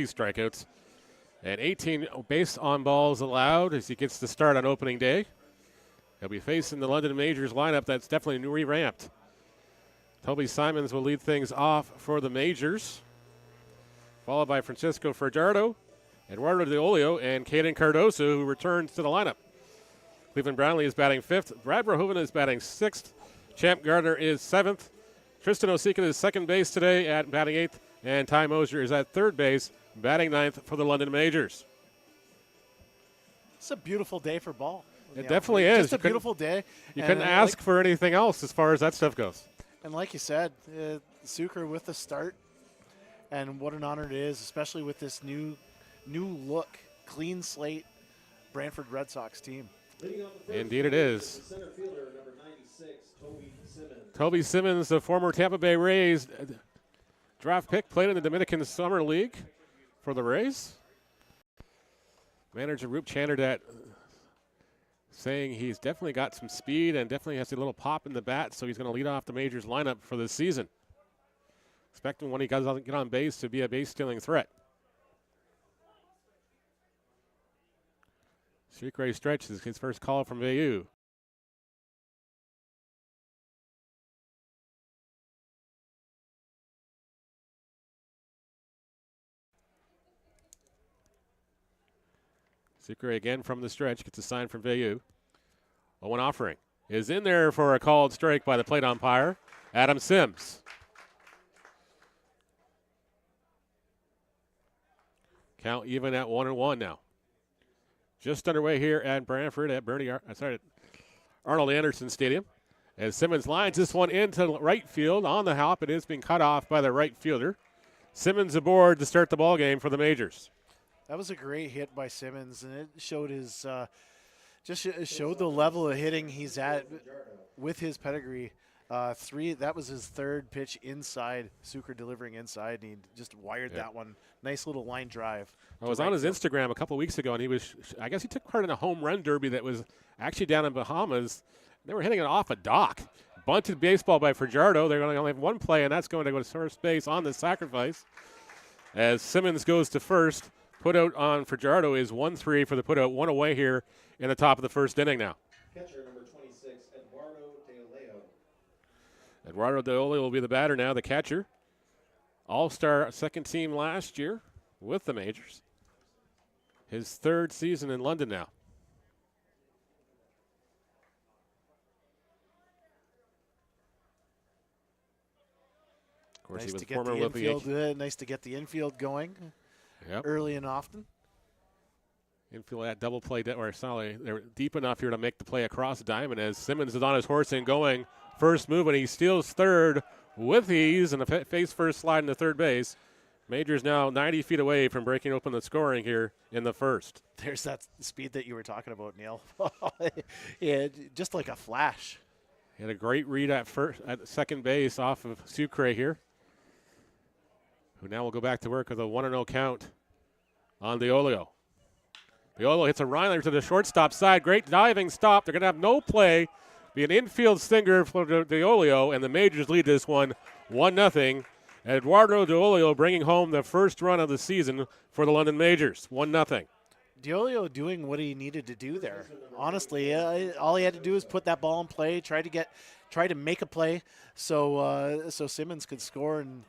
strikeouts and 18 base on balls allowed as he gets the start on opening day. He'll be facing the London Majors lineup that's definitely revamped. Toby Simons will lead things off for the Majors, followed by Francisco Fajardo, Eduardo De Olio, and Caden Cardoso, who returns to the lineup. Cleveland Brownlee is batting 5th. Brad Verhoeven is batting 6th. Champ Gardner is 7th. Tristan Osika is second base today at batting 8th. And Ty Mosier is at third base, batting 9th for the London Majors. It's a beautiful day for ball. It definitely is. Just a beautiful day. You couldn't ask for anything else as far as that stuff goes. And like you said, Sucre with the start. And what an honor it is, especially with this new look, clean slate Brantford Red Sox team. Indeed it is. Toby Simmons, the former Tampa Bay Rays draft pick, played in the Dominican Summer League for the Rays. Manager Roop Chanderdat saying he's definitely got some speed and definitely has a little pop in the bat, so he's going to lead off the Majors lineup for this season. Expecting when he doesn't get on base to be a base-stealing threat. Sucre stretches his first call from Vayu. Sucre again from the stretch, gets a sign from Vayu. Owen Offering is in there for a called strike by the plate umpire, Adam Sims. Count even at 1-1 now. Just underway here at Brantford at Arnold Anderson Stadium. As Simmons lines this one into right field on the hop, it is being cut off by the right fielder. Simmons aboard to start the ball game for the Majors. That was a great hit by Simmons, and it showed his showed the level of hitting he's at with his pedigree. That was his third pitch inside, Sucre delivering inside, and he just wired that one. Nice little line drive. I was on his Instagram a couple weeks ago, and I guess he took part in a home run derby that was actually down in Bahamas. They were hitting it off a dock. Bunted baseball by Fajardo. They're going to only have one play, and that's going to go to first base on the sacrifice. As Simmons goes to first, put out on Fajardo is 1-3 for the put out, one away here in the top of the first inning now. Catcher number 26, Eduardo De Olio. Eduardo De Olio will be the batter now, the catcher. All-star second team last year with the Majors. His third season in London now. Of course, nice he was to get former the with infield. Nice to get the infield going early and often. Infield at double play, they're deep enough here to make the play across the diamond as Simmons is on his horse and going first move, and he steals third with ease and a face first slide into third base. Majors now 90 feet away from breaking open the scoring here in the first. There's that speed that you were talking about, Neil. Yeah, just like a flash. He had a great read at second base off of Sucre here, who now will go back to work with a 1-0 count on De Olio. De Olio hits a liner to the shortstop side. Great diving stop. They're going to have no play. Be an infield stinger for De Olio, and the Majors lead this one 1-0. Eduardo De Olio bringing home the first run of the season for the London Majors, 1-0. De Olio doing what he needed to do there. Honestly, all he had to do was put that ball in play, try to make a play, so Simmons could score, and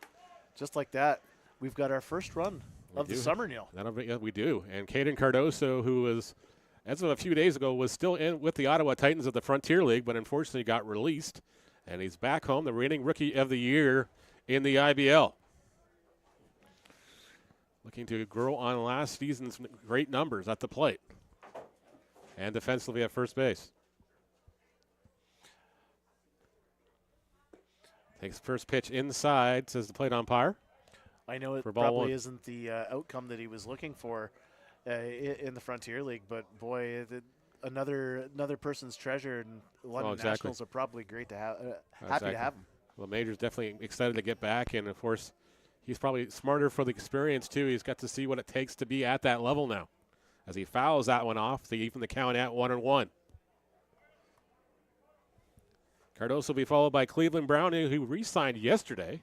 just like that, we've got our first run of the summer, Neil. We do. And Caden Cardoso, who was, as of a few days ago, was still in with the Ottawa Titans of the Frontier League, but unfortunately got released, and he's back home, the reigning Rookie of the Year in the IBL. Looking to grow on last season's great numbers at the plate and defensively at first base. Takes first pitch inside, says the plate umpire. I know it probably isn't the outcome that he was looking for in the Frontier League, but boy, another person's treasure, and London Nationals are probably great to have. Happy to have him. Well, Major's definitely excited to get back, and of course, he's probably smarter for the experience too. He's got to see what it takes to be at that level now. As he fouls that one off, to even the count at 1-1. Cardoso will be followed by Cleveland Browning, who re-signed yesterday.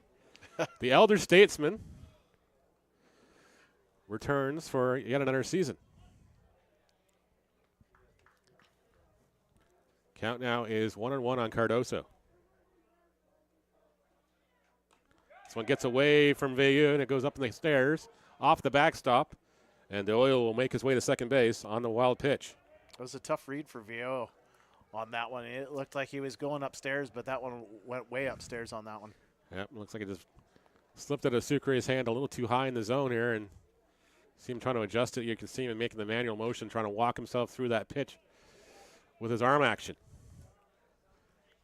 The elder statesman returns for yet another season. Count now is 1-1 on Cardoso. This one gets away from Veilleux, and it goes up the stairs, off the backstop, and Doyle will make his way to second base on the wild pitch. It was a tough read for Veilleux on that one. It looked like he was going upstairs, but that one went way upstairs on that one. Yep, looks like it just slipped out of Sucre's hand a little too high in the zone here, and see him trying to adjust it. You can see him making the manual motion, trying to walk himself through that pitch with his arm action.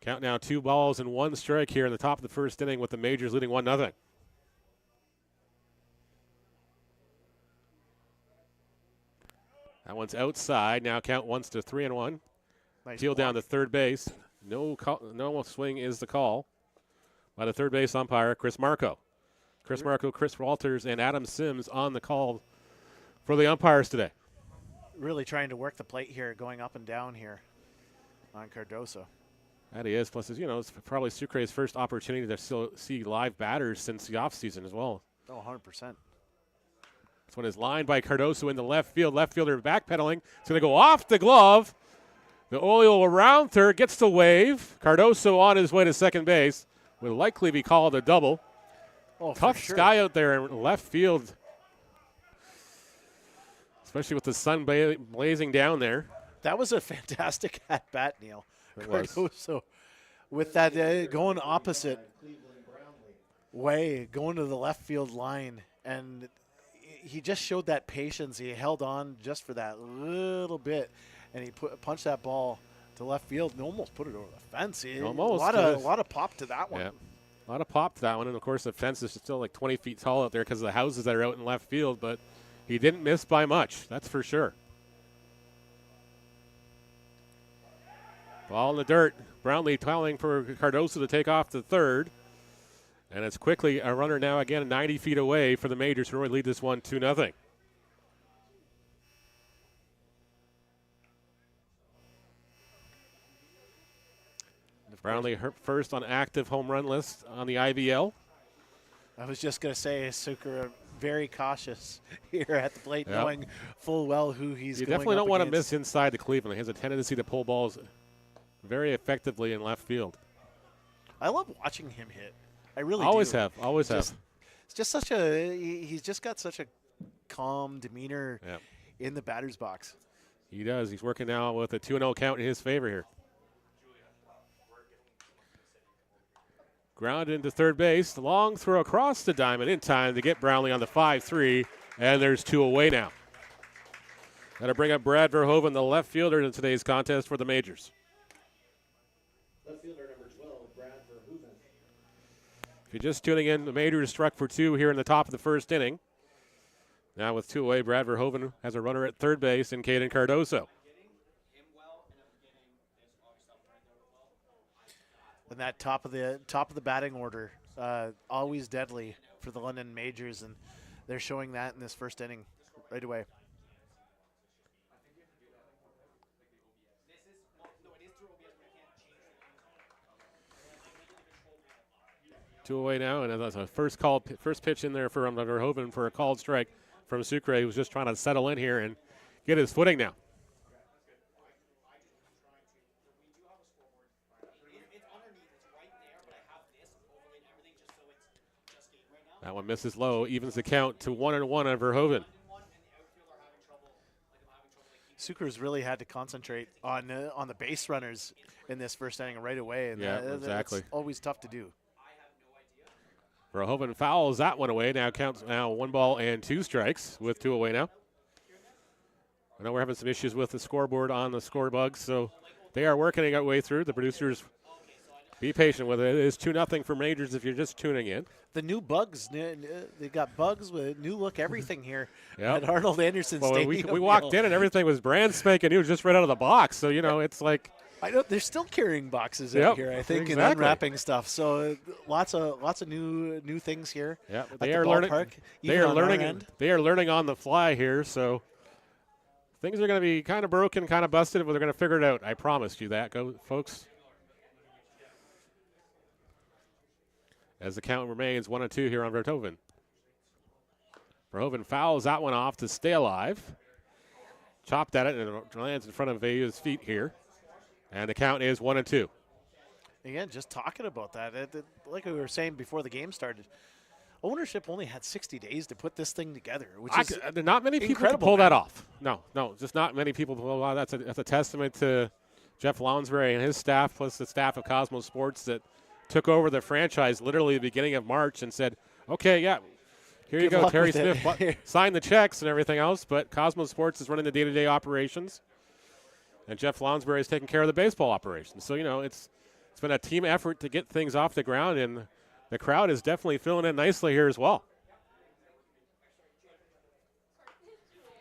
Count now 2 balls and 1 strike here in the top of the first inning with the Majors leading 1-0. That one's outside. Now count once to 3-1. Nice Peel down block. to third base. No swing is the call by the third base umpire, Chris Marco. Chris Marco, Chris Walters, and Adam Sims on the call for the umpires today. Really trying to work the plate here, going up and down here on Cardoso. That he is. Plus, it's probably Sucre's first opportunity to still see live batters since the offseason as well. Oh, 100%. This one is lined by Cardoso in the left field. Left fielder backpedaling. It's going to go off the glove. The Oriole around third gets the wave. Cardoso on his way to second base. Will likely be called a double. Oh, Tough for sure. sky out there in left field, especially with the sun blazing down there. That was a fantastic at bat, Neil. It was. Cardoso with that going opposite way, going to the left field line, and he just showed that patience. He held on just for that little bit, and he punched that ball to left field and almost put it over the fence. Almost. A lot of pop to that one. Yeah. A lot of pop to that one, and of course the fence is still like 20 feet tall out there because of the houses that are out in left field, but he didn't miss by much, that's for sure. Ball in the dirt. Brownlee telling for Cardoso to take off to third, and it's quickly a runner now again 90 feet away for the Majors who lead this one 2-0. Brownlee first on active home run list on the IBL. I was just going to say, Sucre very cautious here at the plate, Yep. knowing full well who he's You going definitely don't up want to against. miss inside the Cleveland. He has a tendency to pull balls very effectively in left field. I love watching him hit. I really Always do. have. Always have. It's just he's just got such a calm demeanor Yep. in the batter's box. He does. He's working now with a 2-0 count in his favor here. Grounded into third base. Long throw across the diamond in time to get Brownlee on the 5-3, and there's 2 away now. That'll bring up Brad Verhoeven, the left fielder in today's contest for the Majors. Left fielder number 12, Brad Verhoeven. If you're just tuning in, the Majors struck for 2 here in the top of the first inning. Now with 2 away, Brad Verhoeven has a runner at third base in Caden Cardoso. And that top of the batting order, always deadly for the London Majors, and they're showing that in this first inning right away. Two away now, and that's a first pitch in there for Verhoeven for a called strike from Sucre, who's just trying to settle in here and get his footing now. That one misses low, evens the count to 1-1 on Verhoeven. Sucre's really had to concentrate on the base runners in this first inning right away, and Yeah, exactly. that's always tough to do. Verhoeven fouls that one away. Now counts 1 ball and 2 strikes with 2 away now. I know we're having some issues with the scoreboard on the score bugs, so they are working their way through. The producers, be patient with it. It is 2-0 for Majors if you're just tuning in. The new bugs, they got bugs with new look everything here Yep. at Arnold Anderson Well, Stadium. we walked in and everything was brand spanking new, just right out of the box. So, it's like, I know they're still carrying boxes Yep, out here, I think, and exactly. unwrapping stuff. So lots of new things here. yeah, at they the are learning. ballpark, They even are on our learning. end. They are learning on the fly here. So things are going to be kind of broken, kind of busted, but they're going to figure it out. I promised you that, folks. As the count remains 1-2 here on Verhoeven. Verhoeven fouls that one off to stay alive. Chopped at it, and it lands in front of Vega's feet here. And the count is 1-2. Again, just talking about that, like we were saying before the game started, ownership only had 60 days to put this thing together, which is not many people can pull that off. No, just not many people pull it off. That's a testament to Jeff Lounsbury and his staff, plus the staff of Cosmos Sports that took over the franchise literally at the beginning of March and said, okay, yeah, here you go, Terry Smith, sign the checks and everything else, but Cosmos Sports is running the day-to-day operations, and Jeff Lounsbury is taking care of the baseball operations. So, it's been a team effort to get things off the ground, and the crowd is definitely filling in nicely here as well.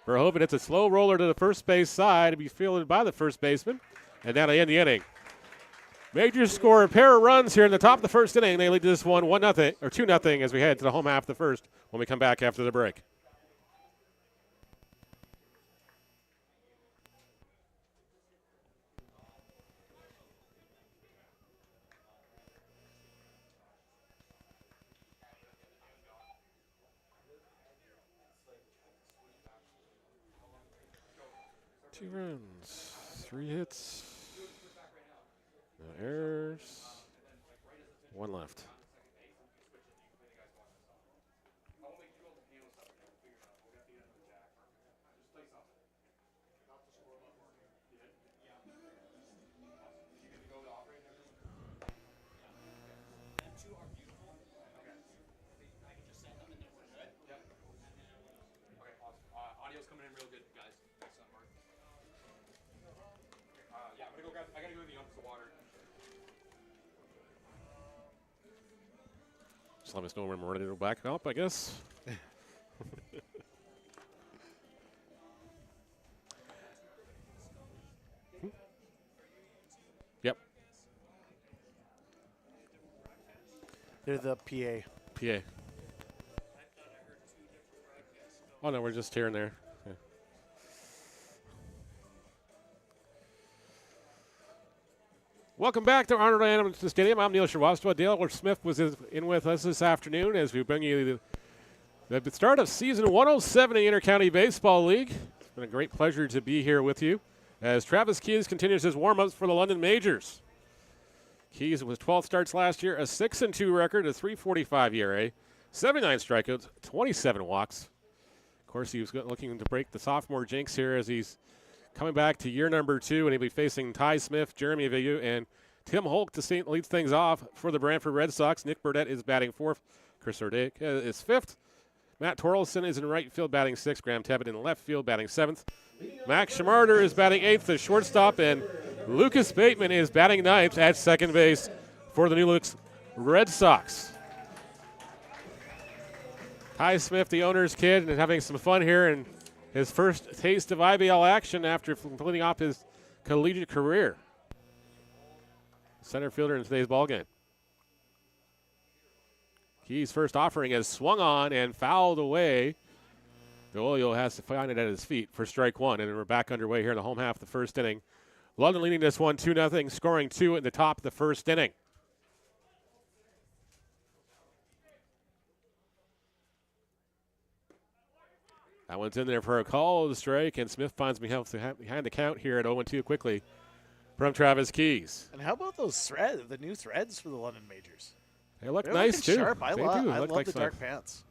Verhoeven, it's a slow roller to the first base side to be fielded by the first baseman, and that'll end the inning. Majors score a pair of runs here in the top of the first inning. They lead this one 1-0 or 2-0 as we head to the home half of the first when we come back after the break. Two runs, 3 hits, no errors, 1 left. Audio's coming in real good, guys. Thanks, Mark. Yeah, I gotta go to the opposite water. Just let us know when we're ready to back up, I guess. Yep. They're the PA. PA. Oh, no, we're just here and there. Yeah. Welcome back to Arnold Anderson Stadium. I'm Neil Shrivastava. Dale Smith was in with us this afternoon as we bring you the start of season 107 in the Intercounty Baseball League. It's been a great pleasure to be here with you as Travis Keys continues his warm-ups for the London Majors. Keys with 12 starts last year, a 6-2 record, a 3.45 ERA, 79 strikeouts, 27 walks. Of course, he was looking to break the sophomore jinx here as he's coming back to year number 2, and he'll be facing Ty Smith, Jeremy Aviu, and Tim Holk to lead things off for the Brantford Red Sox. Nick Burdett is batting 4th. Chris Ordick is 5th. Matt Torelson is in right field batting 6th. Graham Tebbett in left field batting 7th. Max Schamarter is batting 8th as shortstop, and Lucas Bateman is batting 9th at second base for the New Looks Red Sox. Ty Smith, the owner's kid, and having some fun here in his first taste of IBL action after completing off his collegiate career. Center fielder in today's ballgame. Keys' first offering is swung on and fouled away. DeOlio has to find it at his feet for strike 1, and we're back underway here in the home half of the first inning. London leading this one 2-0, scoring 2 in the top of the first inning. That one's in there for a call, the strike, and Smith finds himself behind the count here at 0-2 quickly from Travis Keys. And how about those threads, the new threads for the London Majors? They look They're nice, too. Sharp. I love like the dark pants.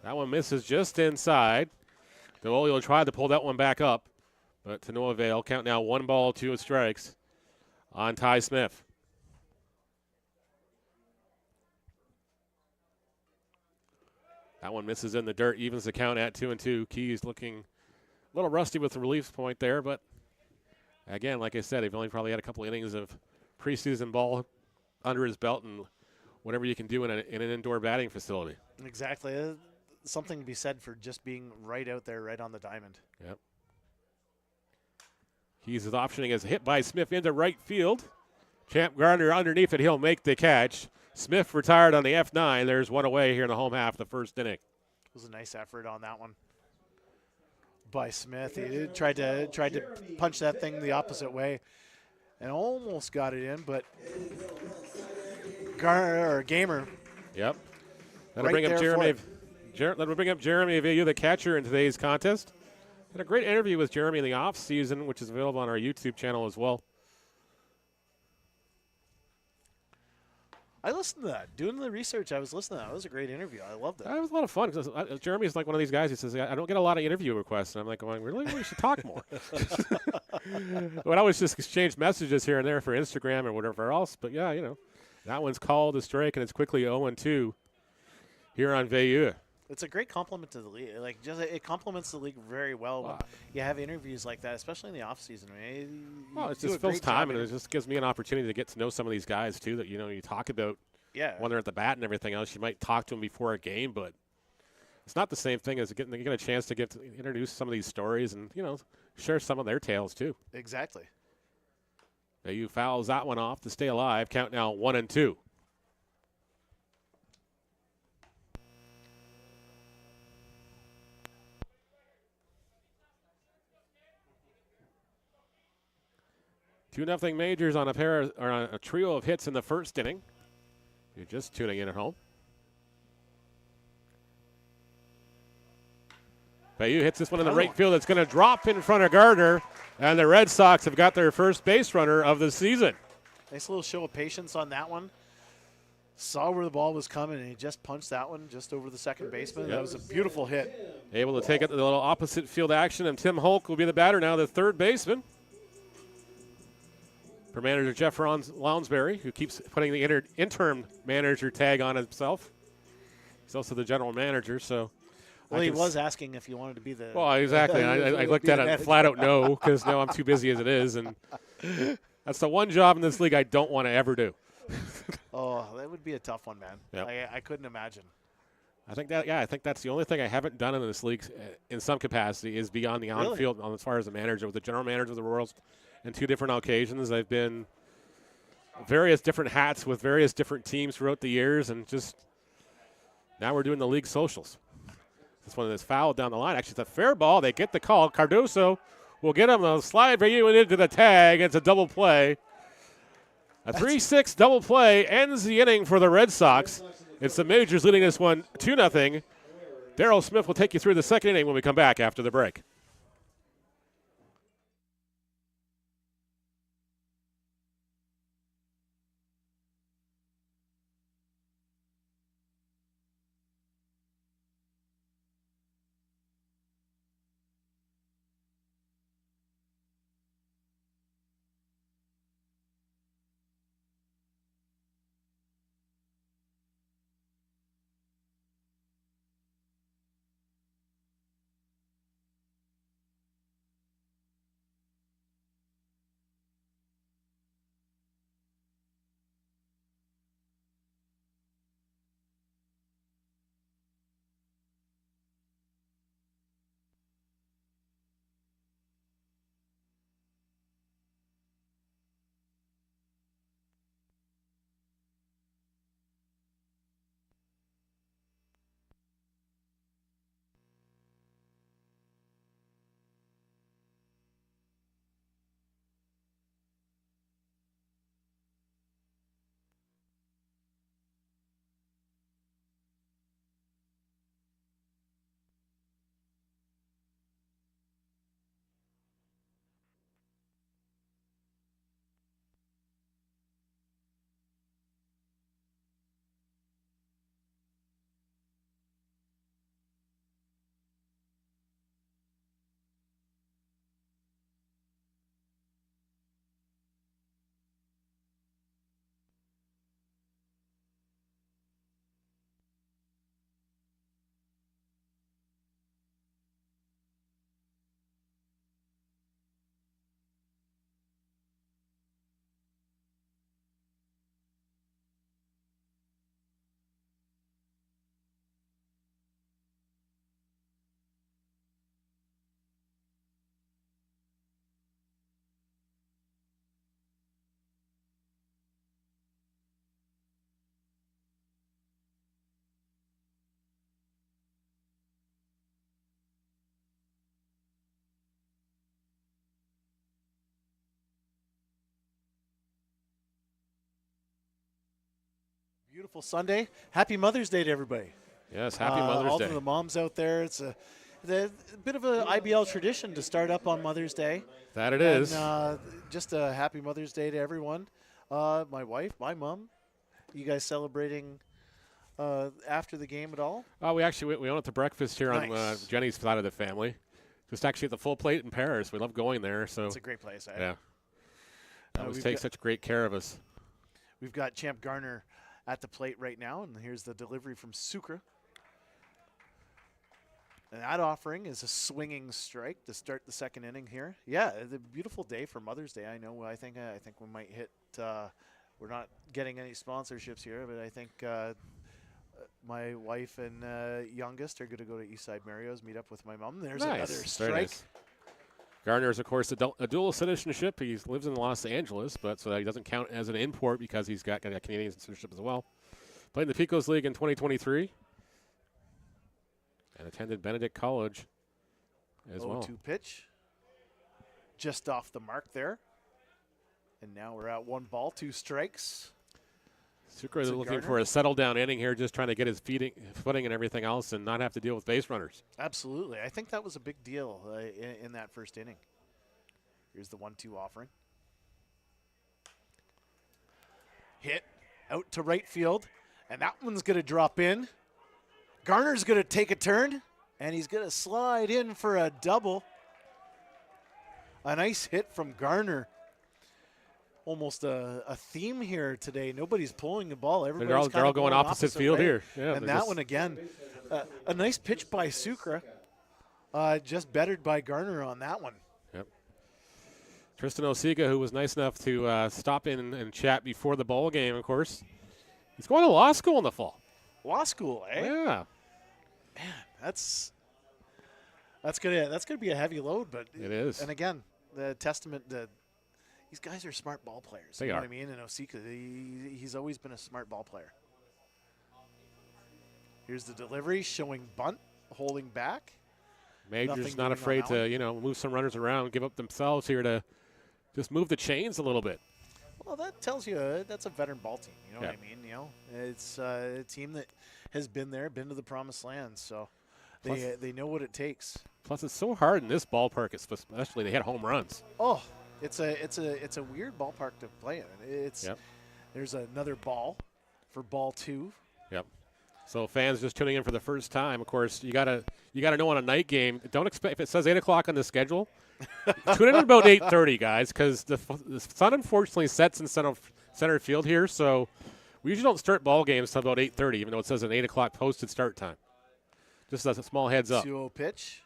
That one misses just inside. DeOlio tried to pull that one back up, but to no avail. Count now 1 ball, 2 strikes on Ty Smith. That one misses in the dirt, evens the count at 2-2. Keys looking a little rusty with the relief point there, but again, like I said, he's only probably had a couple innings of preseason ball under his belt and whatever you can do in an indoor batting facility. Exactly. Something to be said for just being right out there, right on the diamond. Yep. Keys is optioning as a hit by Smith into right field. Champ Gardner underneath it. He'll make the catch. Smith retired on the F9. There's one away here in the home half of the first inning. It was a nice effort on that one by Smith. He tried to punch that thing the opposite way and almost got it in, but Gamer. Yep. That'll Right bring up there Jeremy Let me bring up Jeremy Aviu, the catcher in today's contest. Had a great interview with Jeremy in the off season, which is available on our YouTube channel as well. I listened to that. Doing the research, I was listening to that. It was a great interview. I loved it. It was a lot of fun. Jeremy's like one of these guys who says, I don't get a lot of interview requests. And I'm like, going, really? We should talk more. But I always just exchange messages here and there for Instagram or whatever else. But, yeah, that one's called a strike, and it's quickly 0-2 here on Veilleux. It's a great compliment to the league. Like, just it complements the league very well when you have interviews like that, especially in the off season. I mean, well, it just fills time, and it just gives me an opportunity to get to know some of these guys too. That you talk about when they're at the bat and everything else. You might talk to them before a game, but it's not the same thing as getting a chance to introduce some of these stories and share some of their tales too. Exactly. You fouls that one off to stay alive. Count now 1-2. Two nothing Majors on a trio of hits in the first inning. You're just tuning in at home. Bayou hits this one in the right field. It's going to drop in front of Gardner, and the Red Sox have got their first base runner of the season. Nice little show of patience on that one. Saw where the ball was coming, and he just punched that one just over the second baseman. That was a beautiful hit. Able to take it to the little opposite field action, and Tim Hulk will be the batter now, the third baseman. For manager Jeff Lounsbury, who keeps putting the interim manager tag on himself. He's also the general manager, so. Well, he was asking if you wanted to be the. Well, exactly. I looked at it flat out no, because now I'm too busy as it is, and that's the one job in this league I don't want to ever do. Oh, that would be a tough one, man. Yep. I couldn't imagine. I think that's the only thing I haven't done in this league in some capacity is beyond the on-field as far as the manager. With the general manager of the Royals in two different occasions, I've been various different hats with various different teams throughout the years, and just now we're doing the league socials. This one is fouled down the line. Actually, it's a fair ball. They get the call. Cardoso will get him. They'll slide for you into the tag. It's a double play. A 3-6 double play ends the inning for the Red Sox. It's the Majors leading this one 2-0. Darryl Smith will take you through the second inning when we come back after the break. Beautiful Sunday. Happy Mother's Day to everybody. Yes, happy Mother's all Day. of the moms out there. It's a bit of a IBL tradition to start up on Mother's Day. That it And is. just a happy Mother's Day to everyone. My wife, my mom. You guys celebrating after the game at all? Oh, we actually we went to breakfast here on Nice. Jenny's side of the family. Just actually at the Full Plate in Paris. We love going there. So It's a great place. Eh? yeah, always we've take got- such great care of us. We've got Champ Garner at the plate right now, and here's the delivery from Sucre. And that offering is a swinging strike to start the second inning here. Yeah, it's a beautiful day for Mother's Day. I know. I think we might hit. We're not getting any sponsorships here, but I think my wife and youngest are going to go to Eastside Mario's, meet up with my mom. There's Nice. another Very strike. nice. Garner is, of course, a dual citizenship. He lives in Los Angeles, but so that he doesn't count as an import because he's got Canadian citizenship as well. Played in the Pecos League in 2023 and attended Benedict College as well. 0-2 pitch. Just off the mark there. And now we're at 1 ball, 2 strikes. Sucre is Is it looking Gardner? for a settle-down inning here, just trying to get his footing and everything else and not have to deal with base runners. Absolutely. I think that was a big deal in that first inning. Here's the 1-2 offering. Hit out to right field, and that one's going to drop in. Garner's going to take a turn, and he's going to slide in for a double. A nice hit from Garner. Almost a theme here today. Nobody's pulling the ball. Everybody's They're all going opposite field way. here. Yeah, and they're that just- one again, a nice pitch by Sucre. Just bettered by Garner on that one. Yep. Tristan Osiga, who was nice enough to stop in and chat before the ball game, of course. He's going to law school in the fall. Law school, eh? Yeah. That's gonna be a heavy load, but It is. And again, the testament that these guys are smart ball players. They you know are. what I mean? And Osiga, he's always been a smart ball player. Here's the delivery, showing bunt, holding back. Major's Nothing not doing afraid on that to, move some runners around, give up themselves here to just move the chains a little bit. Well, that tells you that's a veteran ball team. You know Yeah. what I mean? It's a team that has been there, been to the promised land, so they know what it takes. Plus, it's so hard in this ballpark, especially they hit home runs. Oh, it's a weird ballpark to play in. Yep. There's another ball for ball 2. Yep. So fans just tuning in for the first time, of course, you gotta know on a night game. Don't expect if it says 8 o'clock on the schedule. Tune in at about 8:30, guys, because the sun unfortunately sets in center field here. So we usually don't start ball games till about 8:30, even though it says an 8 o'clock posted start time. Just as a small heads up. 2-0 pitch.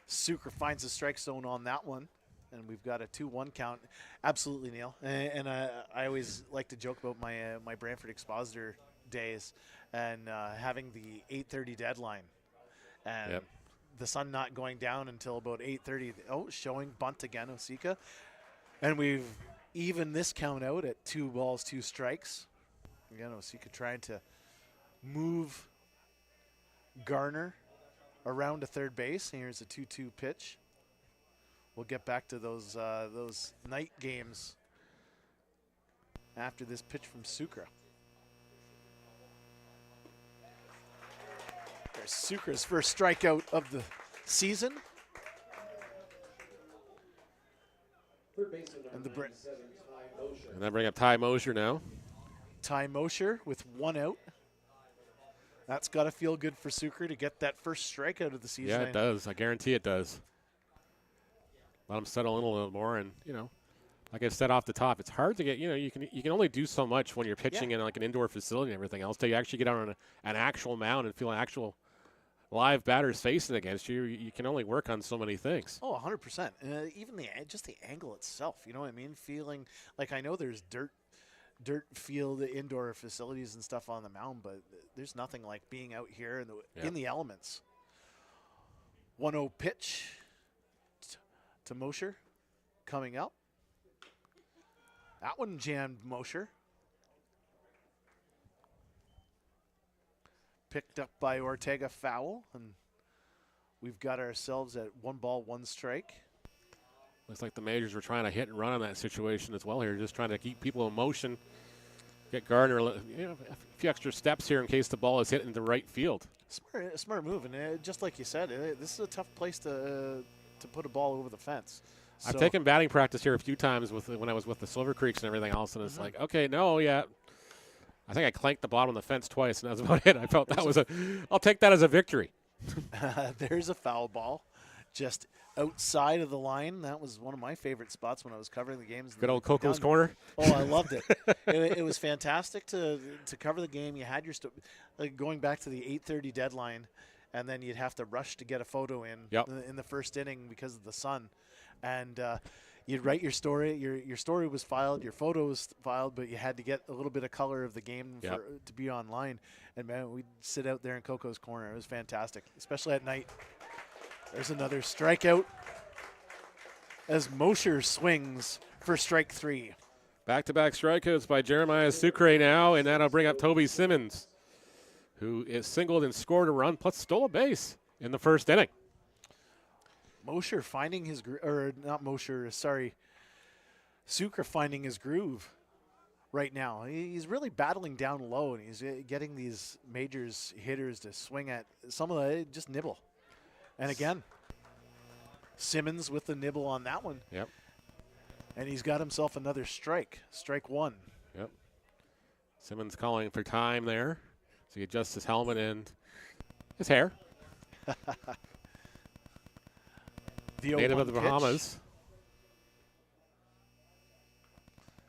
Sucre finds the strike zone on that one, and we've got a 2-1 count. Absolutely, Neil. And I always like to joke about my Brantford Expositor days and having the 8:30 deadline, and Yep. the sun not going down until about 8:30. Oh, showing bunt again, Osiga, and we've evened this count out at 2 balls, 2 strikes. Again, Osiga trying to move Garner around to third base. And here's a 2-2 pitch. We'll get back to those night games after this pitch from Sucre. There's Sucre's first strikeout of the season. Third baseman And the number Brit- 97, Ty Mosher. And then bring up Ty Mosher now. Ty Mosher with 1 out. That's got to feel good for Sucre to get that first strikeout of the season. Yeah, it does. I guarantee it does. Let him settle in a little more, and like I said off the top, it's hard to get. You can only do so much when you're pitching in like an indoor facility and everything else. Till you actually get on an actual mound and feel an actual live batters facing against you. You can only work on so many things. Oh, 100%. Even just the angle itself, you know what I mean? Feeling like I know there's dirt field indoor facilities and stuff on the mound, but there's nothing like being out here in the elements. 1-0 pitch to Mosher coming up. That one jammed Mosher. Picked up by Ortega foul, and we've got ourselves at 1 ball, 1 strike. Looks like the Majors were trying to hit and run on that situation as well here, just trying to keep people in motion Get Gardner a few extra steps here in case the ball is hit into right field. Smart move, and just like you said, this is a tough place to put a ball over the fence. I've So- taken batting practice here a few times when I was with the Silver Creeks and everything else, and it's like, okay, no, yeah. I think I clanked the bottom of the fence twice, and that was about it. I felt that was I'll take that as a victory. There's a foul ball just outside of the line. That was one of my favorite spots when I was covering the games. Good old Coco's Corner. Oh, I loved it. It was fantastic to cover the game. You had your going back to the 8:30 deadline, and then you'd have to rush to get a photo in the first inning because of the sun. And you'd write your story. Your story was filed. Your photo was filed, but you had to get a little bit of color of the game to be online. And, man, we'd sit out there in Coco's Corner. It was fantastic, especially at night. There's another strikeout as Mosher swings for strike 3. Back-to-back strikeouts by Jeremiah Sucre now, and that'll bring up Toby Simmons, who is singled and scored a run, plus stole a base in the first inning. Mosher finding his Sucre finding his groove right now. He's really battling down low, and he's getting these majors hitters to swing at some of the just nibble. And again, Simmons with the nibble on that one. Yep. And he's got himself another strike 1. Yep. Simmons calling for time there. So he adjusts his helmet and his hair. The native of the pitch. Bahamas.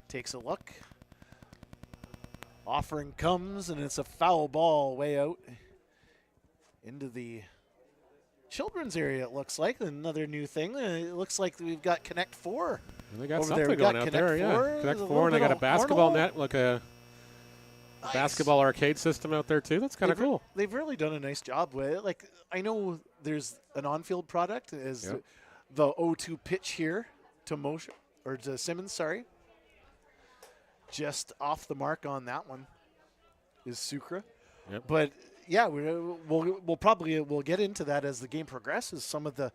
Takes a look. Offering comes, and it's a foul ball way out into the children's area, it looks like. Another new thing. It looks like we've got Connect 4. And they got over something there. going out there, yeah. Connect 4, and they got a basketball net, like a basketball arcade system out there, too. That's kind of cool. They've really done a nice job with it. Like, I know there's an on-field product, is the 0-2 pitch here to Mosher, or to Simmons, sorry. Just off the mark on that one is Sucre. Yep. But yeah, we'll get into that as the game progresses. Some of the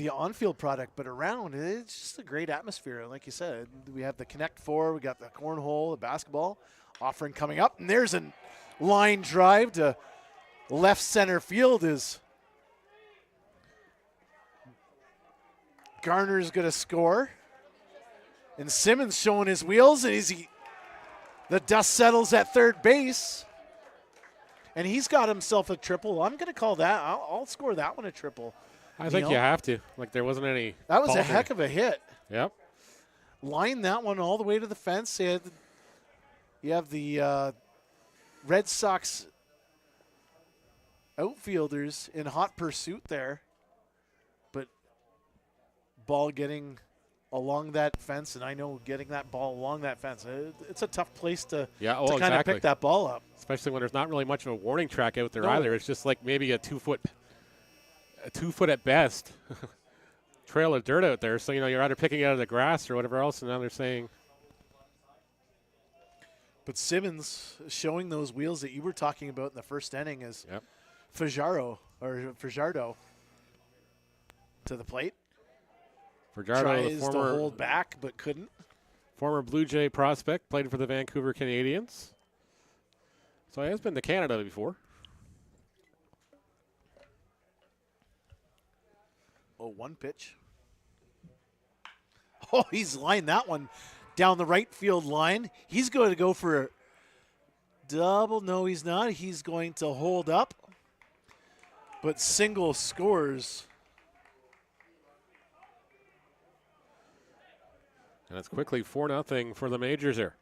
on-field product, but around it's just a great atmosphere. Like you said, we have the Connect 4, we got the cornhole, the basketball offering coming up, and there's a line drive to left center field. Is Garner's going to score. And Simmons showing his wheels, and the dust settles at third base. And he's got himself a triple. I'm going to call that. I'll score that one a triple. I think you have to. Like, there wasn't any. That was a heck of a hit. Yep. Line that one all the way to the fence. You have the Red Sox outfielders in hot pursuit there. But ball getting along that fence, and I know getting that ball along that fence, it's a tough place to kind of pick that ball up. Especially when there's not really much of a warning track out there either. It's just like maybe a 2 foot at best trail of dirt out there. So, you're either picking it out of the grass or whatever else, and now they're saying. But Simmons showing those wheels that you were talking about in the first inning is Fajardo to the plate. Fajardo, tries to hold back, but couldn't. Former Blue Jay prospect, played for the Vancouver Canadians. So he has been to Canada before. Oh, one pitch. Oh, he's lined that one down the right field line. He's going to go for a double. No, he's not. He's going to hold up, but single scores. And it's quickly 4-0 for the Majors here.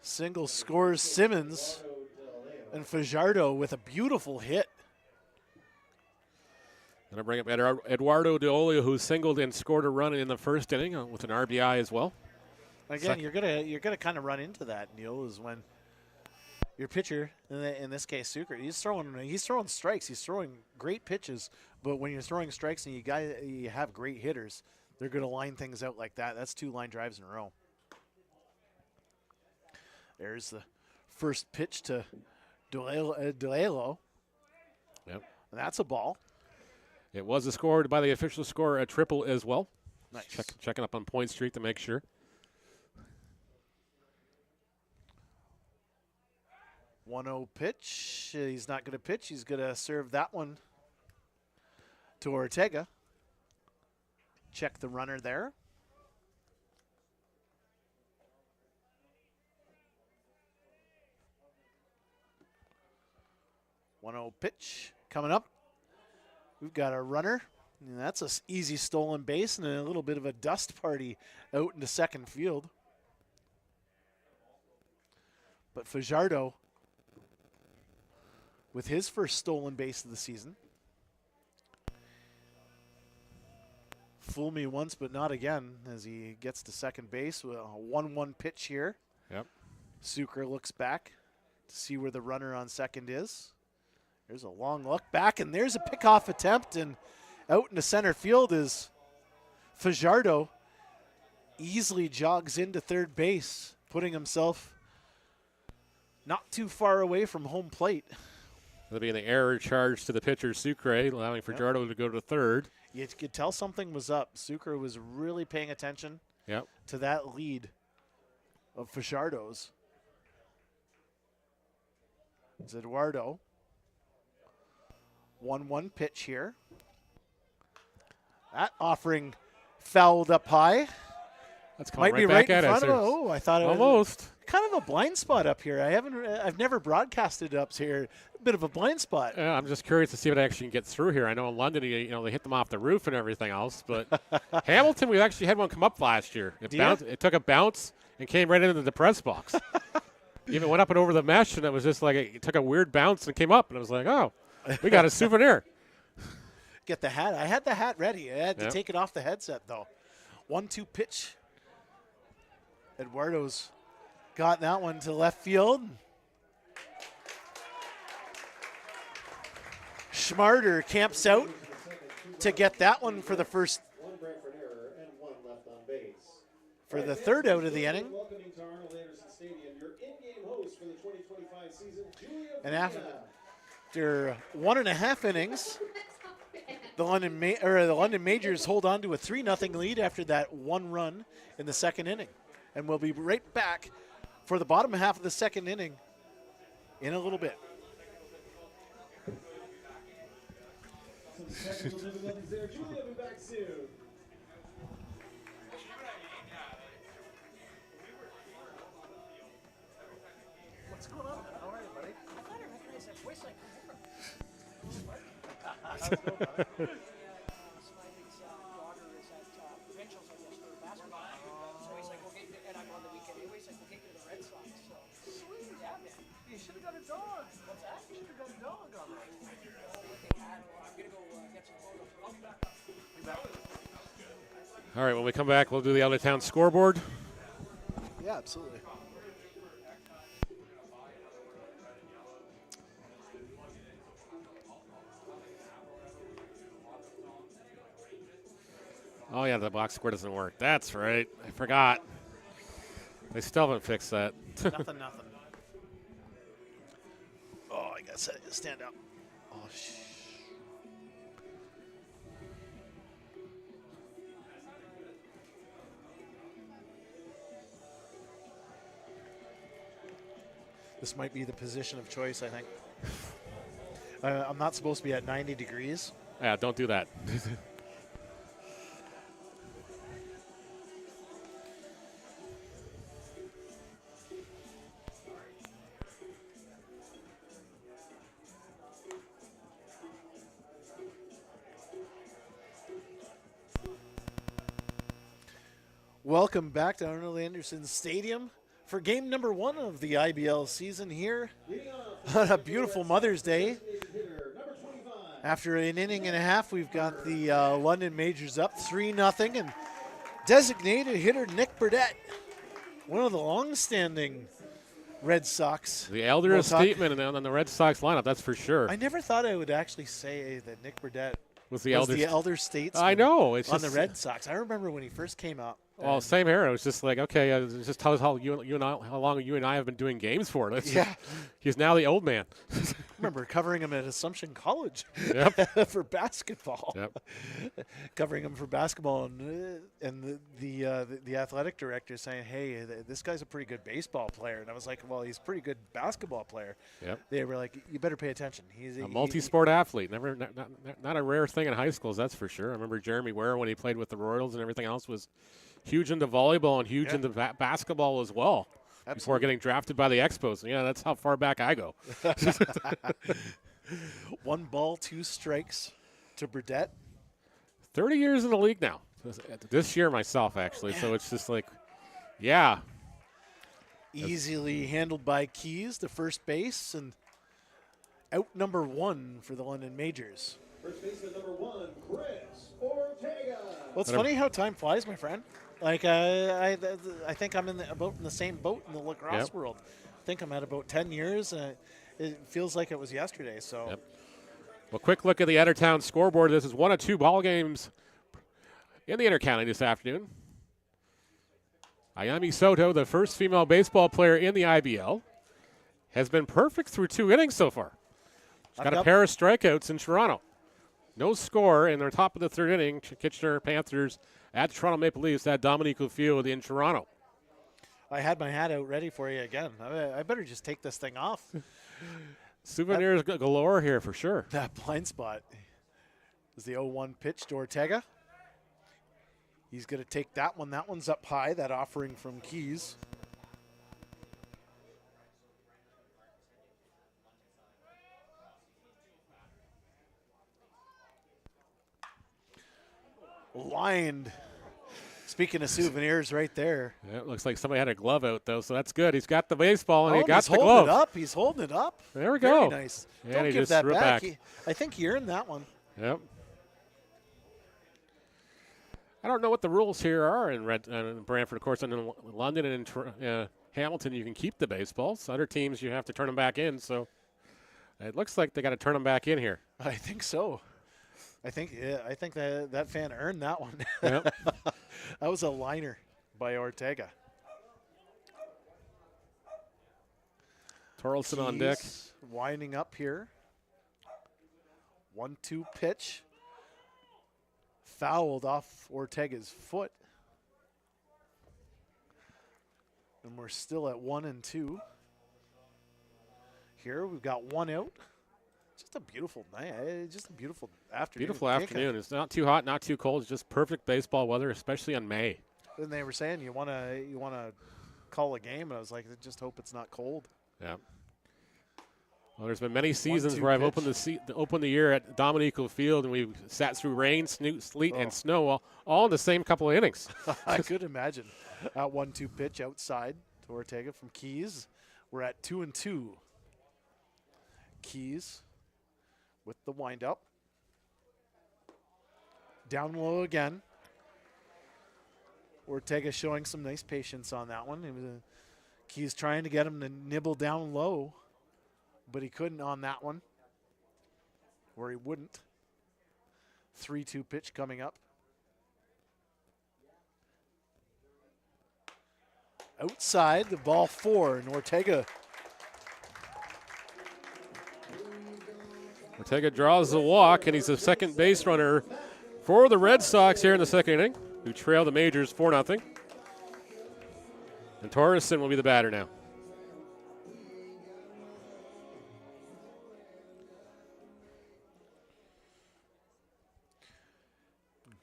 Single scores Simmons, and Fajardo with a beautiful hit. And I bring up Eduardo De Olio, who singled and scored a run in the first inning with an RBI as well. Again, you're gonna kind of run into that, Neil, is when your pitcher, in this case Sucre, he's throwing strikes, he's throwing great pitches, but when you're throwing strikes and you have great hitters, they're going to line things out like that. That's 2 line drives in a row. There's the first pitch to Delelo. Yep. And that's a ball. It was scored by the official score, a triple as well. Nice. Checking up on Point Street to make sure. 1-0 pitch. He's not going to pitch. He's going to serve that one to Ortega. Check the runner there. Pitch coming up. We've got a runner. And that's an easy stolen base and a little bit of a dust party out into second field. But Fajardo with his first stolen base of the season. Fool me once, but not again as he gets to second base with a 1-1 pitch here. Yep. Sucre looks back to see where the runner on second is. There's a long look back, and there's a pickoff attempt, and out into center field is Fajardo. Easily jogs into third base, putting himself not too far away from home plate. That'll be an error charge to the pitcher, Sucre, allowing Fajardo to go to third. You could tell something was up. Sucre was really paying attention to that lead of Fajardo's. It's Eduardo. 1-1 pitch here. That offering fouled up high. That's Might be right in front of him. Oh, I thought it was almost kind of a blind spot up here. I've never broadcasted up here. A bit of a blind spot. Yeah, I'm just curious to see if it actually can get through here. I know in London, they hit them off the roof and everything else, but Hamilton, we actually had one come up last year. It took a bounce and came right into the press box. Even went up and over the mesh, and it was just like it took a weird bounce and came up, and I was like, oh, we got a souvenir. Get the hat. I had the hat ready. I had to take it off the headset, though. 1-2 pitch. Eduardo's got that one to left field. Schmarter camps out to get that one for the first, One Brantford error and one left on base. for the third out of the inning. Welcoming to Arnold Anderson Stadium, your in-game host for the 2025 season, Julia And Medina. after 1.5 innings, the London Majors hold on to a 3-0 lead after that one run in the second inning. And we'll be right back for the bottom half of the second inning in a little bit. Some technical difficulties there. Julia will be back soon. What's going on? How are you, buddy? I thought I recognized that voice like Smiley's daughter is at provincials, I guess, for basketball. So he's like, we'll get you, and I'm on the weekend anyway, he's like, we'll get you to the Red Sox. So, sweet. Yeah, man. You should have got a dog. What's that? You should have got a dog on there. Oh, what they had. Well, I'm going to go get some photos. I'll be back. All right, when we come back, we'll do the out-of-town scoreboard. Yeah, absolutely. Oh, yeah, the box score doesn't work. That's right. I forgot. They still haven't fixed that. Nothing. Oh, I got to stand up. Oh, This might be the position of choice, I think. I'm not supposed to be at 90 degrees. Yeah, don't do that. Welcome back to Arnold Anderson Stadium for game number 1 of the IBL season here on a beautiful Mother's Day. After an inning and a half, we've got the London Majors up 3-0, and designated hitter Nick Burdett, one of the long-standing Red Sox. The elder statement on the Red Sox lineup, that's for sure. I never thought I would actually say that Nick Burdett Was the elder statesman. I know. It's on just, the Red Sox. I remember when he first came up. Well, same here. It was just like, okay, it just tells how how long you and I have been doing games for. Yeah. He's now the old man. I remember covering him at Assumption College Yep. for basketball. Yep. Covering him for basketball, and the athletic director saying, "Hey, this guy's a pretty good baseball player," and I was like, "Well, he's a pretty good basketball player." Yep. They were like, "You better pay attention. He's A multi-sport athlete. Not a rare thing in high schools, that's for sure. I remember Jeremy Ware when he played with the Royals and everything else was huge into volleyball and huge into basketball as well. Absolutely. Before getting drafted by the Expos. Yeah, that's how far back I go. 1 ball, 2 strikes to Burdette. 30 years in the league now. This year myself, actually. So it's just like, yeah. Easily handled by Keys to first base, and out number 1 for the London Majors. First baseman number 1, Chris Ortega. Well, it's funny how time flies, my friend. Like, I think I'm about in the same boat in the lacrosse world. I think I'm at about 10 years. It feels like it was yesterday. So, Well, quick look at the Eddertown scoreboard. This is 1 of 2 ball games in the Intercounty this afternoon. Ayami Soto, the first female baseball player in the IBL, has been perfect through 2 innings so far. She's got a pair of strikeouts in Toronto. No score in the top of the 3rd inning. Kitchener Panthers at the Toronto Maple Leafs at Dominique Field in Toronto. I had my hat out ready for you again. I better just take this thing off. Souvenirs galore here for sure. That blind spot is the 0-1 pitch to Ortega. He's going to take that one. That one's up high, that offering from Keys. Lined. Speaking of souvenirs right there. Yeah, it looks like somebody had a glove out, though, so that's good. He's got the baseball, and he got he's the holding glove. it up. He's holding it up. There we go. Very nice. And Don't he give just that threw it back. back. I think he earned that one. Yep. I don't know what the rules here are in Brantford, of course, and in London and in Hamilton, you can keep the baseballs. Other teams, you have to turn them back in, so it looks like they got to turn them back in here. I think so. I think that fan earned that one. Yep. That was a liner by Ortega. Torkelson on deck. Winding up here. 1-2 pitch. Fouled off Ortega's foot. And we're still at 1-2. Here we've got 1 out. Just a beautiful night. Just a beautiful afternoon. Beautiful afternoon. It's not too hot, not too cold. It's just perfect baseball weather, especially in May. And they were saying you want to call a game, and I was like, I just hope it's not cold. Yeah. Well, there's been many seasons 1-2 where I've pitch. opened the year at Dominique Field, and we've sat through rain, sleet, and snow all in the same couple of innings. I could imagine. 1-2 pitch outside to Ortega from Keys. We're at 2-2. Keys with the windup. Down low again. Ortega showing some nice patience on that one. Keys trying to get him to nibble down low, but he couldn't on that one, or he wouldn't. 3-2 pitch coming up. Outside, the ball 4, and Ortega draws the walk, and he's the second base runner for the Red Sox here in the 2nd inning, who trail the Majors 4-0. And Torkelson will be the batter now.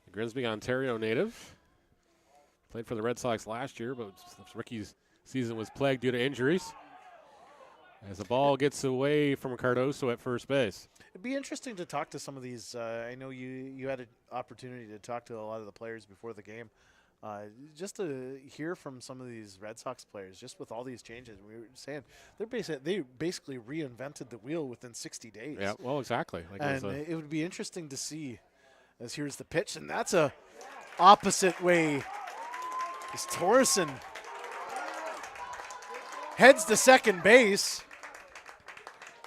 A Grimsby, Ontario native. Played for the Red Sox last year, but his rookie season was plagued due to injuries. As the ball gets away from Cardoso at first base. It'd be interesting to talk to some of these. I know you had an opportunity to talk to a lot of the players before the game. Just to hear from some of these Red Sox players, just with all these changes. We were saying they basically reinvented the wheel within 60 days. Yeah, well, exactly. And it would be interesting to see, as here's the pitch, and that's a opposite way. As Torkelson heads to second base.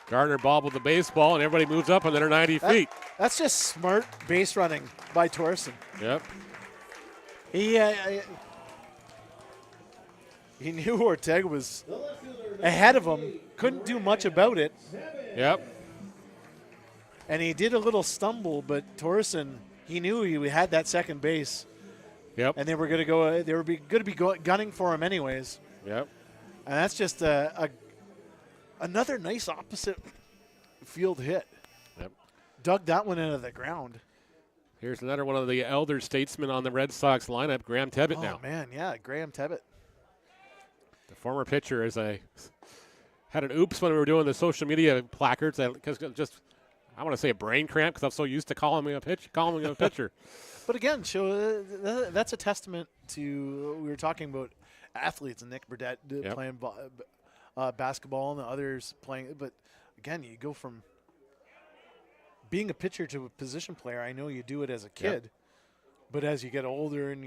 Gardner bobbled the baseball, and everybody moves up another 90 feet. That's just smart base running by Torkelson. Yep. He He knew Ortega was ahead of him, couldn't do much about it, Yep. and he did a little stumble, but Torsen, he knew he had that second base, Yep. and they were going to go. They were going to be gunning for him anyways, Yep. and that's just another nice opposite field hit. Yep. Dug that one into the ground. Here's another one of the elder statesmen on the Red Sox lineup, Graham Tebbett Oh now. man, yeah, Graham Tebbett. The former pitcher, as I had an oops when we were doing the social media placards, because just I want to say a brain cramp because I'm so used to calling him a pitcher. But again, that's a testament to, we were talking about athletes and Nick Burdett playing basketball and the others playing. But again, you go from being a pitcher to a position player. I know you do it as a kid, but as you get older and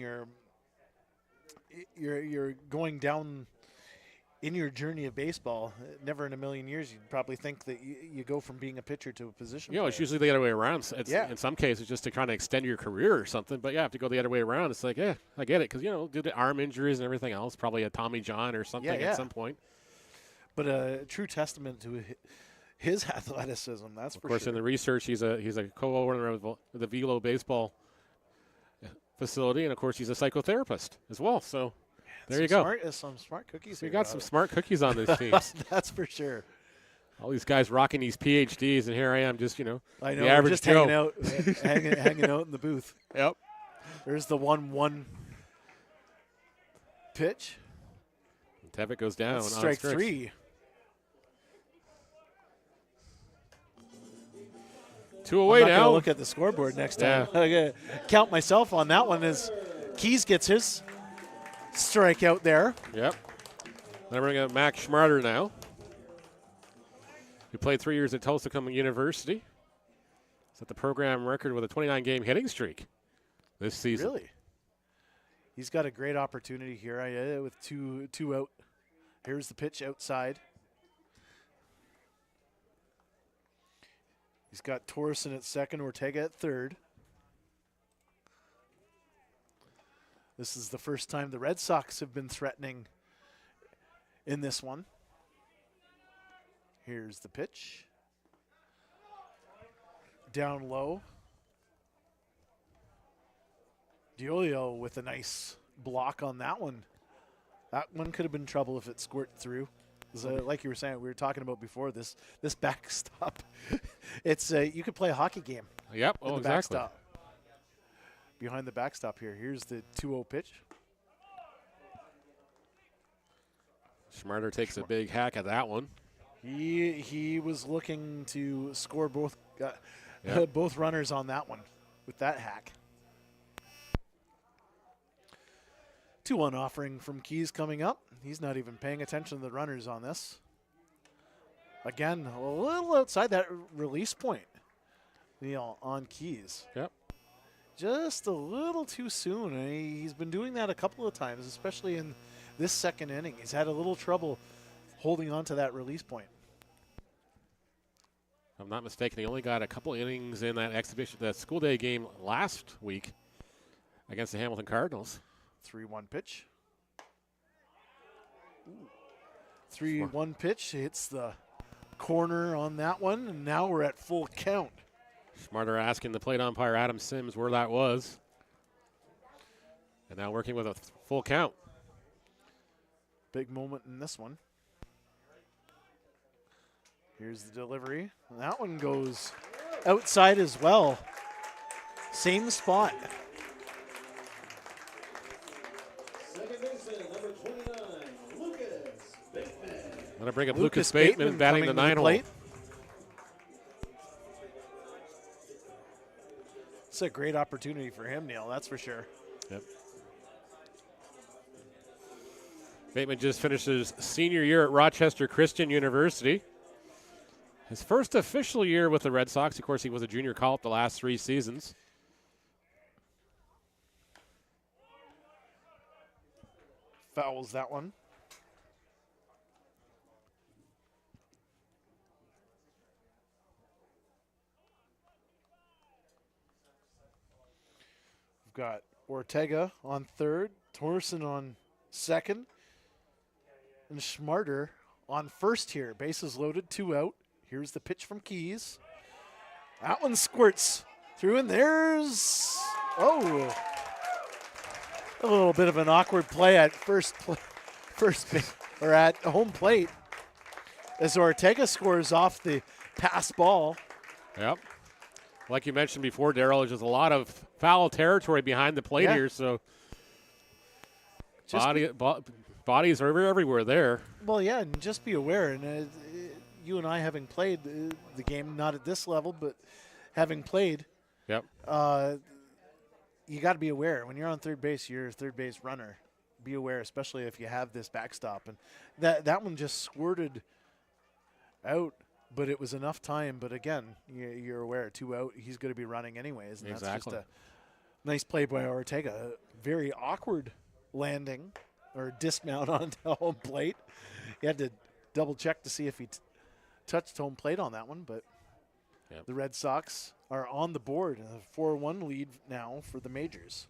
you're going down in your journey of baseball, never in a million years you'd probably think that you go from being a pitcher to a position player. It's usually the other way around. It's, Yeah. In some cases, just to kind of extend your career or something. But, yeah, if you go the other way around, it's like, yeah, I get it. Because, due to arm injuries and everything else, probably a Tommy John or something at some point. But a true testament to his athleticism, that's for sure. Of course, in the research, he's a co-owner of the IBL Baseball facility. And, of course, he's a psychotherapist as well. So there you go. Some smart cookies. So you got some smart cookies on this team. That's for sure. All these guys rocking these PhDs, and here I am just, I know, the we're average just Joe. hanging out in the booth. Yep. There's the 1-1 pitch. And Tebbett goes down. That's on strike strikes. 3. 2 I'm away not gonna now. look at the scoreboard next time. Yeah. I'm gonna count myself on that one as Keys gets his strikeout there. Yep. Then we're going to Max Schmarter now. He played 3 years at Tulsa University. Set the program record with a 29-game hitting streak this season. Really? He's got a great opportunity here with two out. Here's the pitch outside. He's got Torsen at second, Ortega at third. This is the first time the Red Sox have been threatening in this one. Here's the pitch. Down low. Diolio with a nice block on that one. That one could have been trouble if it squirted through. Like you were saying, we were talking about before, this backstop. It's you could play a hockey game. Yep. in Oh, the exactly. backstop. Behind the backstop here. Here's the 2-0 pitch. Schmarter takes a big hack at that one. He was looking to score both both runners on that one with that hack. 2-1 offering from Keys coming up. He's not even paying attention to the runners on this. Again, a little outside that release point, on Keys. Yep. Just a little too soon. He's been doing that a couple of times, especially in this second inning. He's had a little trouble holding on to that release point. If I'm not mistaken, he only got a couple innings in that exhibition, that school day game last week against the Hamilton Cardinals. 3-1 pitch. 3-1 pitch hits the corner on that one, and now we're at full count. Schmarter asking the plate umpire Adam Sims where that was. And now working with a full count. Big moment in this one. Here's the delivery. And that one goes outside as well. Same spot. Second baseman, number 29, Lucas Bateman. Going to bring up Lucas Bateman batting the 9-hole. It's a great opportunity for him, Neil, that's for sure. Yep. Bateman just finished his senior year at Rochester Christian University. His first official year with the Red Sox. Of course, he was a junior call-up the last 3 seasons. Fouls that one. We've got Ortega on third, Torsen on second. And Schmarter on first here. Bases loaded, 2 out. Here's the pitch from Keys. That one squirts through, and there's a little bit of an awkward play at first base, or at home plate as Ortega scores off the pass ball. Yep. Like you mentioned before, Daryl, there's just a lot of foul territory behind the plate here, so bodies are everywhere there. Well, yeah, and just be aware, and you and I having played the game, not at this level, but having played, Yep. you got to be aware. When you're on third base, you're a third base runner. Be aware, especially if you have this backstop. And that one just squirted out, but it was enough time. But again, you're aware, 2 out, he's going to be running anyways. And Exactly. That's just a nice play by Ortega. A very awkward landing or dismount onto home plate. You had to double check to see if he touched home plate on that one, but Yep. the Red Sox are on the board. A 4-1 lead now for the majors.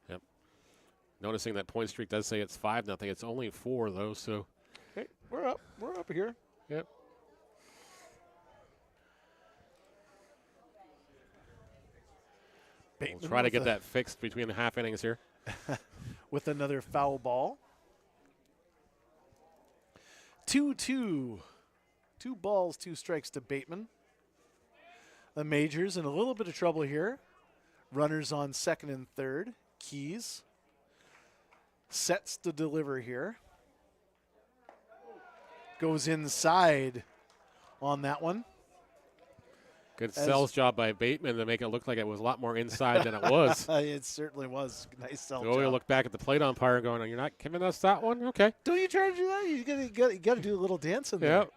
Yep. Noticing that point streak does say it's 5-0. It's only 4 though. So. Hey, we're up. We're up here. Yep. We'll try to get that fixed between the half innings here. With another foul ball. 2-2. 2 balls, 2 strikes to Bateman. The majors in a little bit of trouble here. Runners on second and third. Keys sets to deliver here. Goes inside on that one. Good sales job by Bateman to make it look like it was a lot more inside than it was. It certainly was. Nice sell So we'll job. look back at the plate umpire going, "You're not giving us that one? Okay." Don't you try to do that? You got to do a little dance in there. Yep.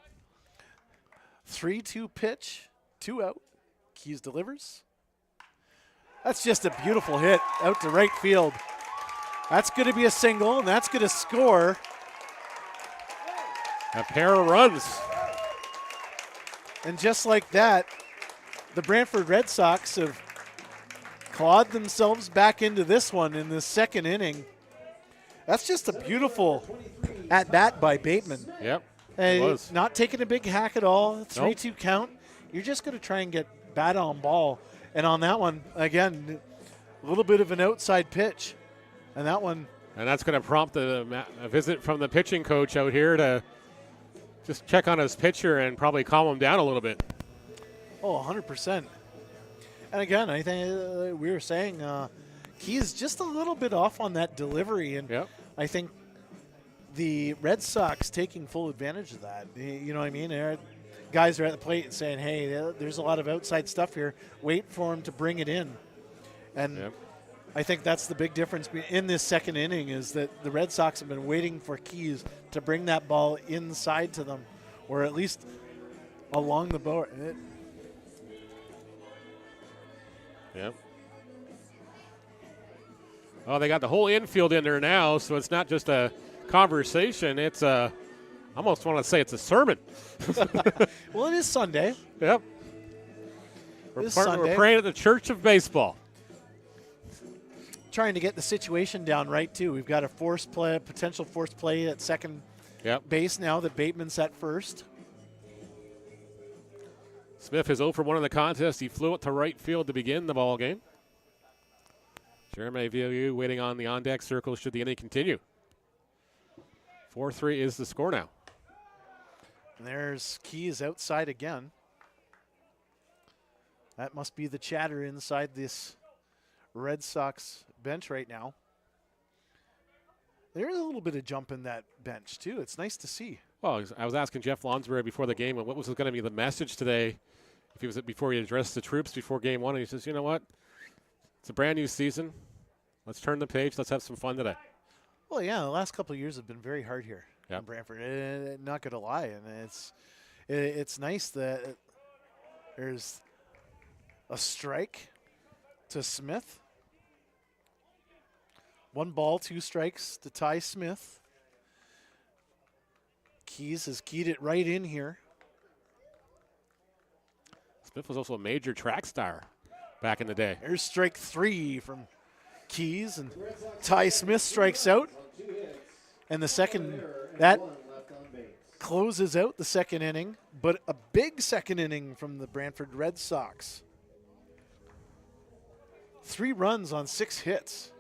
3-2 pitch, 2 out. Keys delivers. That's just a beautiful hit out to right field. That's going to be a single, and that's going to score. A pair of runs. And just like that, the Brantford Red Sox have clawed themselves back into this one in the second inning. That's just a beautiful at-bat by Bateman. Yep. It was. Not taking a big hack at all. 3-2 count. You're just going to try and get bat on ball. And on that one, again, a little bit of an outside pitch. And that one. And that's going to prompt a visit from the pitching coach out here to just check on his pitcher and probably calm him down a little bit. Oh, 100%. And again, I think we were saying Keys just a little bit off on that delivery. And Yep. I think the Red Sox taking full advantage of that. You know what I mean? Guys are at the plate and saying, hey, there's a lot of outside stuff here. Wait for him to bring it in. And Yep. I think that's the big difference in this second inning is that the Red Sox have been waiting for Keys to bring that ball inside to them, or at least along the board. Yep. Oh, they got the whole infield in there now, so it's not just a conversation. It's I almost want to say it's a sermon. Well, it is Sunday. Yep. This We're Sunday. praying at the Church of Baseball. Trying to get the situation down right, too. We've got a potential forced play at second Yep. base now that Bateman's at first. Smith is 0 for 1 in the contest. He flew it to right field to begin the ball game. Jeremy Villieu waiting on the on-deck circle should the inning continue. 4-3 is the score now. And there's Keys outside again. That must be the chatter inside this Red Sox bench right now. There's a little bit of jump in that bench, too. It's nice to see. Well, I was asking Jeff Lonsbury before the game, what was going to be the message today if he was before he addressed the troops before game one. And he says, you know what? It's a brand new season. Let's turn the page. Let's have some fun today. Well, yeah, the last couple of years have been very hard here Yep. in Brantford. Not going to lie. And it's nice that there's a strike to Smith. 1 ball, 2 strikes to Ty Smith. Keys has keyed it right in here. Smith was also a major track star back in the day. There's strike 3 from Keys, and Ty Smith strikes out. And the second That closes out the second inning, but a big second inning from the Brantford Red Sox. 3 runs on 6 hits.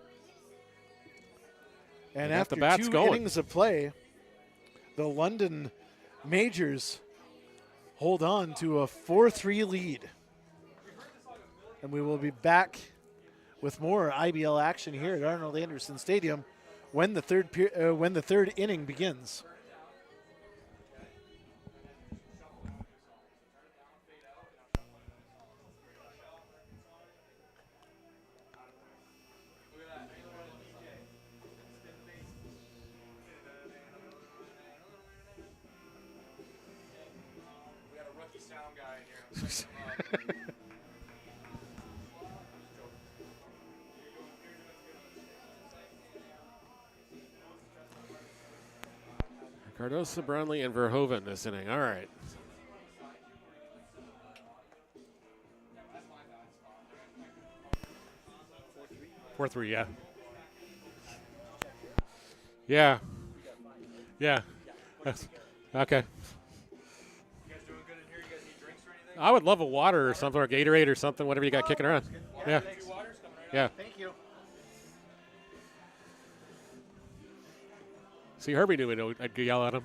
And They got after the bats 2 going. innings of play, the London Majors hold on to a 4-3 lead. And we will be back with more IBL action here at Arnold Anderson Stadium when the third inning begins. We got a rookie sound guy in here. Cardoso, Brownlee, and Verhoeven this inning. All right. Four three, yeah. Yeah. Yeah. Okay. You guys doing good in here? You guys need drinks or anything? I would love a water or something, or Gatorade or something, whatever you got kicking around. Yeah. Two waters coming right Yeah. Thank you. See, Herbie knew I'd yell at him.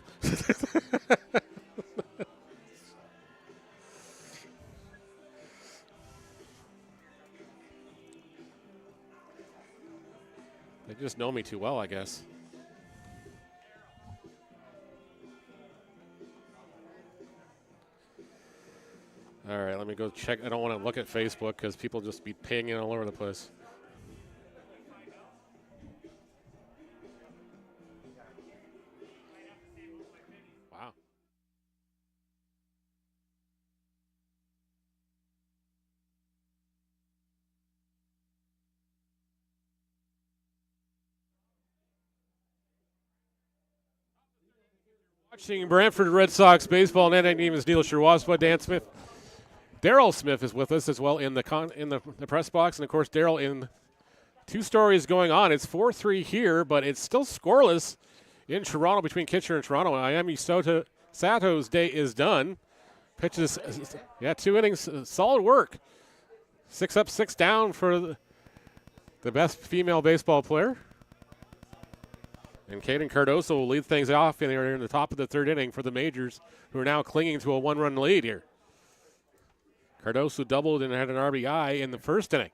They just know me too well, I guess. All right, let me go check. I don't want to look at Facebook because people just be pinging all over the place. Wow. Watching Brantford Red Sox baseball, and that name is Neil Sherwaswa, Dan Smith. Daryl Smith is with us as well in the press box, and of course Daryl in 2 stories going on. It's 4-3 here, but it's still scoreless in Toronto between Kitchener and Toronto. Miami Sato's day is done. Pitches, 2 innings, solid work. 6 up, 6 down for the best female baseball player. And Kaden Cardoso will lead things off in the top of the 3rd inning for the Majors, who are now clinging to a 1-run lead here. Cardoso doubled and had an RBI in the 1st inning.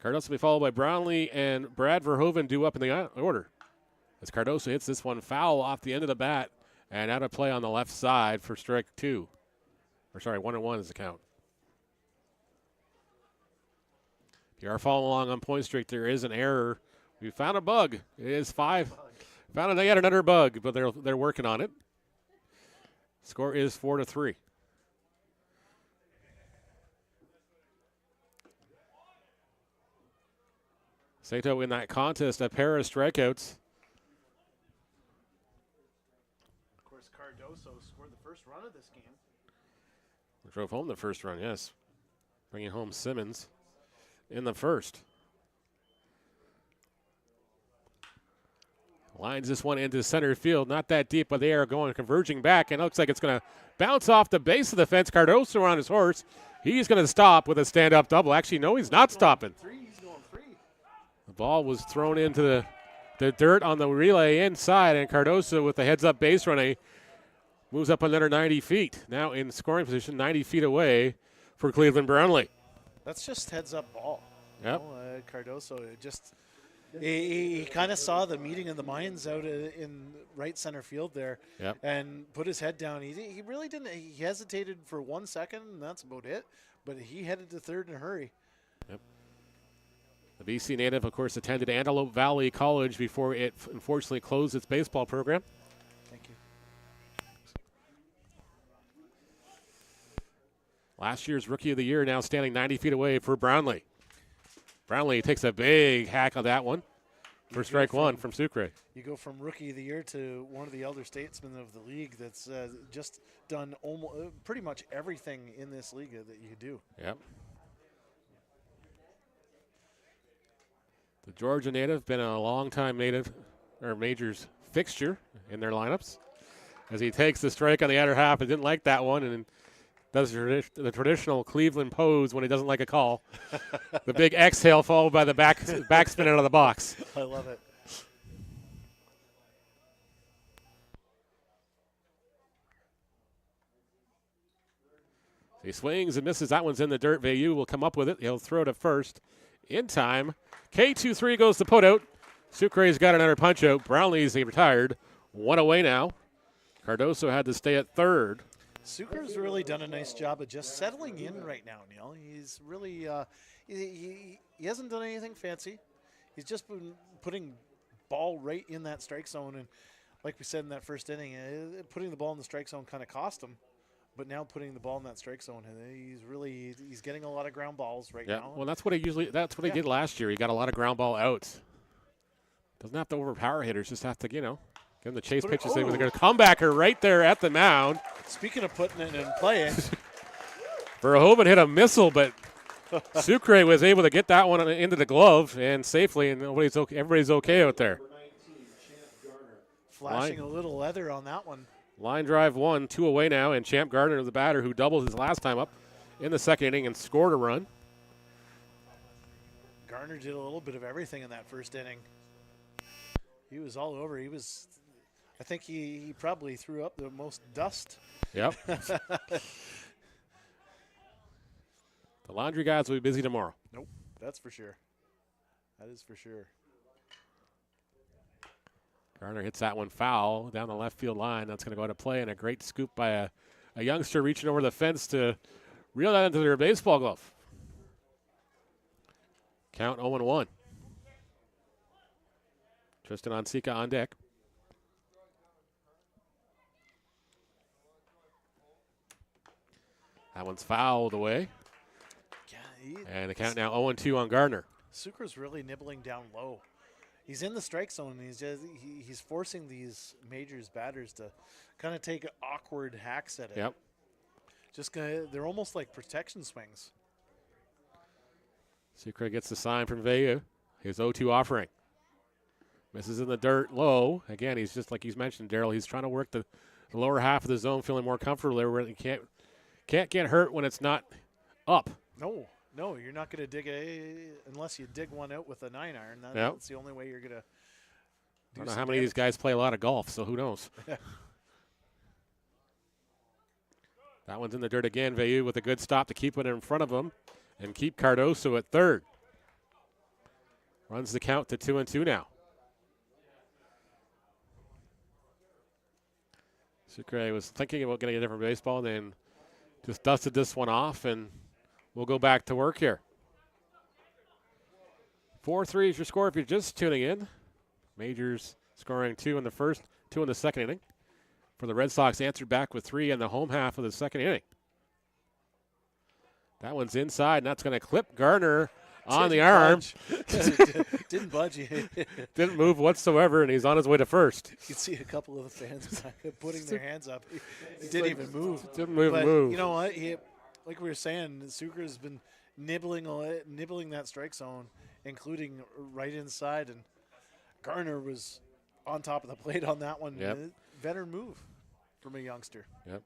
Cardoso will be followed by Brownlee and Brad Verhoeven due up in the order. As Cardoso hits this one foul off the end of the bat and out of play on the left side for strike 2. 1-1 is the count. If you are following along on Point Street, there is an error. We found a bug. It is 5. Found they had another bug, but they're working on it. Score is 4-3. Sato in that contest, a pair of strikeouts. Of course, Cardoso scored the first run of this game. Drove home the first run, yes. Bringing home Simmons in the 1st. Lines this one into center field. Not that deep, but they are converging back, and it looks like it's going to bounce off the base of the fence. Cardoso on his horse. He's going to stop with a stand-up double. Actually, no, he's not stopping. He's going 3. The ball was thrown into the dirt on the relay inside, and Cardoso with the heads-up base running moves up another 90 feet. Now in scoring position, 90 feet away for Cleveland Brownlee. That's just heads-up ball. Yep. Cardoso just he kind of saw the meeting of the minds out in right center field there, Yep. and put his head down. He really didn't. He hesitated for 1 second, and that's about it. But he headed to 3rd in a hurry. Yep. The BC native, of course, attended Antelope Valley College before it unfortunately closed its baseball program. Thank you. Last year's Rookie of the Year now standing 90 feet away for Brownlee. Brownlee takes a big hack on that one for strike 1 from Sucre. You go from Rookie of the Year to one of the elder statesmen of the league that's just done pretty much everything in this league that you do. Yep. The Georgia native, been a long-time native or Majors fixture in their lineups. As he takes the strike on the outer half, he didn't like that one, and does the traditional Cleveland pose when he doesn't like a call. The big exhale followed by the backspin out of the box. I love it. He swings and misses. That one's in the dirt. Veilleux will come up with it. He'll throw to first in time. K2-3 goes to put out. Sucre's got another punch out. Brownlee's retired. One away now. Cardoso had to stay at third. Sucre's really done a nice job of just settling in right now, Neil. He's really, he hasn't done anything fancy. He's just been putting ball right in that strike zone. And like we said in that first inning, putting the ball in the strike zone kind of cost him. But now putting the ball in that strike zone, he's getting a lot of ground balls right now. Well, that's what he he did last year. He got a lot of ground ball outs. Doesn't have to overpower hitters, just have to, give him the chase pitches in with a comebacker right there at the mound. Speaking of putting it in play, Verhoeven hit a missile, but Sucre was able to get that one into the glove and safely, and everybody's okay out there. flashing a little leather on that one. Line drive 1, 2 away now, and Champ Gardner, the batter, who doubled his last time up in the second inning and scored a run. Gardner did a little bit of everything in that first inning. He was all over. I think he probably threw up the most dust. Yep. The laundry guys will be busy tomorrow. Nope, that's for sure. That is for sure. Gardner hits that one foul down the left field line. That's going to go into play, and a great scoop by a youngster reaching over the fence to reel that into their baseball glove. Count 0-1. Tristan Onsika on deck. That one's fouled away. Yeah, And the count now 0-2 on Gardner. Sucre's really nibbling down low. He's in the strike zone. And he's forcing these Majors batters to kind of take awkward hacks at it. Yep. They're almost like protection swings. Sucre gets the sign from Veilleux. His 0-2 offering. Misses in the dirt low. Again, he's just like he's mentioned, Daryl. He's trying to work the lower half of the zone, feeling more comfortable there where he can't get hurt when it's not up. No, you're not going to dig unless you dig one out with a 9-iron. Yep. That's the only way you're going to do I don't know how many of these guys play a lot of golf, so who knows. That one's in the dirt again. Veilleux with a good stop to keep it in front of him and keep Cardoso at third. Runs the count to 2-2 now. Sucre was thinking about getting a different baseball and then just dusted this one off, and we'll go back to work here. 4-3 is your score if you're just tuning in. Majors scoring 2 in the first, 2 in the second inning. For the Red Sox, answered back with 3 in the home half of the second inning. That one's inside, and that's going to clip Gardner on the arm. Didn't budge. Didn't move whatsoever, and he's on his way to first. You can see a couple of the fans putting their hands up. He didn't even move. Didn't But move. you know what? Like we were saying, Sucre's been nibbling that strike zone, including right inside, and Gardner was on top of the plate on that one. Yep. Veteran move from a youngster. Yep.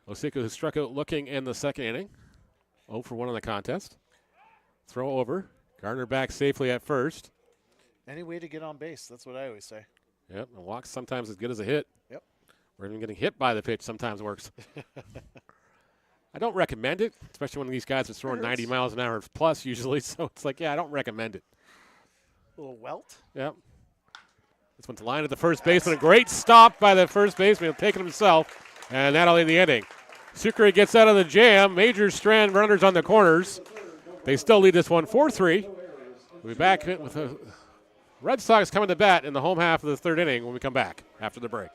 Osico, who struck out looking in the second inning. 0 for 1 on the contest. Throw over. Gardner back safely at first. Any way to get on base. That's what I always say. Yep. A walk sometimes as good as a hit. Yep. Or even getting hit by the pitch sometimes works. I don't recommend it, especially when these guys are throwing 90 miles an hour plus usually. So it's like, I don't recommend it. A little welt. Yep. This one's lined at the first baseman. A great stop by the first baseman. He'll take it himself. And that'll end the inning. Sucre gets out of the jam. Major strand runners on the corners. They still lead this one 4-3. We'll be back with the Red Sox coming to bat in the home half of the third inning when we come back after the break.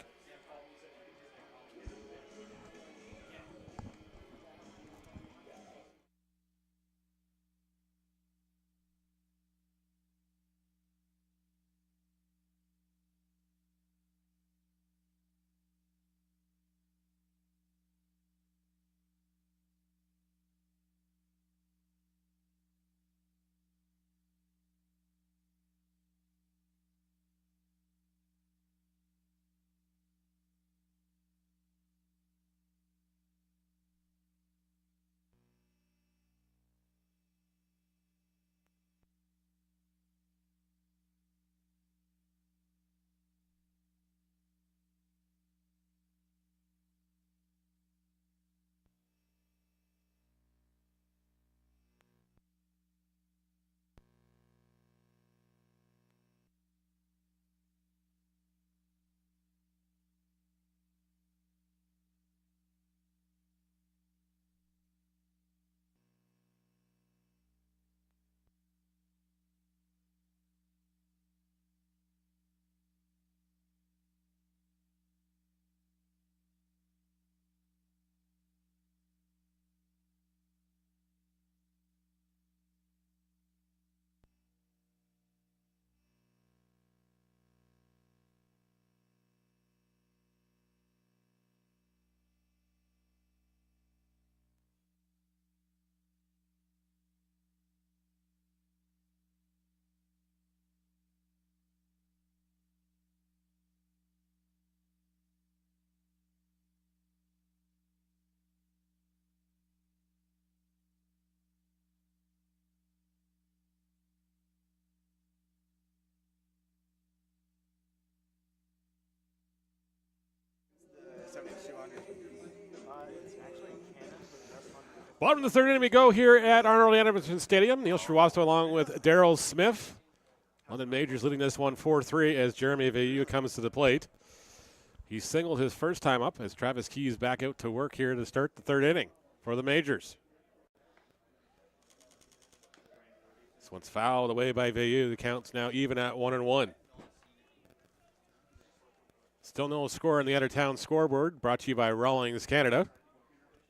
Bottom of the third inning we go here at Arnold Anderson Stadium. Neil Sriwasto along with Daryl Smith. London Majors leading this one 4-3 as Jeremy Veilleux comes to the plate. He singled his first time up as Travis Keys back out to work here to start the third inning for the Majors. This one's fouled away by Veilleux. The count's now even at 1-1. Still no score on the out-of-town scoreboard. Brought to you by Rawlings Canada.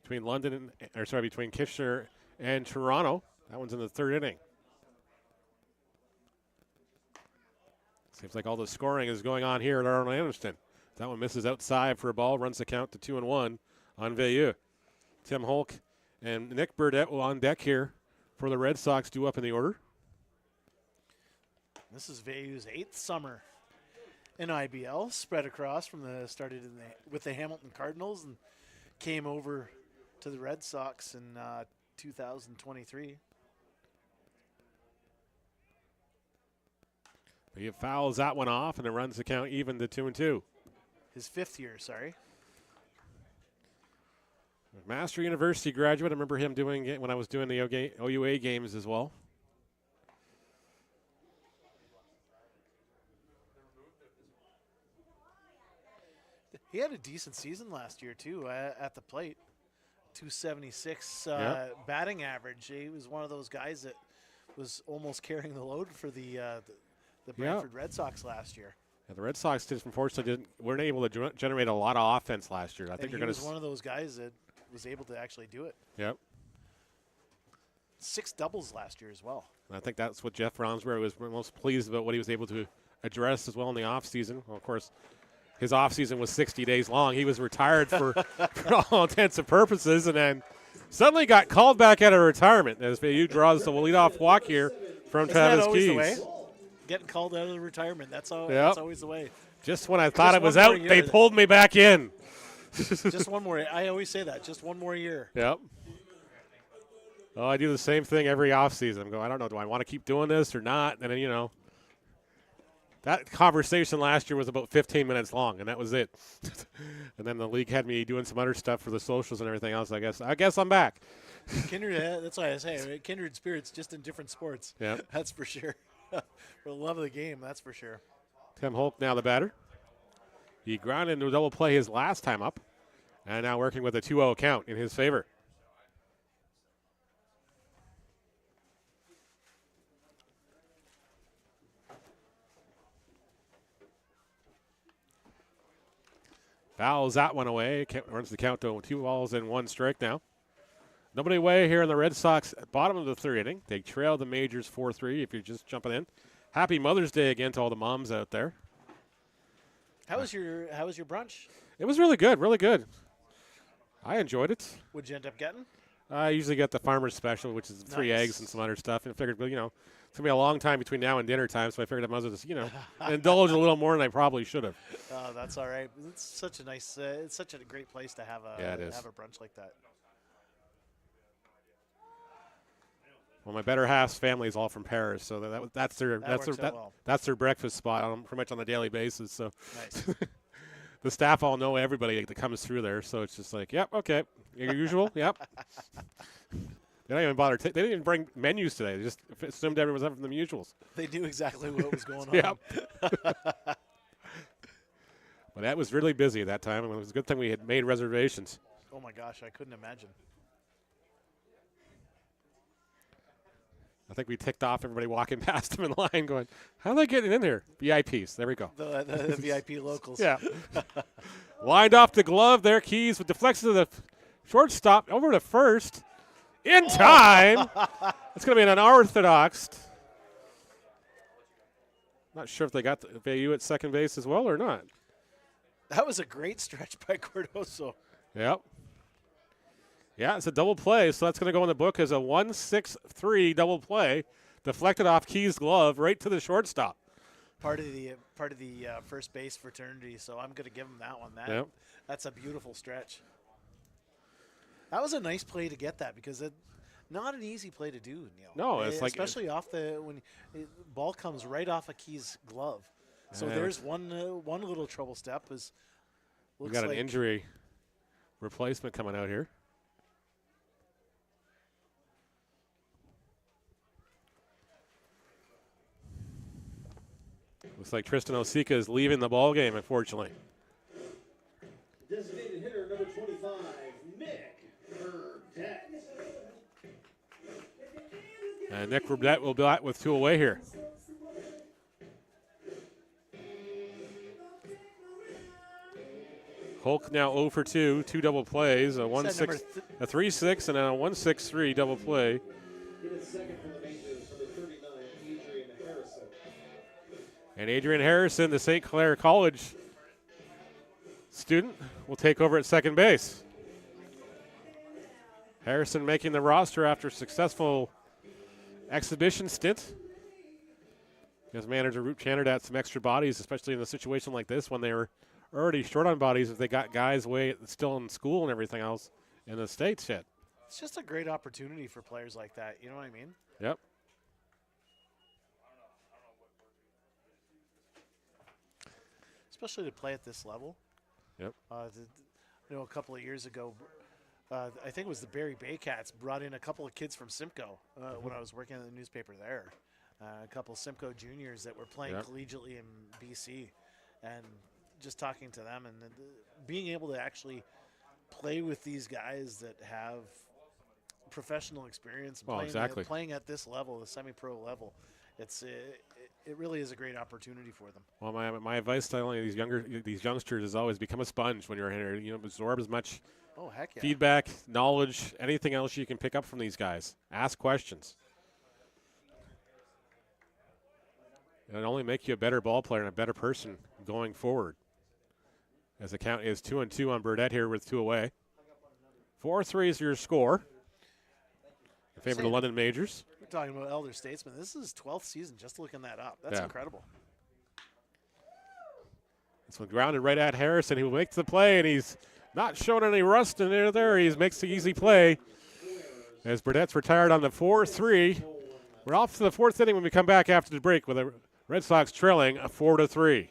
Between Kitchener and Toronto. That one's in the third inning. Seems like all the scoring is going on here at Arnold Anderson. That one misses outside for a ball, runs the count to 2-1 on Veilleux. Tim Holk and Nick Burdett will on deck here for the Red Sox, due up in the order. This is Veilleux's 8th summer in IBL, spread across from with the Hamilton Cardinals and came over to the Red Sox in 2023. He fouls that one off, and it runs the count even to 2-2. His 5th year, sorry. Master University graduate. I remember him doing it when I was doing the OUA games as well. He had a decent season last year, too, at the plate. 276 batting average. He was one of those guys that was almost carrying the load for the Brantford Red Sox last year. Yeah, the Red Sox unfortunately weren't able to generate a lot of offense last year. I think he was one of those guys that was able to actually do it. Yep. 6 doubles last year as well. And I think that's what Jeff Brownsbury was most pleased about, what he was able to address as well in the offseason. Well, of course, his offseason was 60 days long. He was retired for all intents and purposes, and then suddenly got called back out of retirement as Veilleux draws the leadoff walk here from Travis always Keys. the way? Getting called out of the retirement. That's always the way. Just when I thought it was one more out, year. they pulled me back in. Just one more. I always say that. Just one more year. Yep. Oh, I do the same thing every offseason. I'm going, I don't know, do I want to keep doing this or not? And then, that conversation last year was about 15 minutes long, and that was it. And then the league had me doing some other stuff for the socials and everything else. I guess I'm back. Kindred, that's why I say right? Kindred spirits, just in different sports. Yeah, that's for sure. For the love of the game, that's for sure. Tim Holk now the batter. He grounded into a double play his last time up, and now working with a 2-0 count in his favor. Fouls that one away. Runs the count to 2 balls and 1 strike now. Nobody away here in the Red Sox at bottom of the third inning. They trail the Majors 4-3 if you're just jumping in. Happy Mother's Day again to all the moms out there. How was your brunch? It was really good, really good. I enjoyed it. What'd you end up getting? I usually get the farmer's special, which is 3 eggs and some other stuff. And I figured, it's going to be a long time between now and dinner time, so I figured I might as well just, indulge a little more than I probably should have. Oh, that's all right. It's such a nice, it's such a great place to have a brunch like that. Well, my better half's family is all from Paris, so that's their breakfast spot pretty much on a daily basis. So nice. The staff all know everybody that comes through there, so it's just like, yep, okay, your usual, yep. They don't even bother. They didn't even bring menus today. They just assumed everyone was from the usuals. They knew exactly what was going on. Yep. But that was really busy at that time, and it was a good thing we had made reservations. Oh my gosh, I couldn't imagine. I think we ticked off everybody walking past them in line going, how are they getting in here? VIPs. There we go. The VIP locals. Yeah. Lined off the glove there. Keys with deflects to the shortstop over to first. In time. It's going to be an unorthodox. Not sure if they got the Veilleux at second base as well or not. That was a great stretch by Cardoso. Yep. Yeah, it's a double play, so that's going to go in the book as a 1-6-3 double play, deflected off Keys' glove right to the shortstop. Part of the first base fraternity, so I'm going to give him that one. That's a beautiful stretch. That was a nice play to get that because not an easy play to do, Neil. No, it's especially off when ball comes right off a Keys' glove. So there's one little trouble step. We got an injury replacement coming out here. Looks like Tristan Osika is leaving the ball game, unfortunately. Designated hitter number 25, Nick Burdett. And Nick Burdett will bat with 2 away here. Hulk now 0 for 2, 2 double plays, a 1-6, a 3-6, and a 1-6-3 double play. In his second for the majors, number 39, Adrian Harrison. And Adrian Harrison, the St. Clair College student, will take over at second base. Harrison making the roster after a successful exhibition stint. As manager Root Chanard had some extra bodies, especially in a situation like this when they were already short on bodies if they got guys away still in school and everything else in the States yet. It's just a great opportunity for players like that. You know what I mean? Yep. Especially to play at this level. Yep. You know, a couple of years ago, I think it was the Barry Baycats brought in a couple of kids from Simcoe when I was working in the newspaper there. A couple of Simcoe juniors that were playing collegiately in BC. And just talking to them and being able to actually play with these guys that have professional experience and playing at this level, the semi-pro level, it really is a great opportunity for them. Well, my advice to only these youngsters is always become a sponge when you're here. You know, absorb as much feedback, knowledge, anything else you can pick up from these guys. Ask questions. It'll only make you a better ball player and a better person going forward. As the count is 2-2 on Burdett here with 2 away. 4-3 is your score in favor of the London Majors. We're talking about elder statesmen. This is his 12th season, just looking that up. That's incredible. This one grounded right at Harrison. He will make the play, and he's not showing any rust in there. He makes the easy play as Burdett's retired on the 4-3. We're off to the 4th inning when we come back after the break with the Red Sox trailing 4-3.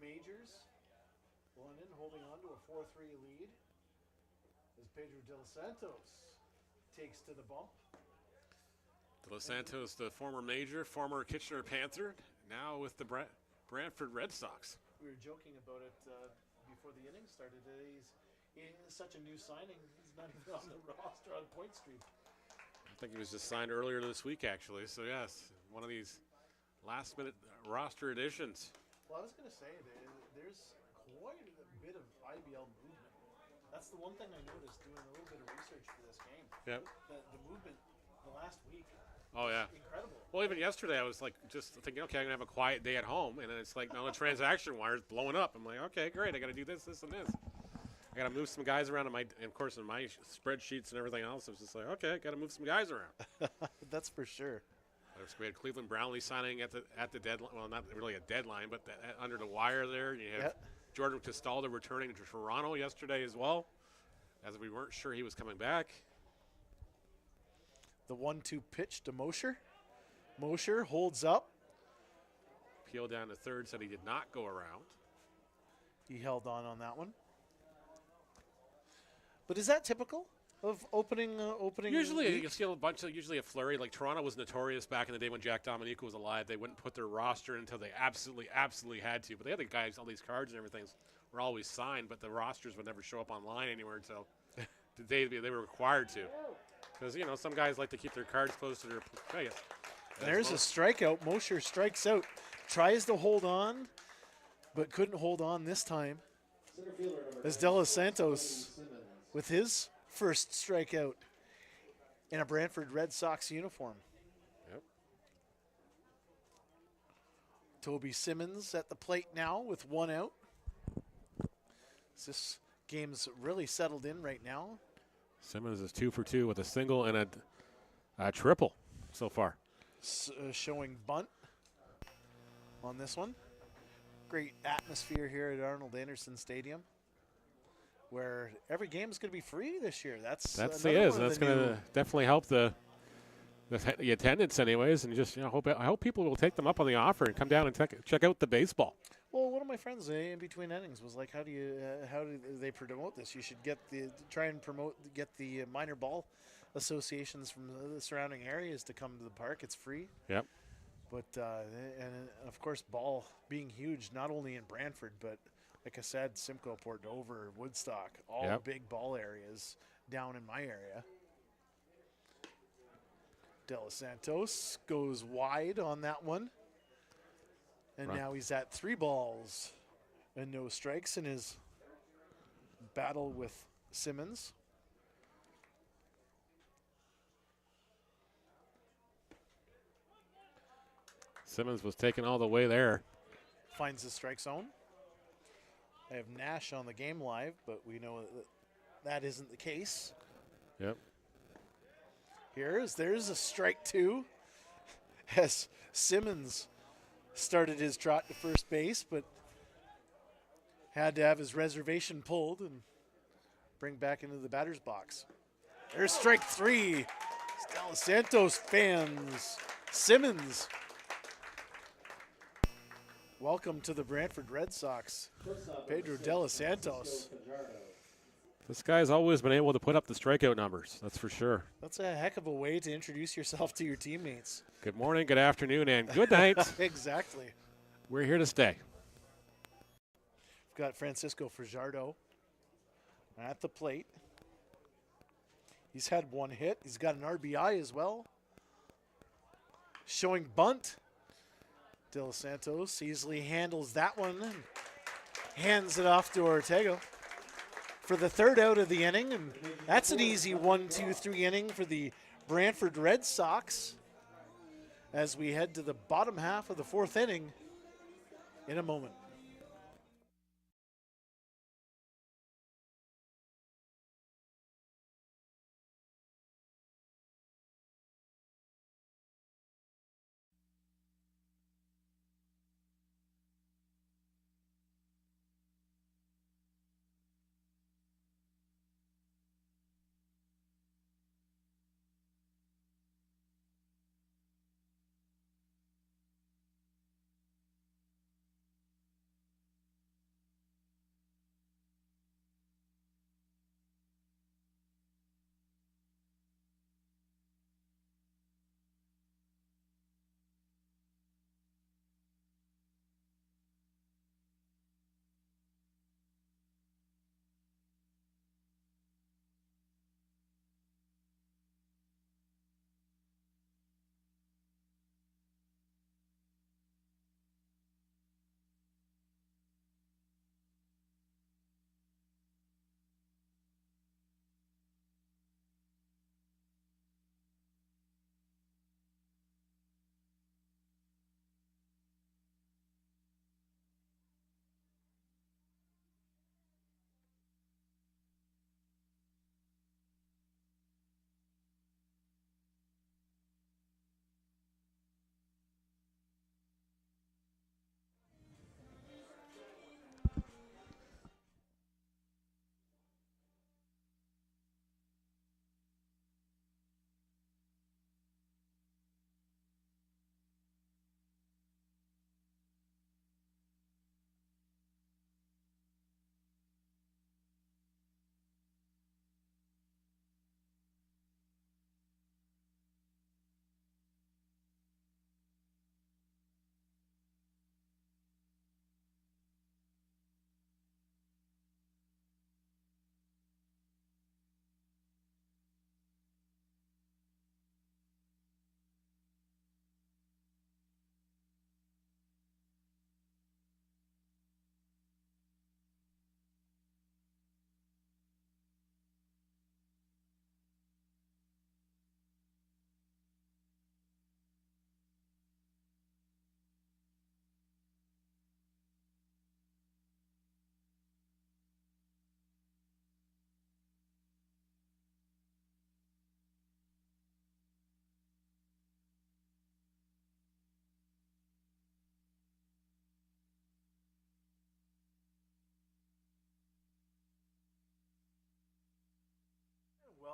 Majors, London holding on to a 4-3 lead as Pedro De Los Santos takes to the bump. De Los Santos, the former Major, former Kitchener Panther, now with the Brantford Red Sox. We were joking about it before the inning started. He's such a new signing. He's not even on the roster on Point Street. I think he was just signed earlier this week, actually. So, yes, one of these last-minute roster additions. Well, I was going to say there's quite a bit of IBL movement. That's the one thing I noticed doing a little bit of research for this game. Yep. The movement the last week. Oh, yeah. Incredible. Well, even yesterday, I was like just thinking, okay, I'm going to have a quiet day at home. And then it's like, now the transaction wire's blowing up. I'm like, okay, great. I got to do this, this, and this. I got to move some guys around in my, and of course, in my spreadsheets and everything else. I was just like, okay, got to move some guys around. That's for sure. We had Cleveland Brownlee signing at the deadline. Well, not really a deadline, but under the wire there. You have Jordan Castaldo returning to Toronto yesterday as well, as we weren't sure he was coming back. The 1-2 pitch to Mosher. Mosher holds up. Peel down to third, said he did not go around. He held on that one. But is that typical of opening? Usually, week? you see usually a flurry. Like Toronto was notorious back in the day when Jack Dominique was alive. They wouldn't put their roster in until they absolutely had to. But they had the guys, all these cards and everything were always signed, but the rosters would never show up online anywhere until they were required to. Because, you know, some guys like to keep their cards close to their face. There's a strikeout. Mosher strikes out. Tries to hold on, but couldn't hold on this time. As De Los Santos with his first strikeout in a Brantford Red Sox uniform. Yep. Toby Simmons at the plate now with one out. This game's really settled in right now. Simmons is 2 for 2 with a single and a triple so far. Showing bunt on this one. Great atmosphere here at Arnold Anderson Stadium, where every game is going to be free this year. That's it is. That's going to definitely help the attendance, anyways. And just I hope people will take them up on the offer and come down and check out the baseball. Well, one of my friends in between innings was like, "How do they promote this? You should get get the minor ball associations from the surrounding areas to come to the park. It's free." Yep. But and of course, ball being huge, not only in Brantford, but like I said, Simcoe, Port Dover, Woodstock, all big ball areas down in my area. De Los Santos goes wide on that one. And now he's at 3 balls and no strikes in his battle with Simmons. Simmons was taken all the way there. Finds the strike zone. I have Nash on the game live, but we know that isn't the case. Yep. There's a strike 2 as Simmons started his trot to first base, but had to have his reservation pulled and bring back into the batter's box. There's strike 3. De Los Santos fans. Simmons. Welcome to the Brantford Red Sox, Pedro De Los Santos. This guy's always been able to put up the strikeout numbers, that's for sure. That's a heck of a way to introduce yourself to your teammates. Good morning, good afternoon, and good night. Exactly. We're here to stay. We've got Francisco Fajardo at the plate. He's had 1 hit. He's got an RBI as well. Showing bunt. De Los Santos easily handles that one and hands it off to Ortega for the 3rd out of the inning. And that's an easy 1-2-3 inning for the Brantford Red Sox as we head to the bottom half of the 4th inning in a moment.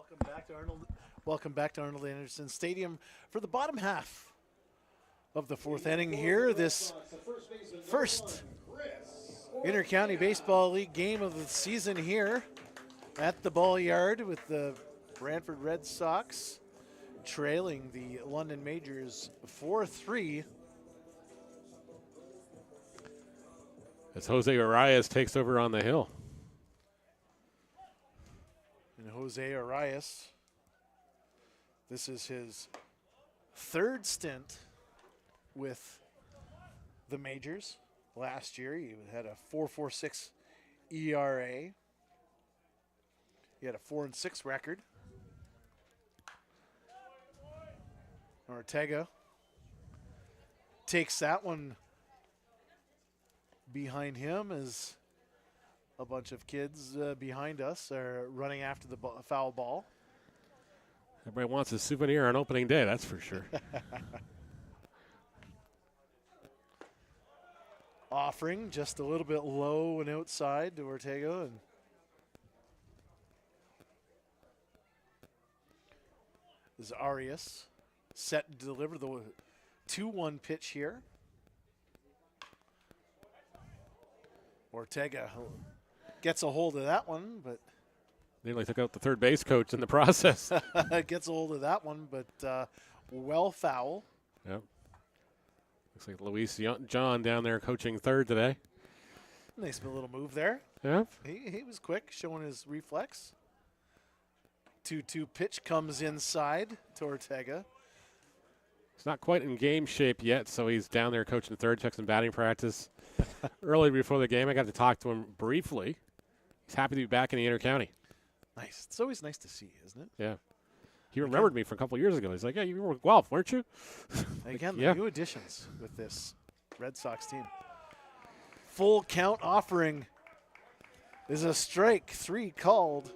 Welcome back to Arnold Anderson Stadium for the bottom half of the fourth inning here. This first Inter-County Baseball League game of the season here at the Ball Yard with the Brantford Red Sox trailing the London Majors 4-3. As Jose Arias takes over on the hill. And Jose Arias, this is his third stint with the Majors. Last year, he had a 4.46 ERA. He had a 4-6 record. Ortega takes that one behind him as a bunch of kids behind us are running after the foul ball. Everybody wants a souvenir on opening day, that's for sure. Offering just a little bit low and outside to Ortega. And this is Arias set to deliver the 2-1 pitch here. Ortega gets a hold of that one, but Nearly took out the third base coach in the process. gets a hold of that one, but well foul. Yep. Looks like Luis John down there coaching third today. Nice little move there. Yep. He was quick, showing his reflex. 2-2 pitch comes inside to Ortega. He's not quite in game shape yet, so he's down there coaching third, took some batting practice. Early before the game, I got to talk to him briefly. He's happy to be back in the Inter-County. Nice. It's always nice to see, isn't it? Yeah. He remembered me from a couple years ago. He's like, yeah, you were with Guelph, weren't you? Again, yeah. the new additions with this Red Sox team. Full count offering is a strike. 3 called.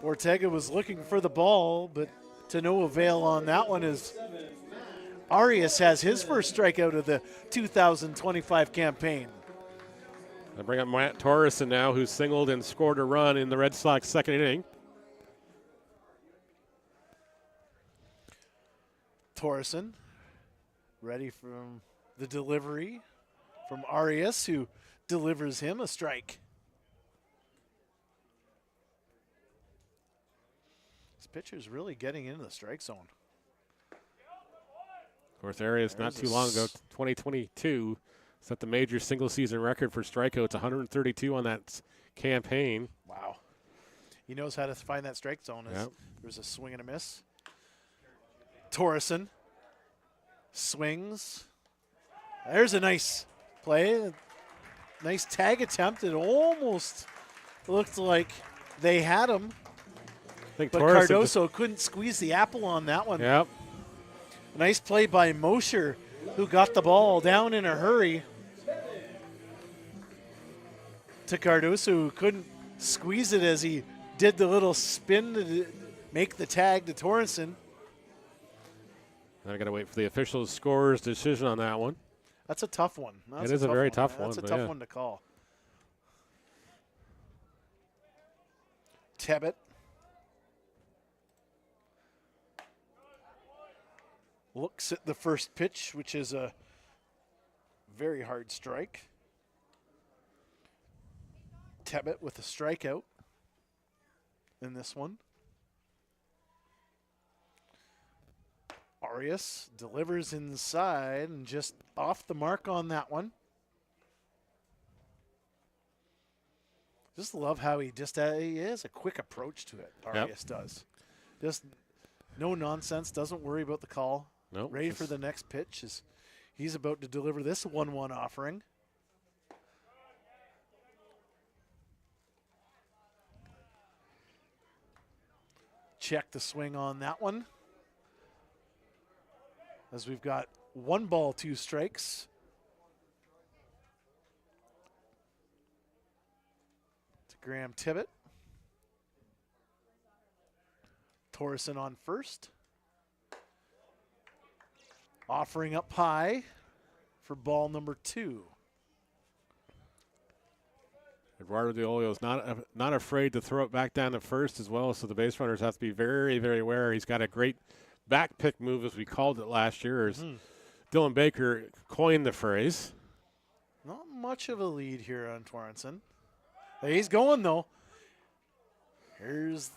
Ortega was looking for the ball, but to no avail on that one as Arias has his first strikeout of the 2025 campaign. I bring up Matt Torreson now, who singled and scored a run in the Red Sox second inning. Torreson ready from the delivery from Arias, who delivers him a strike. This pitcher's really getting into the strike zone. Of course, Arias not too long ago, 2022, set the major single-season record for strikeouts, 132 on that campaign. Wow. He knows how to find that strike zone. Yep. There's a swing and a miss. Torreson swings. There's a nice play. Nice tag attempt. It almost looked like they had him, I think but Torreson Cardoso couldn't squeeze the apple on that one. Yep. Nice play by Mosher, who got the ball down in a hurry to Cardoso, who couldn't squeeze it as he did the little spin to make the tag to Torreson. I got to wait for the official scorer's decision on that one. That's a tough one. It is a very tough one. That's a but tough yeah. one to call. Tebbett. Looks at the first pitch, which is a very hard strike. Tebbett with a strikeout in this one. Arias delivers inside and just off the mark on that one. Just love how he has a quick approach to it. Arias does. Just no nonsense, doesn't worry about the call. Nope, Ready for the next pitch as he's about to deliver this 1-1 offering. Check the swing on that one. As we've got 1 ball, 2 strikes. To Graham Tibbett. Torreson on first. Offering up high for ball number 2. Eduardo De Olio is not afraid to throw it back down to first as well, so the base runners have to be very, very aware. He's got a great back pick move, as we called it last year, as Dylan Baker coined the phrase. Not much of a lead here on Torrenson. He's going, though. Here's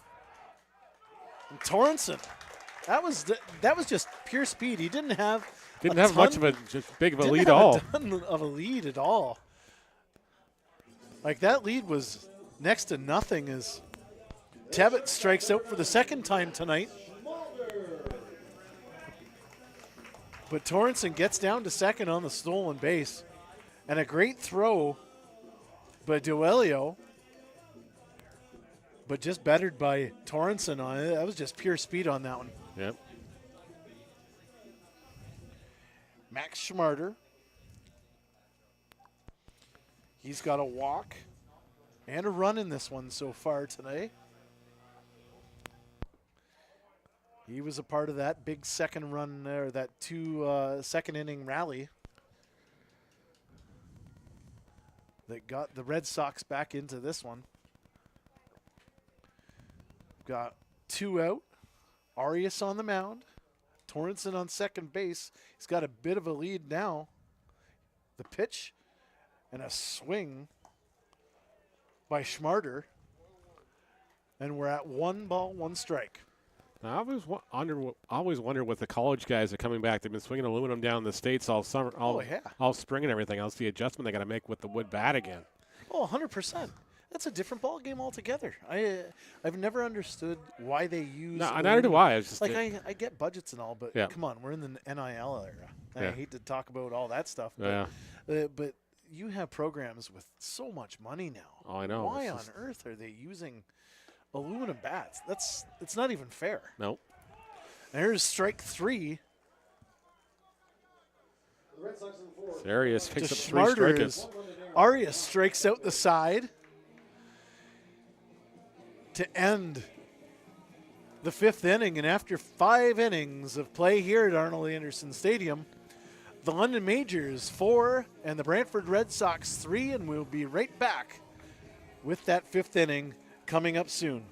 Torrenson. That was just pure speed. He didn't have much of a just big of a lead at all. all. Of a lead at all. Like, that lead was next to nothing as Tebbett strikes out for the second time tonight. But Torrenson gets down to second on the stolen base. And a great throw by Duelio, but just bettered by Torrenson on it. That was just pure speed on that one. Yep. Max Schmarter. He's got a walk and a run in this one so far today. He was a part of that big second run there, that second inning rally that got the Red Sox back into this one. Got 2 out. Arias on the mound. Torrenson on second base. He's got a bit of a lead now. The pitch and a swing by Schmarter. And we're at 1 ball, 1 strike. Now, I always wonder with the college guys that are coming back. They've been swinging aluminum down in the States all summer, all spring and everything else. The adjustment they got to make with the wood bat again. Oh, 100%. That's a different ball game altogether. I've never understood why they use. No, neither do I. It's just like I get budgets and all, but yeah. Come on, we're in the NIL era. Yeah. I hate to talk about all that stuff. Yeah. But you have programs with so much money now. Oh, I know. Why on earth are they using aluminum bats? It's not even fair. Nope. There's strike 3. The Red Sox in the fourth. Arias picks To up 3 Schmarter strikeouts. Arias strikes out the side to end the 5th inning. And after 5 innings of play here at Arnold Anderson Stadium, the London Majors 4 and the Brantford Red Sox 3, and we'll be right back with that 5th inning coming up soon.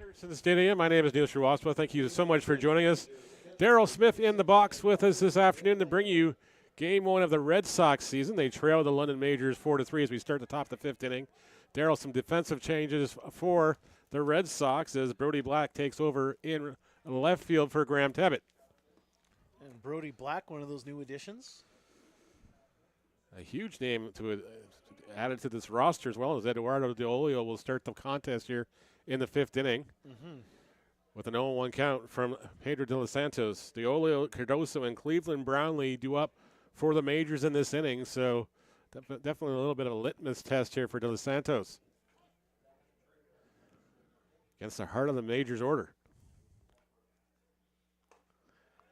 Anderson Stadium. My name is Neil Sriwastava. Thank you so much for joining us. Daryl Smith in the box with us this afternoon to bring you Game 1 of the Red Sox season. They trail the London Majors 4-3 as we start to top the 5th inning. Daryl, some defensive changes for the Red Sox as Brody Black takes over in left field for Graham Tebbett. And Brody Black, one of those new additions. A huge name added to this roster as well as Eduardo De Olio will start the contest here in the 5th inning with an 0-1 count from Pedro de los Santos. De Olio, Cardoso, and Cleveland Brownlee due up for the Majors in this inning, so definitely a little bit of a litmus test here for de los Santos against the heart of the Majors order.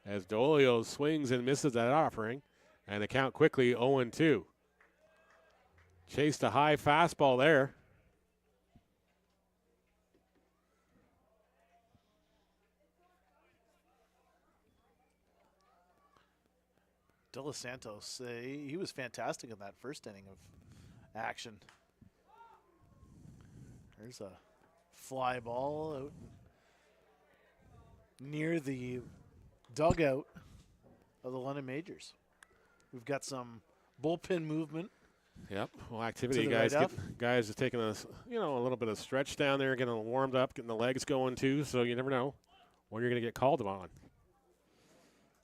As De Olio swings and misses that offering, and the count quickly 0-2. Chased a high fastball there. De Los Santos, he was fantastic in that first inning of action. There's a fly ball out near the dugout of the London Majors. We've got some bullpen movement. Yep. Well, activity, To the guys. right up. Guys are taking a little bit of stretch down there, getting warmed up, getting the legs going too. So you never know when you're going to get called upon.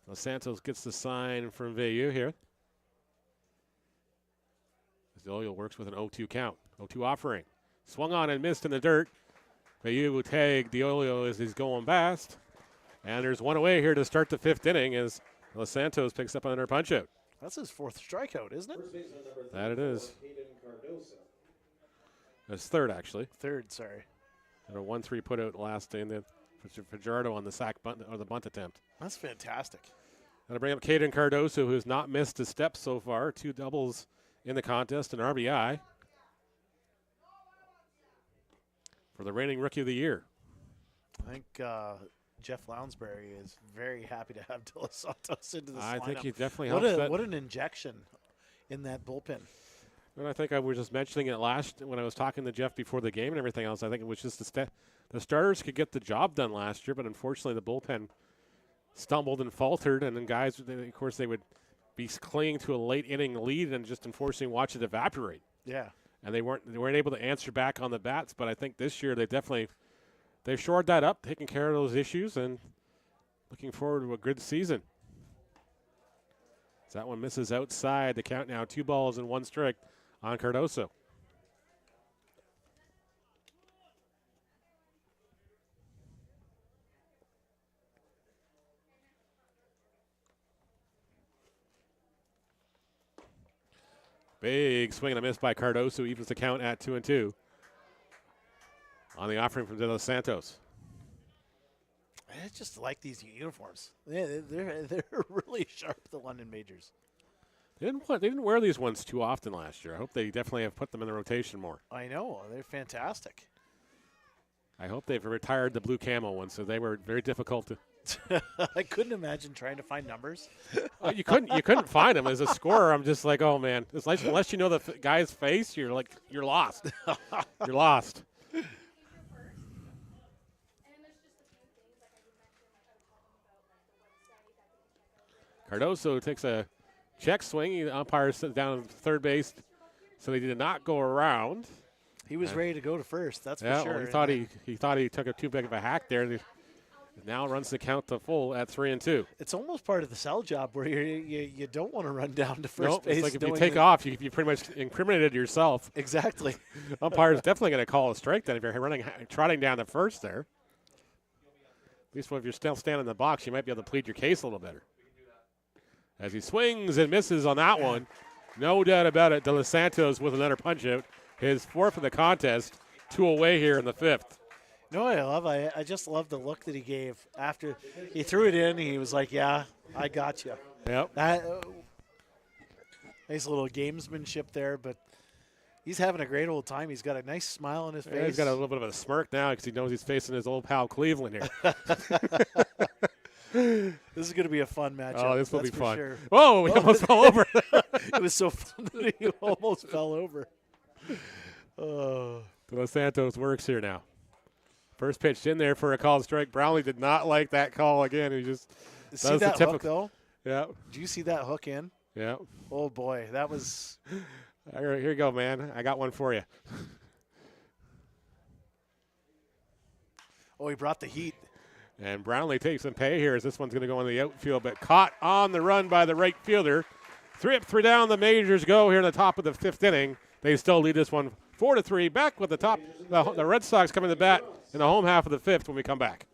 Los Santos gets the sign from Veilleux here. Zolio works with an 0-2 count. 0-2 offering. Swung on and missed in the dirt. Veilleux will tag Diolio as he's going past. And there's one away here to start the 5th inning as Los Santos picks up another punch out. That's his 4th strikeout, isn't it? First baseman number 3, That it is. Hayden Cardoso. That's 3rd, actually. 3rd, sorry. And a 1-3 put out last day, and then Fajardo on the sack bunt or the bunt attempt. That's fantastic. And I bring up Caden Cardoso, who has not missed a step so far. 2 doubles in the contest, an RBI for the reigning Rookie of the Year. I think Jeff Lounsbury is very happy to have De Los Santos into this I lineup. think he definitely helps that. What an injection in that bullpen. And I think I was just mentioning it when I was talking to Jeff before the game and everything else. I think it was just the starters could get the job done last year, but unfortunately the bullpen stumbled and faltered, and then guys, of course, they would be clinging to a late inning lead and just unfortunately watch it evaporate. Yeah. And they weren't able to answer back on the bats. But I think this year they've shored that up, taking care of those issues, and looking forward to a good season. As that one misses outside. The count now 2 balls and 1 strike on Cardoso. Big swing and a miss by Cardoso, evens the count at 2-2 on the offering from De Los Santos. I just like these uniforms. They're really sharp, the London Majors. They didn't wear these ones too often last year. I hope they definitely have put them in the rotation more. I know. They're fantastic. I hope they've retired the blue camo ones, so they were very difficult to. I couldn't imagine trying to find numbers. You couldn't find them as a scorer. I'm just like, oh man, it's like, unless you know the guy's face, you're lost. You're lost. Cardoso takes a check swing. The umpire sits down at third base, so he did not go around. He was ready to go to first. That's for sure. Well, he thought he took too big of a hack there. And now runs the count to full at 3-2. It's almost part of the sell job where you don't want to run down to first Nope, base. it's like if you take off, you pretty much incriminated yourself. Exactly. Umpire's definitely going to call a strike then if you're trotting down to first there. At least if you're still standing in the box, you might be able to plead your case a little better. As he swings and misses on that one, no doubt about it, De Los Santos with another punch out. His 4th of the contest, 2 away here in the 5th. No, I just love the look that he gave after he threw it in. He was like, "Yeah, I got you." Yep. Nice little gamesmanship there, but he's having a great old time. He's got a nice smile on his face. Yeah, he's got a little bit of a smirk now because he knows he's facing his old pal Cleveland here. This is going to be a fun matchup. Oh, this will that's be for fun. Sure. Whoa, we almost fell over. It was so fun that he almost fell over. De Los Santos works here now. First pitch in there for a called strike. Brownlee did not like that call again. He just See does that the hook, typical. though? Yeah, Do you see that hook in? yeah. Oh, boy. That was All right, here you go, man. I got one for you. – he brought the heat. And Brownlee takes some pay here as this one's going to go in the outfield, but caught on the run by the right fielder. 3 up, 3 down. The Majors go here in the top of the 5th inning. They still lead this one 4-3. Back with the Red Sox coming to bat in the home half of the 5th when we come back.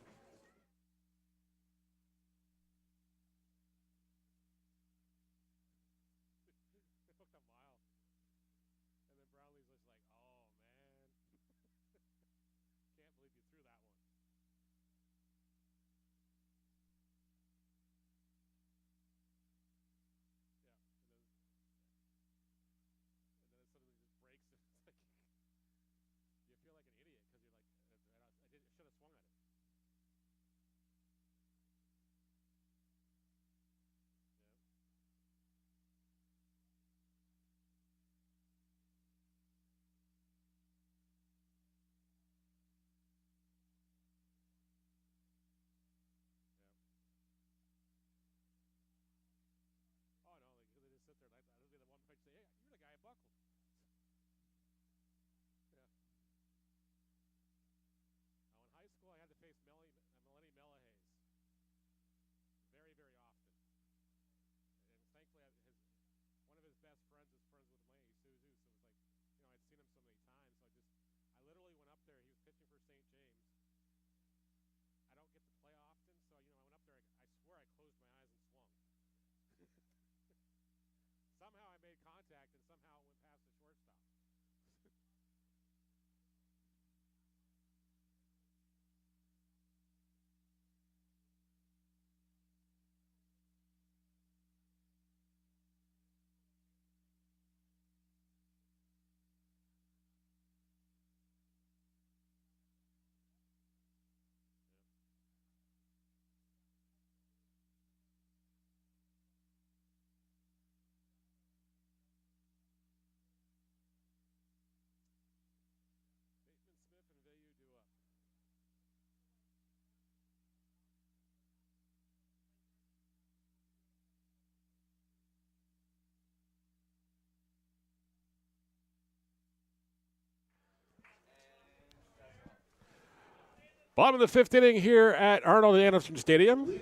Bottom of the fifth inning here at Arnold Anderson Stadium.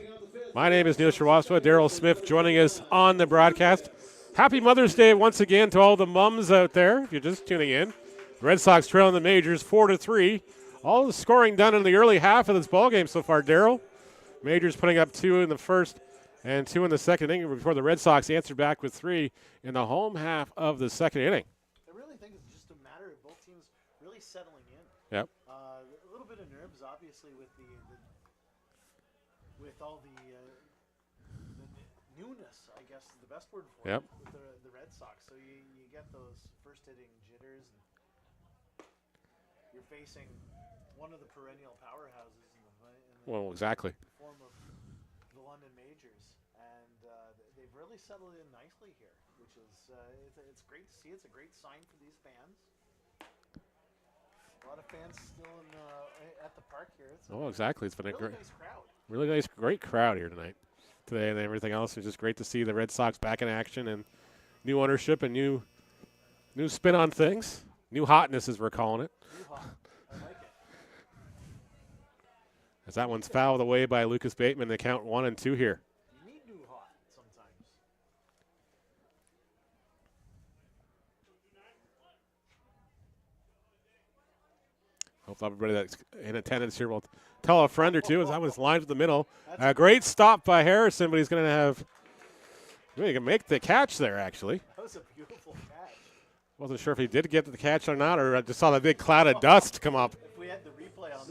My name is Neil Shrivastava. Daryl Smith joining us on the broadcast. Happy Mother's Day once again to all the mums out there, if you're just tuning in. The Red Sox trailing the Majors 4-3. All the scoring done in the early half of this ballgame so far, Daryl. Majors putting up 2 in the first and 2 in the second inning before the Red Sox answered back with 3 in the home half of the second inning. I really think it's just a matter of both teams really settling in. Yep. A little bit of nerves, obviously, with with all the newness, I guess is the best word for Yep. it, with the Red Sox. So you get those first hitting jitters, and you're facing one of the perennial powerhouses in the Well, exactly. form of the London Majors, and they've really settled in nicely here, which is it's great to see. It's a great sign for these fans. A lot of fans still at the park here. It's Exactly. It's been a really great, nice crowd. really nice, great crowd here today, and everything else. It's just great to see the Red Sox back in action and new ownership and new spin on things, new hotness as we're calling it. Yeehaw. I like it. As that one's fouled away by Lucas Bateman, they count 1 and 2 here. You need new hot sometimes. Hope everybody that's in attendance here will tell a friend or two as that was lined to the middle. A great stop by Harrison, but he's going to have. He can make the catch there, actually. That was a beautiful catch. Wasn't sure if he did get the catch or not, or I just saw that big cloud of dust come up. If we had the replay on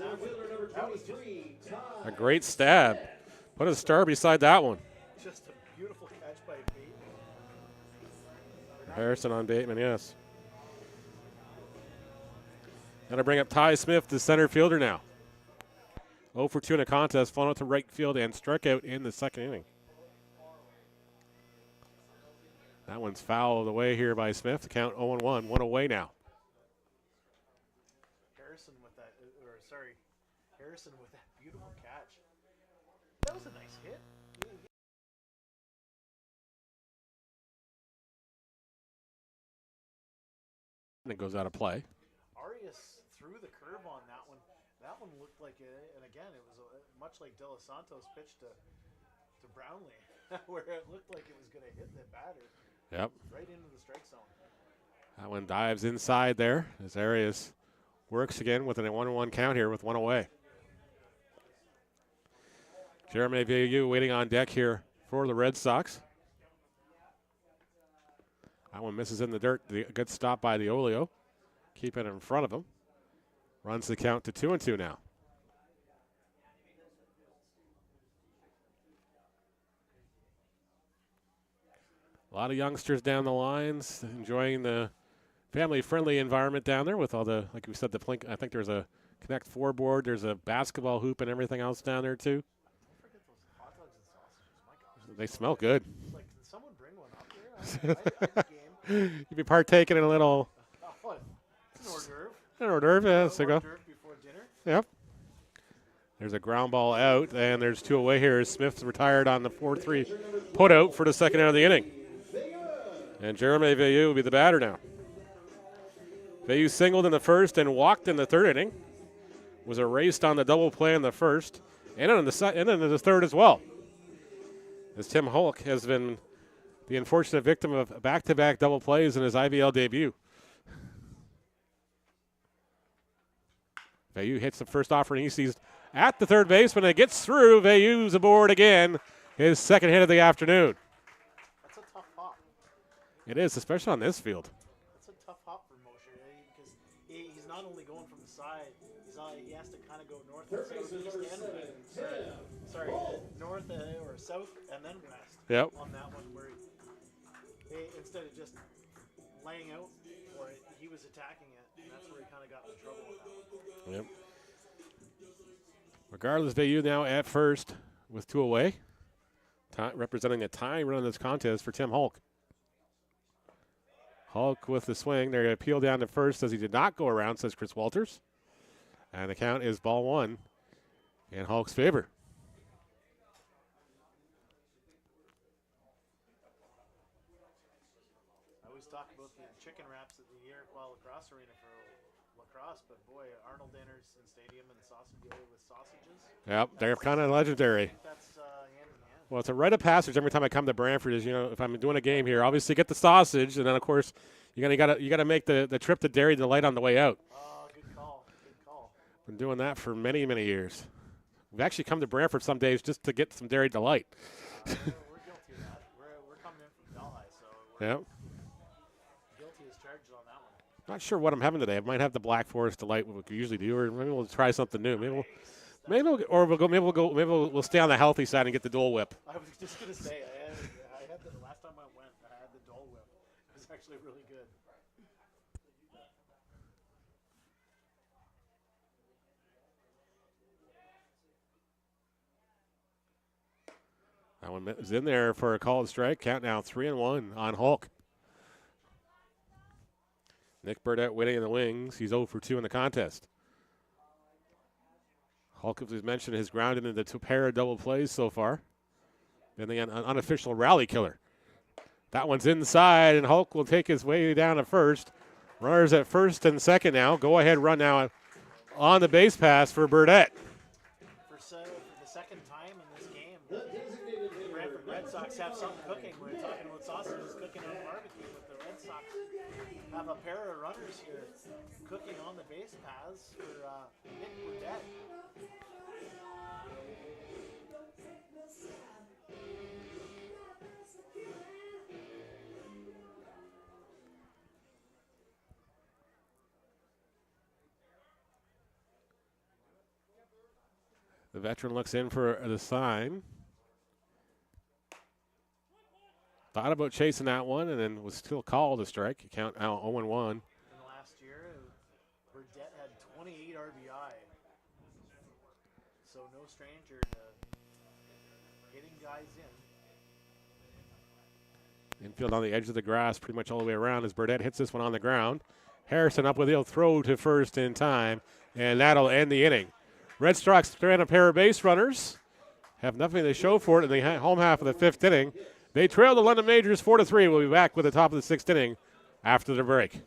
that was A great stab. Put a star beside that one. just a beautiful catch by Bateman. Harrison on Bateman, yes. Got to bring up Ty Smith, the center fielder now. 0 for 2 in a contest, flown out to right field and struck out in the second inning. That one's fouled away here by Smith. The count 0-1, 1 away now. Harrison with that beautiful catch. That was a nice hit. And it goes out of play. Arias threw the curve on that one. That one looked like and again, it was much like De Los Santos' pitch to Brownlee, where it looked like it was going to hit the batter Yep. right into the strike zone. That one dives inside there as Arias works again with a 1-1 count here with 1 away. Jeremy Veilleux waiting on deck here for the Red Sox. That one misses in the dirt. Good stop by the Olio. Keep it in front of him. Runs the count to 2-2 now. A lot of youngsters down the lines, enjoying the family-friendly environment down there with all the, like we said, the Plink. I think there's a Connect 4 board. There's a basketball hoop and everything else down there too. Don't forget those hot dogs and sausages. My God. They smell good. Like, can someone bring one up here? I'd be game. You'd be partaking in a little Oh, it's an hors d'oeuvre. hors d'oeuvre. Yeah, Hors there you go. d'oeuvre before dinner. Yep. There's a ground ball out, and there's 2 away here. Smith's retired on the 4-3 put out for the second out of the inning. And Jeremy Veilleux will be the batter now. Veilleux singled in the first and walked in the third inning. Was erased on the double play in the first, and in the third as well. As Tim Hulk has been the unfortunate victim of back-to-back double plays in his IBL debut. Veilleux hits the first offering. He sees at the third baseman. It gets through. Veilleux's aboard again. His second hit of the afternoon. That's a tough hop. It is, especially on this field. That's a tough hop for Mosher because he's not only going from the side, he has to kind of go north and south, east and west. Sorry, north or south and then west. Yep. On that one where he instead of just laying out for it, he was attacking it, and that's where he kind of got in trouble with that one. Yep. Regardless, Veilleux now at first with 2 away, representing a tie run in this contest for Tim Hulk. Hulk with the swing. They're going to peel down to first as he did not go around, says Chris Walters. And the count is ball 1 in Hulk's favor. I always talk about the chicken wraps at the Eric Law Lacrosse Arena for lacrosse, but boy, Arnold Anderson Stadium and Sausage with sausages. Yep, they're kind of legendary. I think that's hand in hand. Well, it's a rite of passage every time I come to Brantford. Is if I'm doing a game here, obviously get the sausage, and then of course you gotta make the trip to Dairy Delight on the way out. Oh, good call. Good call. Been doing that for many years. We've actually come to Brantford some days just to get some Dairy Delight. We're guilty of that. We're coming in from Delhi, so we're Yep. guilty as charged on that one. Not sure what I'm having today. I might have the Black Forest Delight, what we usually do, or maybe we'll try something new. We'll stay on the healthy side and get the Dole Whip. I was just gonna say, I had the last time I went, I had the Dole Whip. It was actually really good. That one is in there for a called strike. Count now 3-1 on Hulk. Nick Burdett waiting in the wings. He's 0 for 2 in the contest. Hulk, as we mentioned, has grounded into 2 pair of double plays so far. Then the unofficial rally killer. That one's inside, and Hulk will take his way down to first. Runners at first and second now. Go ahead run now on the base pass for Burdett. For the second time in this game, the Brantford Red Sox have something cooking. We're talking about sausages cooking on barbecue, but the Red Sox have a pair of runners here cooking on the base paths for Nick Burdett. The veteran looks in for the sign. Thought about chasing that one and then was still called a strike. You count out 0-1. In last year, Burdett had 28 RBI. So no stranger to getting guys in. Infield on the edge of the grass pretty much all the way around as Burdett hits this one on the ground. Harrison up with he'll throw to first in time, and that'll end the inning. Red Sox strand a pair of base runners. Have nothing to show for it in the home half of the 5th inning. They trail the London Majors 4-3. We'll be back with the top of the 6th inning after the break.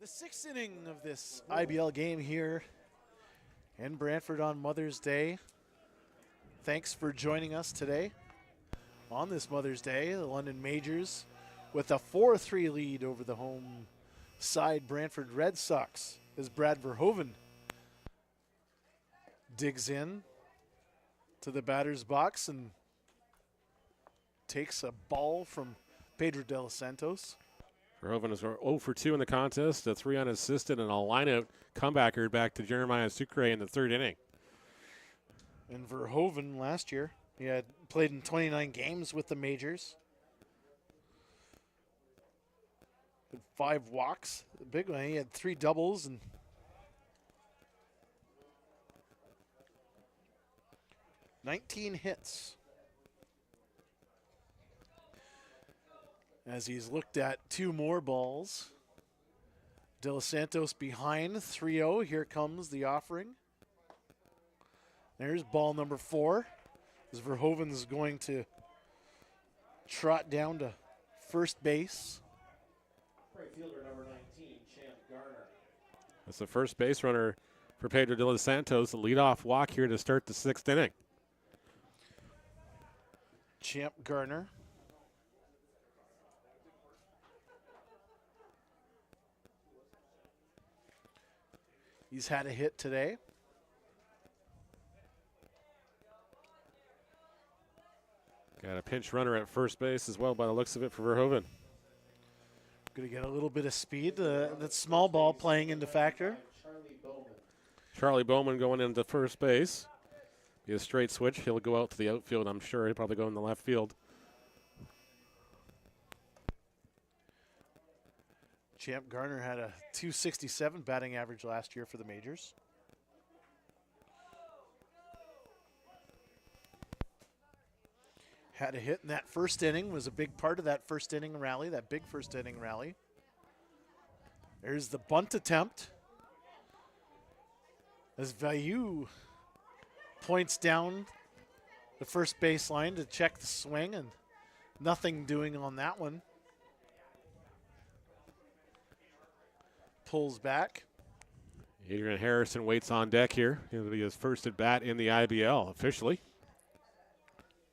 The 6th inning of this IBL game here in Brantford on Mother's Day. Thanks for joining us today on this Mother's Day. The London Majors with a 4-3 lead over the home side Brantford Red Sox as Brad Verhoeven digs in to the batter's box and takes a ball from Pedro de los Santos. Verhoeven is 0 for 2 in the contest, a 3 unassisted, and a lineout comebacker back to Jeremiah Sucre in the third inning. And Verhoeven last year, he had played in 29 games with the majors. Had 5 walks, the big one. He had 3 doubles and 19 hits. As he's looked at 2 more balls. De Los Santos behind 3-0. Here comes the offering. There's ball number 4. As Verhoeven's going to trot down to first base. Right fielder number 19, Champ Garner. That's the first base runner for Pedro de los Santos. The leadoff walk here to start the 6th inning. Champ Garner. He's had a hit today. Got a pinch runner at first base as well by the looks of it for Verhoeven. Going to get a little bit of speed. That small ball playing into factor. Charlie Bowman going into first base. Be a straight switch. He'll go out to the outfield, I'm sure. He'll probably go in the left field. Champ Garner had a .267 batting average last year for the majors. Had a hit in that first inning, was a big part of that first inning rally, that big first inning rally. There's the bunt attempt. As Vayu points down the first baseline to check the swing, and nothing doing on that one. Pulls back. Adrian Harrison waits on deck here. He'll be his first at bat in the IBL officially.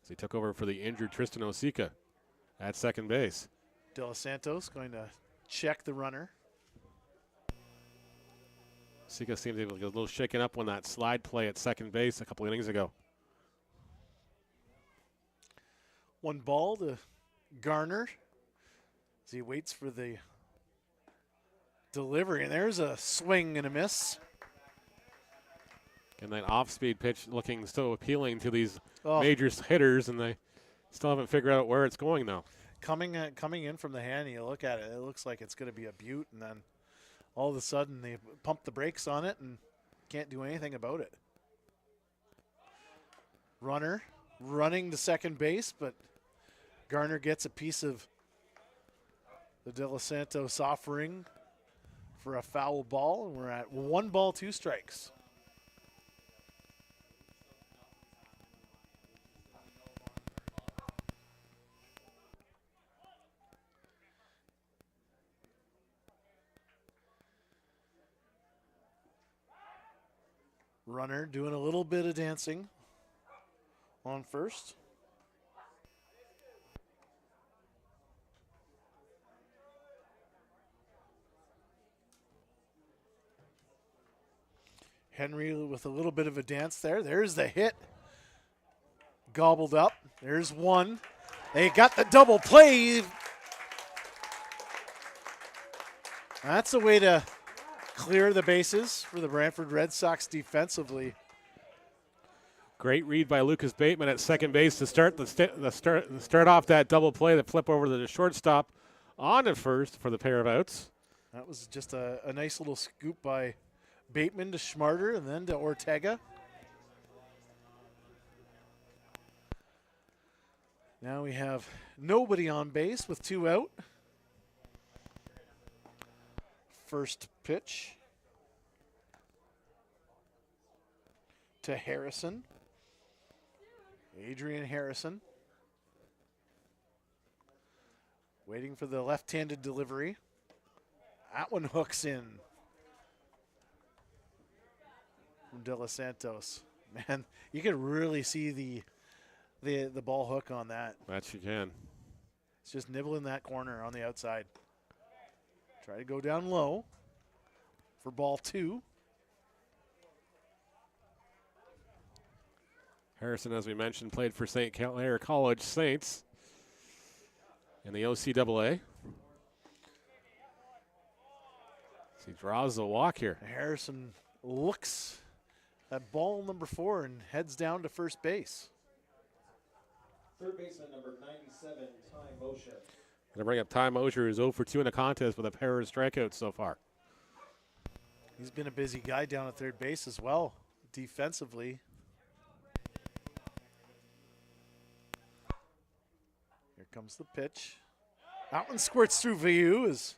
As he took over for the injured Tristan Osika at second base. De Los Santos going to check the runner. Osika seemed to be a little shaken up on that slide play at second base a couple innings ago. 1 ball to Garner as he waits for the delivery, and there's a swing and a miss. And that off-speed pitch looking so appealing to these Oh. major hitters, and they still haven't figured out where it's going now. Coming in from the hand, you look at it, it looks like it's going to be a beaut, and then all of a sudden they pump the brakes on it and can't do anything about it. Runner running to second base, but Garner gets a piece of the De Los Santos offering for a foul ball, and we're at 1 ball, 2 strikes. Runner doing a little bit of dancing on first. Henry with a little bit of a dance there. There's the hit. Gobbled up. There's 1. They got the double play. That's a way to clear the bases for the Brantford Red Sox defensively. Great read by Lucas Bateman at second base to start start off that double play, that flip over to the shortstop on to first for the pair of outs. That was just a nice little scoop by Bateman to Schmarter and then to Ortega. Now we have nobody on base with 2 out. First pitch to Harrison. Adrian Harrison. Waiting for the left-handed delivery. That one hooks in from De Los Santos. Man, you can really see the ball hook on that. That you can. It's just nibbling that corner on the outside. Try to go down low for ball 2. Harrison, as we mentioned, played for St. Clair College Saints in the OCAA. He draws the walk here. Harrison looks at ball number 4 and heads down to first base. Third baseman number 97, Ty Mosher. Going to bring up Ty Mosher, who's 0 for 2 in the contest with a pair of strikeouts so far. He's been a busy guy down at third base as well, defensively. Here comes the pitch. That one squirts through Viu.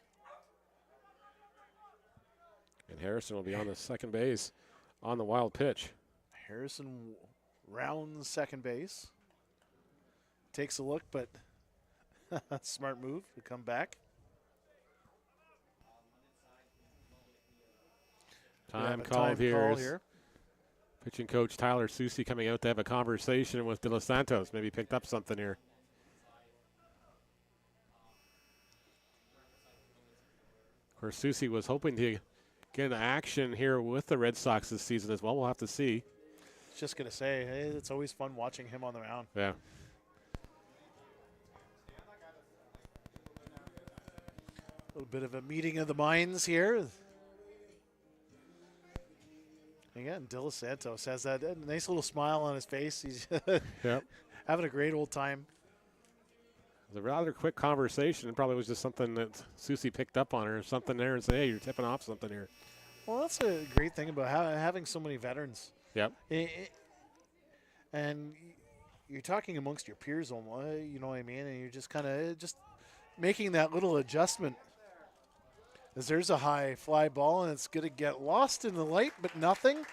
And Harrison will be on the second base on the wild pitch. Harrison rounds second base. Takes a look, but smart move to come back. Time a called time here. call Is here. Pitching coach Tyler Susi coming out to have a conversation with De Los Santos. Maybe picked up something here. Of course, Susi was hoping to get an action here with the Red Sox this season as well. We'll have to see. Just going to say, hey, it's always fun watching him on the mound. Yeah. A little bit of a meeting of the minds here. Again, De Los Santos has that nice little smile on his face. He's Yep. having a great old time. It was a rather quick conversation. It probably was just something that Susi picked up on or something there and say, hey, you're tipping off something here. Well, that's a great thing about having so many veterans. Yep. And you're talking amongst your peers, almost, you know what I mean? And you're just kind of just making that little adjustment. As there's a high fly ball, and it's going to get lost in the light, but nothing.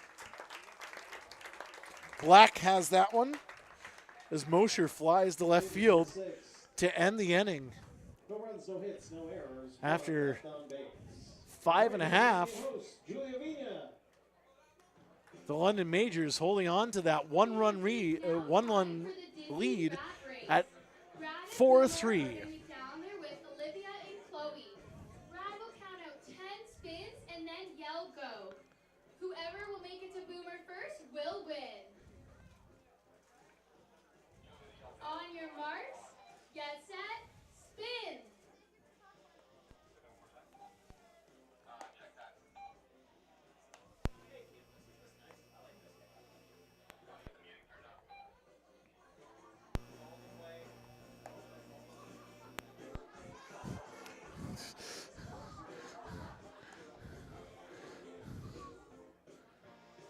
Black has that one as Mosher flies to left field to end the inning. No runs, no hits, no errors. After Left on base. 5.5, Host, Julia Vina. the London Majors holding on to that one-run lead at 4-3. Whoever will make it to Boomer first will win. On your marks, get set, spin.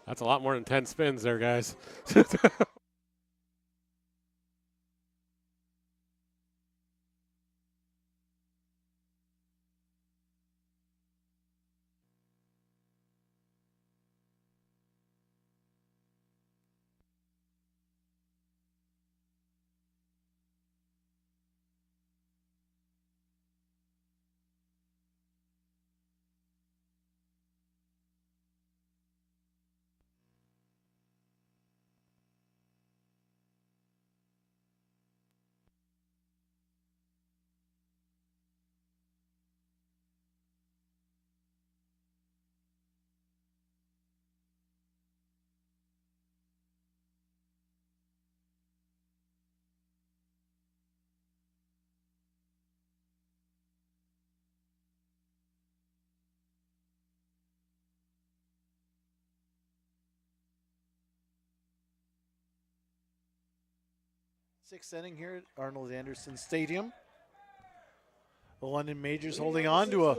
That's a lot more than 10 spins there, guys. Sixth inning here at Arnold Anderson Stadium. The London Majors holding on to a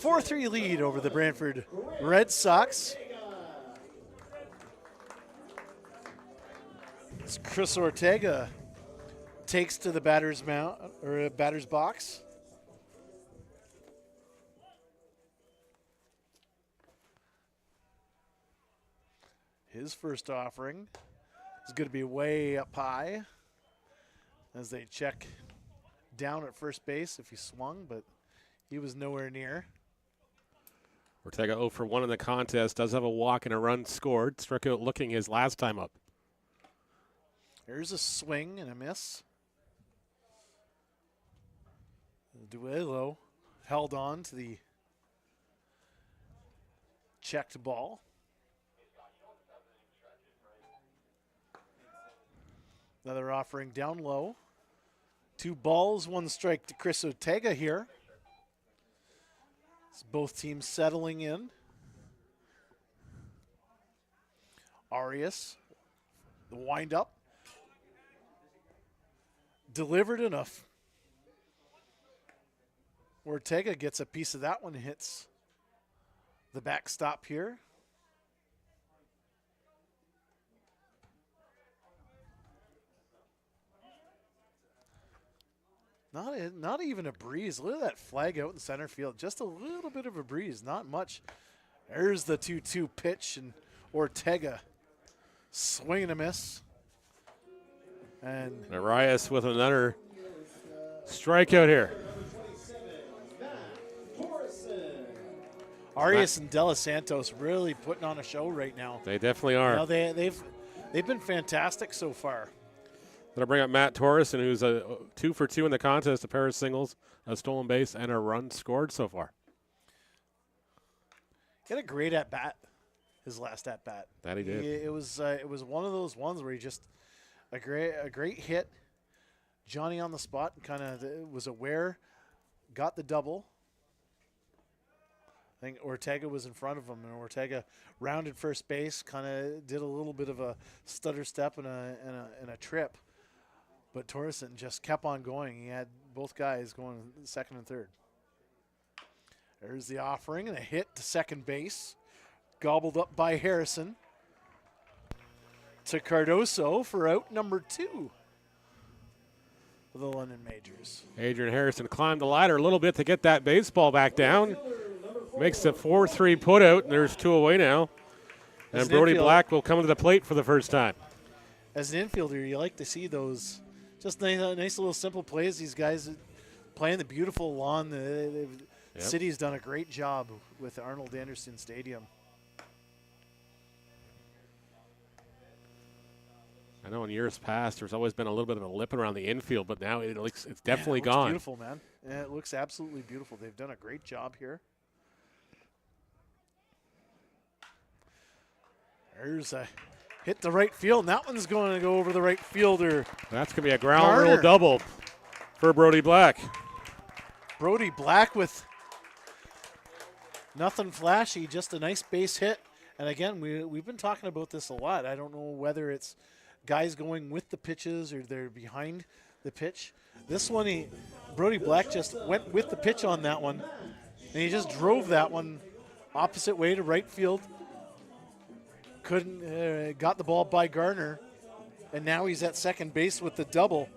4-3 lead over the Brantford Red Sox. As Chris Ortega takes to the batter's mound or batter's box. His first offering is going to be way up high as they check down at first base if he swung, but he was nowhere near. Ortega 0 for 1 in the contest. Does have a walk and a run scored. Struck out looking his last time up. There's a swing and a miss. Duelo held on to the checked ball. Another offering down low. 2 balls, 1 strike to Chris Ortega here. It's both teams settling in. Arias, the windup. Delivered enough. Ortega gets a piece of that one, hits the backstop here. Not even a breeze. Look at that flag out in center field. Just a little bit of a breeze, not much. There's the 2-2 pitch, and Ortega swing and a miss. And Arias with another strikeout here. Arias and De Los Santos really putting on a show right now. They definitely are. You know, they've been fantastic so far. Going to bring up Matt Torreson, who's a 2 for 2 in the contest, a pair of singles, a stolen base, and a run scored so far. He had a great at bat, his last at bat. That he did. It was one of those ones where he just a great hit. Johnny on the spot, kind of was aware, got the double. I think Ortega was in front of him, and Ortega rounded first base, kind of did a little bit of a stutter step and a trip. But Torreson just kept on going. He had both guys going second and third. There's the offering and a hit to second base. Gobbled up by Harrison. To Cardoso for out number 2 for the London Majors. Adrian Harrison climbed the ladder a little bit to get that baseball back down. Makes the 4-3 put out, and there's 2 away now. And Brody Black will come to the plate for the first time. As an infielder, you like to see those just nice little simple plays. These guys playing the beautiful lawn. The city's done a great job with Arnold Anderson Stadium. I know in years past there's always been a little bit of a lip around the infield, but now it's definitely it looks gone. Beautiful, man. Yeah, it looks absolutely beautiful. They've done a great job here. There's a hit to right field, and that one's going to go over the right fielder. That's going to be a ground rule double for Brody Black. Brody Black with nothing flashy, just a nice base hit. And again, we've been talking about this a lot. I don't know whether it's guys going with the pitches or they're behind the pitch. This one, Brody Black just went with the pitch on that one, and he just drove that one opposite way to right field. Couldn't got the ball by Garner, and now he's at second base with the double.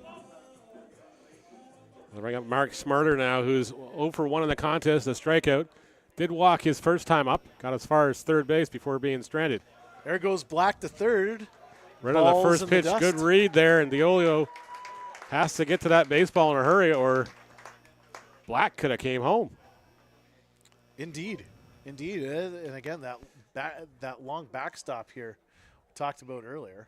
I'll bring up Mark Smarter now, who's 0 for 1 in the contest, a strikeout. Did walk his first time up, got as far as third base before being stranded. There goes Black to third. Right on the first pitch, good read there, and Diolio has to get to that baseball in a hurry, or Black could have came home. Indeed. And again, that long backstop here we talked about earlier.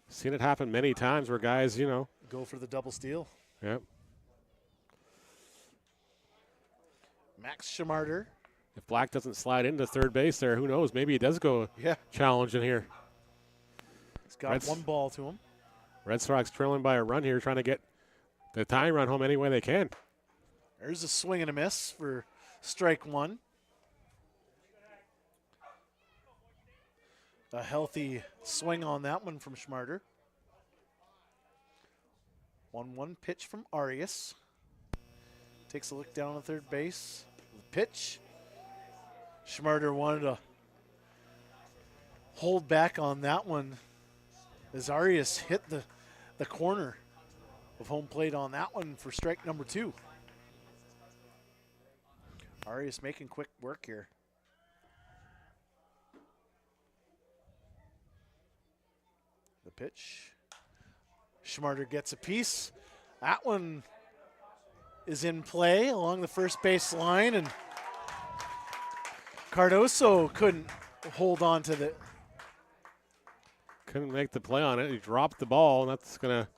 Seen it happen many times where guys, go for the double steal. Yep. Max Schumarter. If Black doesn't slide into third base there, who knows? Maybe he does go challenge in here. He's got one ball to him. Red Sox trailing by a run here, trying to get the tying run home any way they can. There's a swing and a miss for strike 1. A healthy swing on that one from Schumarter. 1-1 pitch from Arias. Takes a look down on third base. Pitch. Schumarter wanted to hold back on that one as Arias hit the corner of home plate on that one for strike number 2. Arias making quick work here. The pitch. Schumarter gets a piece. That one is in play along the first base line, and Cardoso couldn't hold on to the. Couldn't make the play on it. He dropped the ball, and that's going to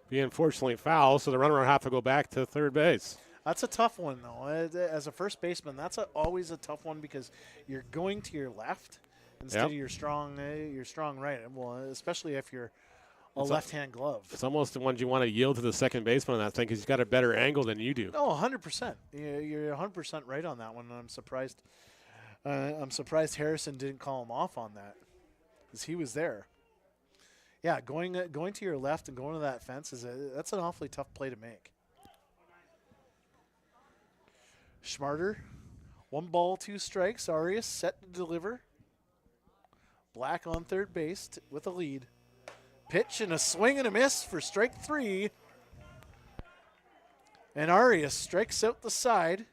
be unfortunately foul, so the runner will have to go back to third base. That's a tough one, though. As a first baseman, that's always a tough one because you're going to your left instead of your strong right. Well, especially if you're a left-hand glove. It's almost the ones you want to yield to the second baseman on that thing because he's got a better angle than you do. No, 100%. You're 100% right on that one. And I'm surprised. I'm surprised Harrison didn't call him off on that, because he was there. Yeah, going to your left and going to that fence that's an awfully tough play to make. Schmarter, 1 ball, 2 strikes. Arias set to deliver. Black on third base with a lead. Pitch and a swing and a miss for strike 3. And Arias strikes out the side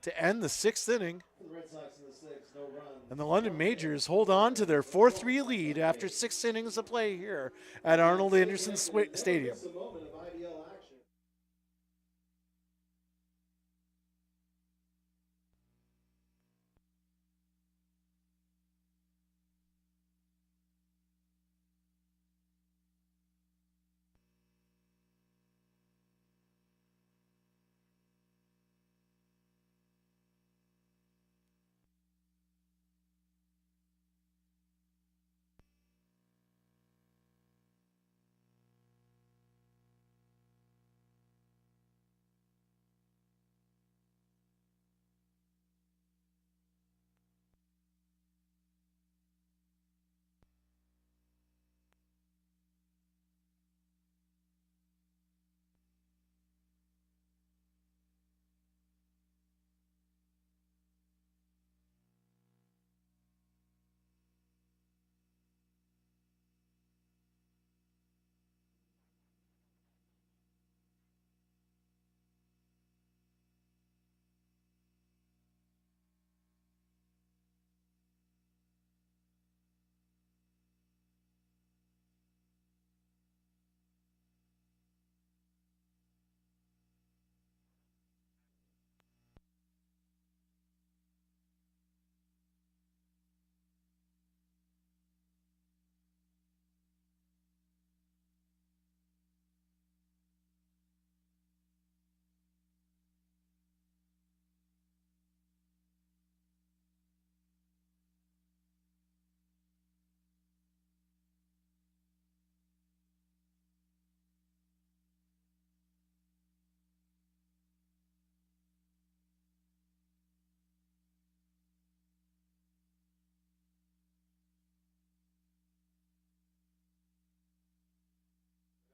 to end the 6th inning. The Red Sox in the 6th, no run. And the London Majors hold on to their 4-3 lead after 6 innings of play here at Arnold Anderson Stadium. It's a moment of IBL action.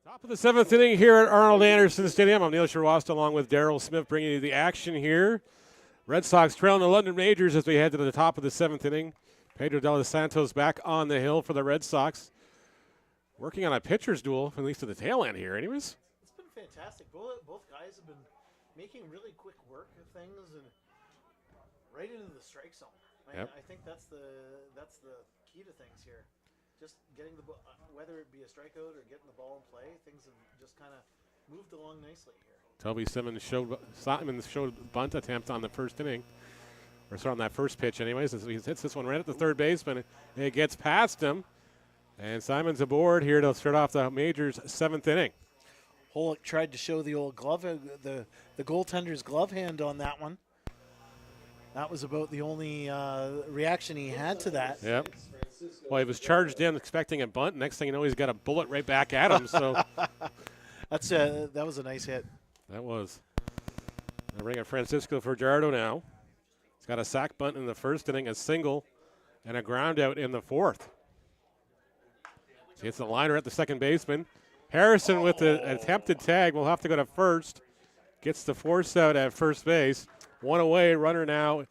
Top of the 7th inning here at Arnold Anderson Stadium. I'm Neil Sherwasta along with Daryl Smith bringing you the action here. Red Sox trailing the London Majors as we head to the top of the 7th inning. Pedro de los Santos back on the hill for the Red Sox. Working on a pitcher's duel, at least to the tail end here anyways. It's been fantastic. Both guys have been making really quick work of things and right into the strike zone. Yep. I think that's the key to things here. Just getting the whether it be a strikeout or getting the ball in play, things have just kind of moved along nicely here. Toby Simons showed bunt attempt on the first inning, or sorry, on that first pitch anyways. He hits this one right at the third baseman. It gets past him, and Simons aboard here to start off the Majors' 7th inning. Holick tried to show the old glove, the goaltender's glove hand on that one. That was about the only reaction he had to that. Yep. Well, he was charged in expecting a bunt. Next thing you know, he's got a bullet right back at him. So that was a nice hit. That was. They bring in Francisco Fajardo now. He's got a sac bunt in the first inning, a single, and a ground out in the 4th. He hits the liner at the second baseman. Harrison with the attempted tag will have to go to first. Gets the force out at first base. One away, runner now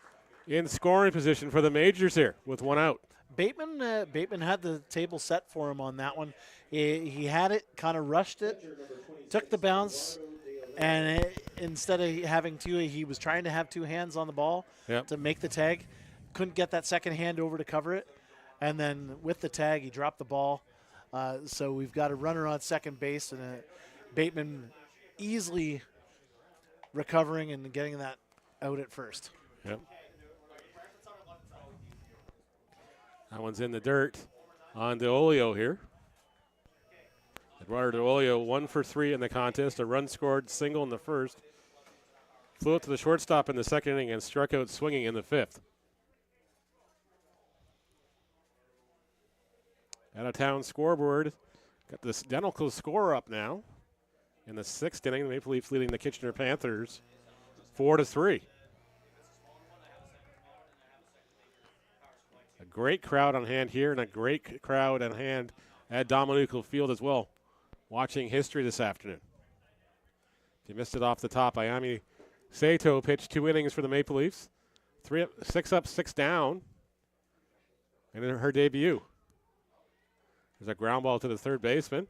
in scoring position for the Majors here with 1 out. Bateman had the table set for him on that one. He had it, kind of rushed it, took the bounce, and instead of having two, he was trying to have 2 hands on the ball to make the tag. Couldn't get that second hand over to cover it, and then with the tag, he dropped the ball. So we've got a runner on second base, and Bateman easily recovering and getting that out at first. Yep. That one's in the dirt on DeOlio here. Eduardo DeOlio 1 for 3 in the contest. A run scored, single in the first. Flew it to the shortstop in the second inning and struck out swinging in the 5th. Out of town scoreboard. Got this identical score up now in the 6th inning. The Maple Leafs leading the Kitchener Panthers 4-3. A great crowd on hand here and a great crowd on hand at Dominical Field as well, watching history this afternoon. If you missed it off the top, Ayami Sato pitched 2 innings for the Maple Leafs. 6 up, 6 down. And in her debut. There's a ground ball to the third baseman.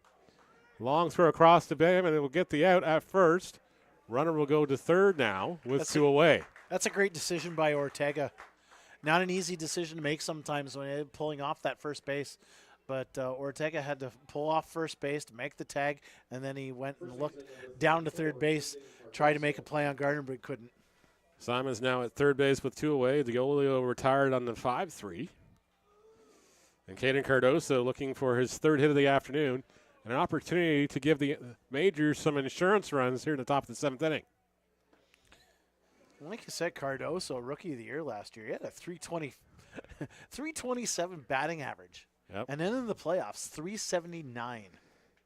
Long throw across the bam, and it will get the out at first. Runner will go to third now with 2 away. That's a great decision by Ortega. Not an easy decision to make sometimes when you're pulling off that first base. But Ortega had to pull off first base to make the tag, and then he went and looked down to third base, tried to make a play on Gardner, but couldn't. Simon's now at third base with 2 away. Diolio retired on the 5-3. And Caden Cardoso looking for his 3rd hit of the afternoon and an opportunity to give the Majors some insurance runs here in the top of the 7th inning. Like you said, Cardoso, Rookie of the Year last year. He had a 327 batting average. Yep. And then in the playoffs, 379.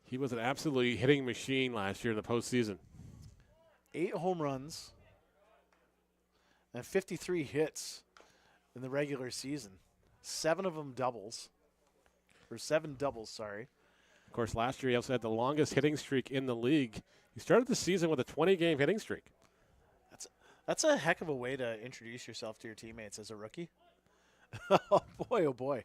He was an absolutely hitting machine last year in the postseason. 8 home runs and 53 hits in the regular season. 7 of them doubles. Or 7 doubles, sorry. Of course, last year he also had the longest hitting streak in the league. He started the season with a 20-game hitting streak. That's a heck of a way to introduce yourself to your teammates as a rookie. Oh, boy, oh, boy.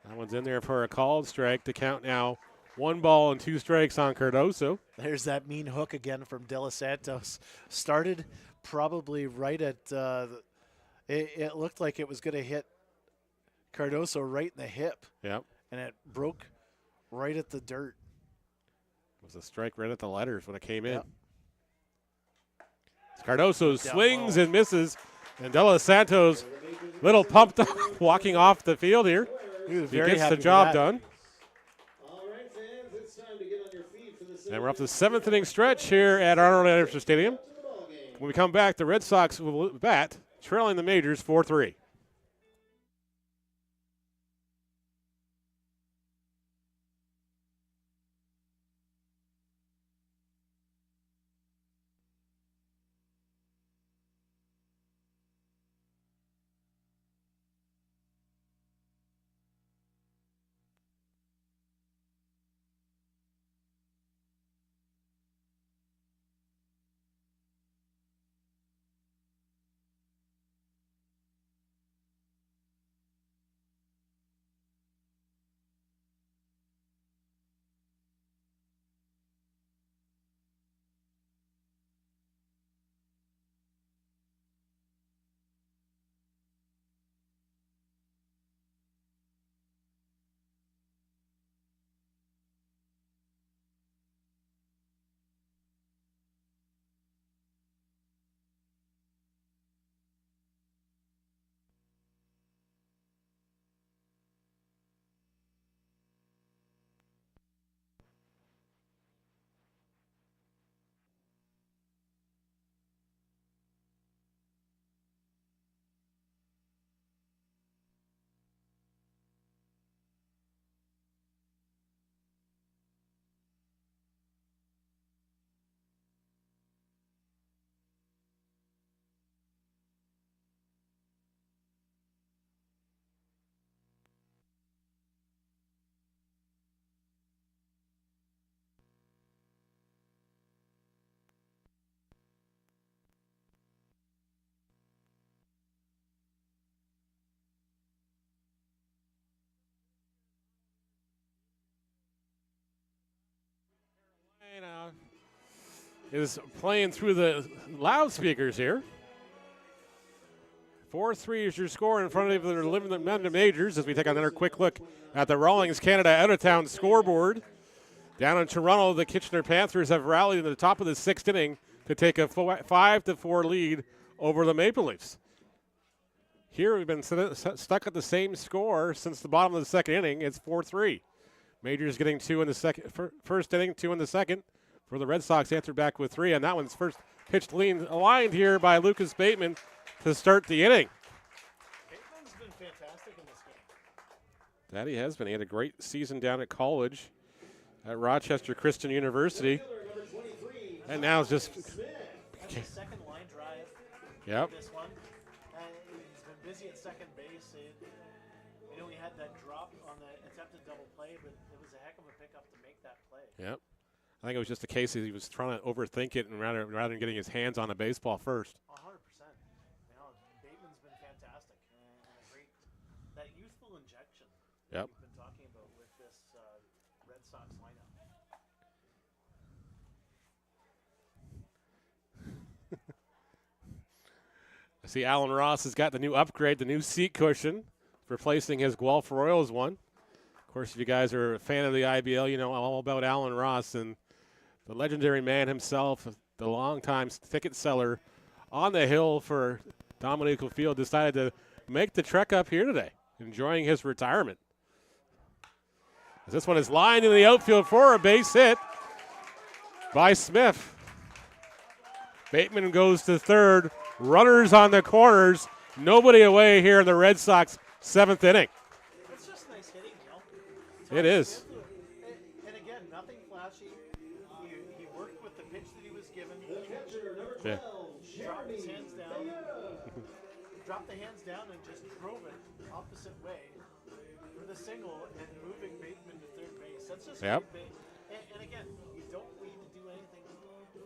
That one's in there for a called strike to count now 1 ball and 2 strikes on Cardoso. There's that mean hook again from De Los Santos. Started probably right at it looked like it was going to hit Cardoso right in the hip. Yep. And it broke right at the dirt. It was a strike right at the letters when it came in. Yep. Cardoso swings and misses. And De Los Santos, little pumped up, walking off the field here. He was He very gets happy the with job that. done. All right, fans, it's time to get on your feet for the And we're up to the 7th inning stretch here at Arnold Anderson Stadium. When we come back, the Red Sox will bat, trailing the Majors 4-3. Is playing through the loudspeakers here. 4-3 is your score in front of the London Majors as we take another quick look at the Rawlings Canada out-of-town scoreboard. Down in Toronto, the Kitchener Panthers have rallied in the top of the 6th inning to take a 5-4 lead over the Maple Leafs. Here we've been stuck at the same score since the bottom of the 2nd inning. It's 4-3. Majors getting 2 in the first inning, 2 in the 2nd. For the Red Sox, answered back with 3, and that one's first pitched aligned here by Lucas Bateman to start the inning. That he has been. He had a great season down at college at Rochester Christian University. And now it's just. That's the second line drive. Yep. This one. He's been busy at second base. You know, he had that drop on the attempted double play, but it was a heck of a pickup to make that play. Yep. I think it was just a case that he was trying to overthink it and rather than getting his hands on the baseball first. 100%. You know, Bateman's been fantastic and a great that youthful injection. Yep. We've been talking about with this Red Sox lineup. I see Alan Ross has got the new upgrade, the new seat cushion, replacing his Guelph Royals one. Of course, if you guys are a fan of the IBL, you know all about Alan Ross and the legendary man himself, the longtime ticket seller on the hill for Dominico Field, decided to make the trek up here today, enjoying his retirement. As this one is lined in the outfield for a base hit by Smith. Bateman goes to third. Runners on the corners. Nobody away here in the Red Sox 7th inning. It's just nice hitting, Neil. It is. And again, nothing flashy. He worked with the pitch that he was given. Yeah. Dropped his hands down. Dropped the hands down and just drove it opposite way for the single and moving Bateman to third base. That's just Yep. And again, you don't need to do anything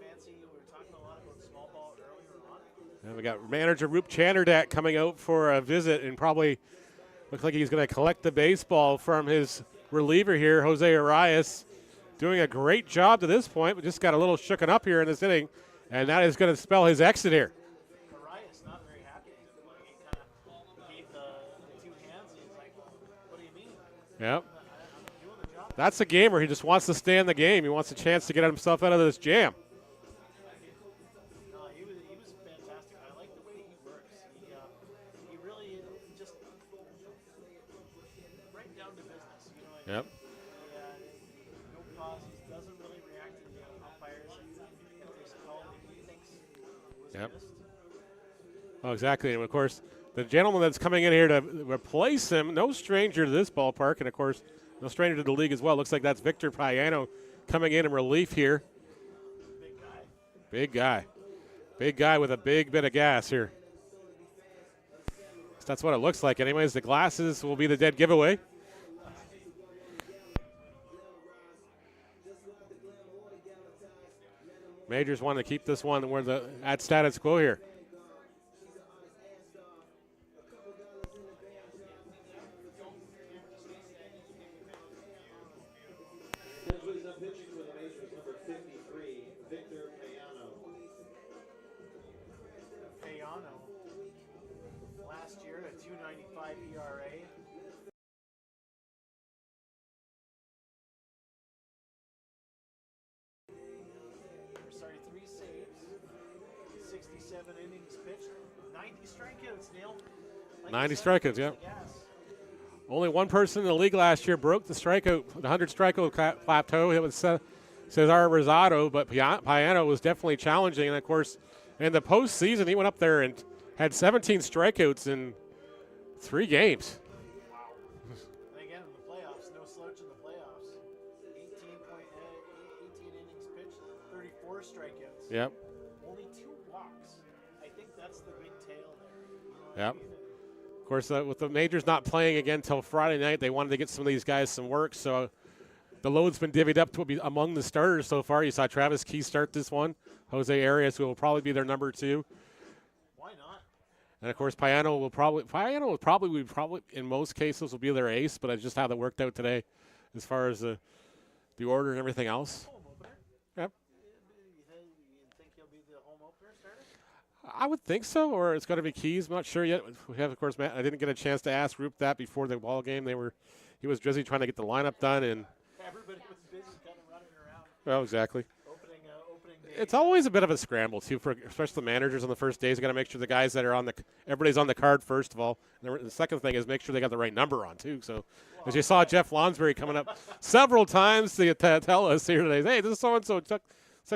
fancy. We were talking a lot about small ball earlier on. And we got manager Roop Chanderdak coming out for a visit and probably looks like he's going to collect the baseball from his reliever here, Jose Arias. Doing a great job to this point, but just got a little shooken up here in this inning, and that is going to spell his exit here. Arias not very happy. He kind of gave the two hands. He's like, what do you mean? Yep. I'm doing the job. That's a gamer. He just wants to stay in the game. He wants a chance to get himself out of this jam. No, he was fantastic. I like the way he works. He really just right down to business. You know what I Yep. mean? No pause. He doesn't really react to the umpires if there's a call that he thinks was Yep. missed. Oh, exactly. And, of course, the gentleman that's coming in here to replace him, no stranger to this ballpark, and, of course, no stranger to the league as well. Looks like that's Victor Payano coming in relief here. Big guy. Big guy. Big guy with a big bit of gas here. That's what it looks like. Anyways, the glasses will be the dead giveaway. Majors want to keep this one where at status quo here. Here's up pitching for the Majors, number 53, Victor Payano. Payano. Last year, a 2.95 ERA. Sorry, 3 saves, 67 innings pitched, 90 strikeouts, Neil. Like 90 you said, strikeouts, there's yeah. the gas. Only one person in the league last year broke the 100 strikeout plateau. It was Cesar Rosado, but Payano was definitely challenging. And, of course, in the postseason, he went up there and had 17 strikeouts in 3 games. And again, in the playoffs, no slouch in the playoffs. 18 innings pitched, 34 strikeouts. Yep. Only 2 walks. I think that's the big tail there. Yep. Of course, with the Majors not playing again till Friday night, they wanted to get some of these guys some work. So the load's been divvied up to be among the starters so far. You saw Travis Key start this one. Jose Arias, who will probably be their number 2. Why not? And, of course, Payano will probably in most cases will be their ace, but it's just how that worked out today as far as the order and everything else. Home opener? Yep. You think he'll be the home opener starter? I would think so, or it's going to be Keys. I'm not sure yet. We have, of course, Matt. I didn't get a chance to ask Roop that before the ball game. He was busy trying to get the lineup done, and Everybody was busy kind of running around. well, exactly. Opening day. It's always a bit of a scramble too, for especially the managers on the first days. They got to make sure the guys that are everybody's on the card first of all. And the second thing is make sure they got the right number on too. So, as you saw Jeff Lonsbury coming up several times to tell us here today, hey, this is so and so took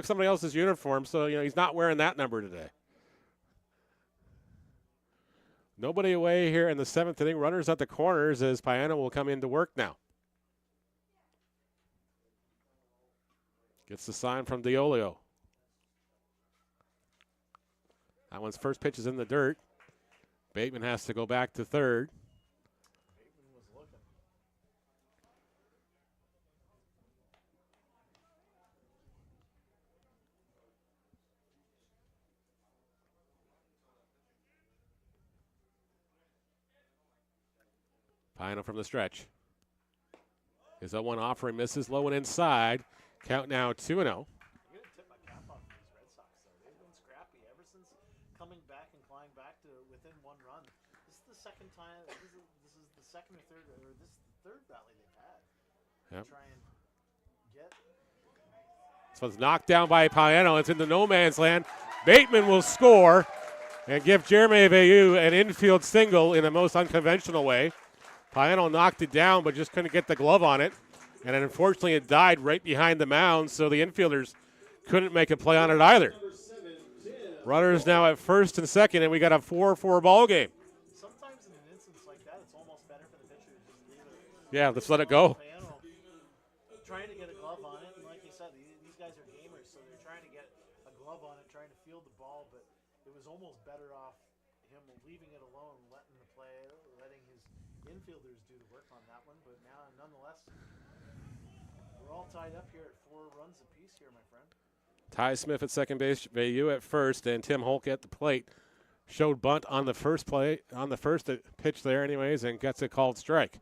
somebody else's uniform, so he's not wearing that number today. Nobody away here in the 7th inning. Runners at the corners as Piano will come into work now. Gets the sign from Diolio. That one's first pitch is in the dirt. Bateman has to go back to third. Bateman was looking. Piano from the stretch. His 0-1 offering misses low and inside. Count now 2-0. I'm going to tip my cap off these Red Sox, though. They've been scrappy ever since coming back and clawing back to within 1 run. This is the second time. This is the second or third, or this is the third rally they've had. Yep. Try and get. This one's knocked down by Piano. It's into no man's land. Bateman will score and give Jeremy Veilleux an infield single in the most unconventional way. Piano knocked it down, but just couldn't get the glove on it. And unfortunately, it died right behind the mound, so the infielders couldn't make a play on it either. Runners now at first and second, and we got a 4-4 ball game. Sometimes in an instance like that, it's almost better for the pitcher to just leave it. Yeah, let's let it go. Piano trying to get a glove on it, and like you said, these guys are gamers, so they're trying to get a glove on it, trying to field the ball, but it was almost better off him leaving it alone, letting his infielders do the work on that one. But now, nonetheless, we're all tied up here at 4 runs apiece here, my friend. Ty Smith at second base, Veilleux at first, and Tim Holk at the plate. Showed bunt on the first play, on the first pitch there anyways, and gets a called strike.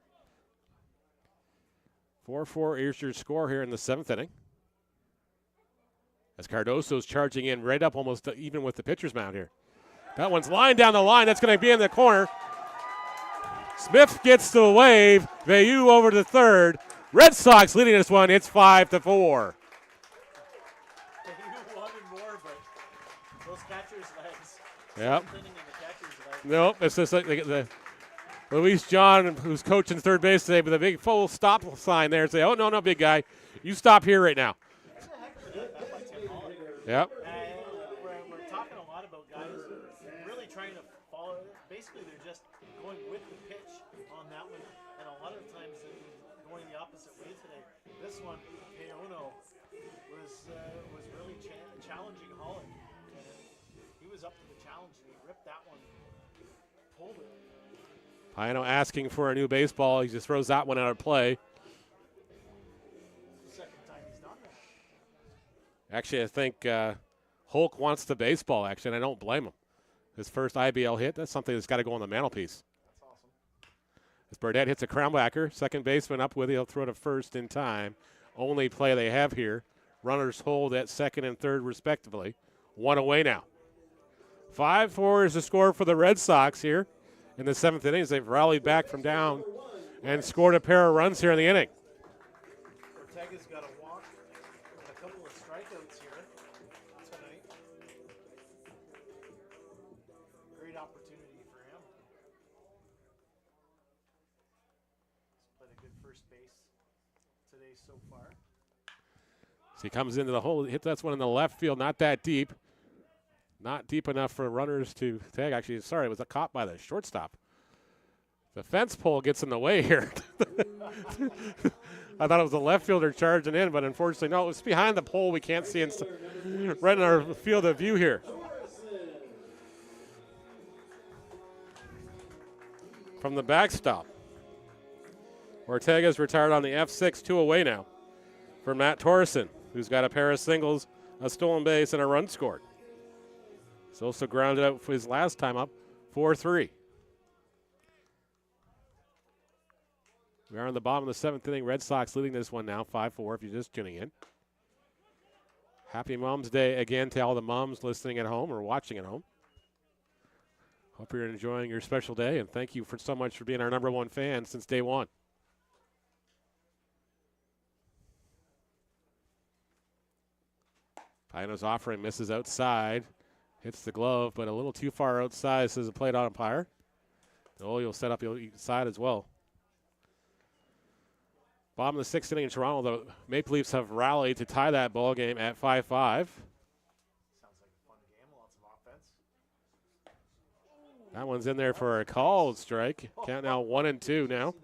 4-4 is your score here in the 7th inning. As Cardoso's charging in right up almost even with the pitcher's mound here. That one's lined down the line. That's going to be in the corner. Smith gets the wave. Veilleux over to third. Red Sox leading this one. It's 5-4. You wanted more, but those catcher's legs. Yep. Something in the catcher's legs. Nope. It's just like the Luis John, who's coaching third base today, with a big full stop sign there. Say, oh, no, big guy. You stop here right now. Yep. We're talking a lot about guys really trying to follow. Basically, they're just going with the pitch on that one, and a lot of times they're going the opposite way today. This one, Payono was really challenging Holland. He was up to the challenge, and he ripped that one, pulled it. Piano asking for a new baseball. He just throws that one out of play. It's the second time he's done that. Actually, I think Hulk wants the baseball, actually, and I don't blame him. His first IBL hit, that's something that's got to go on the mantelpiece. That's awesome. As Burdette hits a crownbacker, second baseman up with it, he'll throw to first in time. Only play they have here. Runners hold at second and third, respectively. 1 away now. 5-4 is the score for the Red Sox here in the 7th inning. They've rallied back from down and scored a pair of runs here in the inning. Ortega's got a walk and a couple of strikeouts here tonight. Great opportunity for him. He's played a good first base today so far. So he comes into the hole, hit that one in the left field, not that deep. Not deep enough for runners to tag. Actually, sorry, it was caught by the shortstop. The fence pole gets in the way here. I thought it was the left fielder charging in, but unfortunately, no, it's behind the pole. We can't see it right in our field of view here. From the backstop. Ortega's retired on the F6, 2 away now for Matt Torreson, who's got a pair of singles, a stolen base, and a run scored. He's also grounded out for his last time up, 4-3. We are on the bottom of the 7th inning. Red Sox leading this one now, 5-4 if you're just tuning in. Happy Mom's Day again to all the moms listening at home or watching at home. Hope you're enjoying your special day, and thank you for so much for being our #1 fan since day one. Piano's offering, misses outside. Hits the glove, but a little too far outside, says the plate umpire. Oh, you'll set up your side as well. Bottom of the 6th inning in Toronto, the Maple Leafs have rallied to tie that ball game at 5-5. Sounds like a fun game, lots of offense. That one's in there for a called strike. Count now 1-2 now.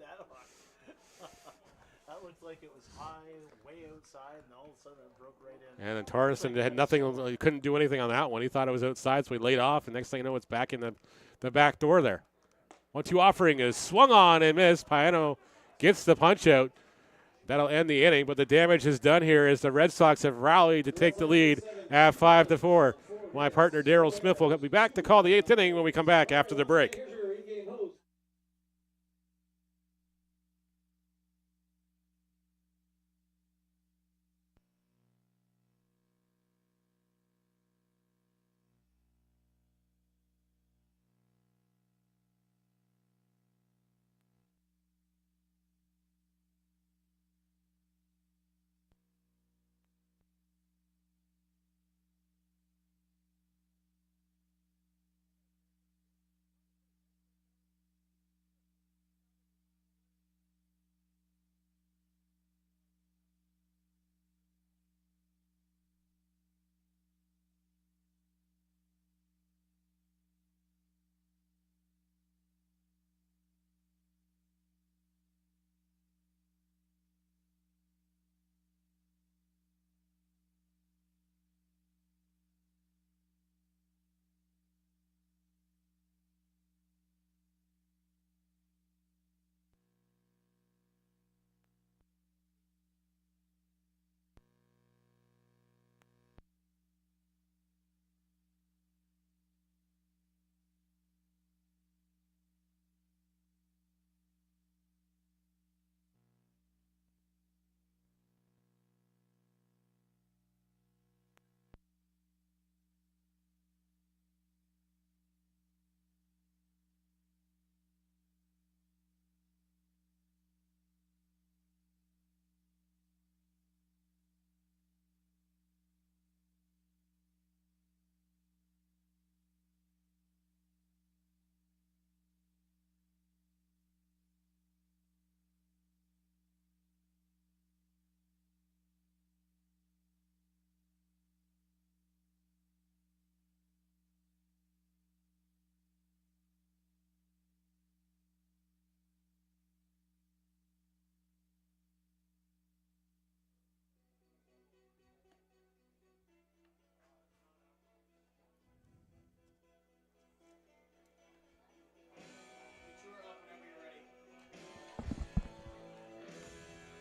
That looked like it was high, way outside, and all of a sudden it broke right in. And then Torreson had nothing. He couldn't do anything on that one. He thought it was outside, so he laid off. And next thing you know, it's back in the back door there. 1-2 offering is swung on and missed. Piano gets the punch out. That'll end the inning, but the damage is done here as the Red Sox have rallied to take the lead at 5-4. My partner Daryl Smith will be back to call the 8th inning when we come back after the break. Here's your in-game host.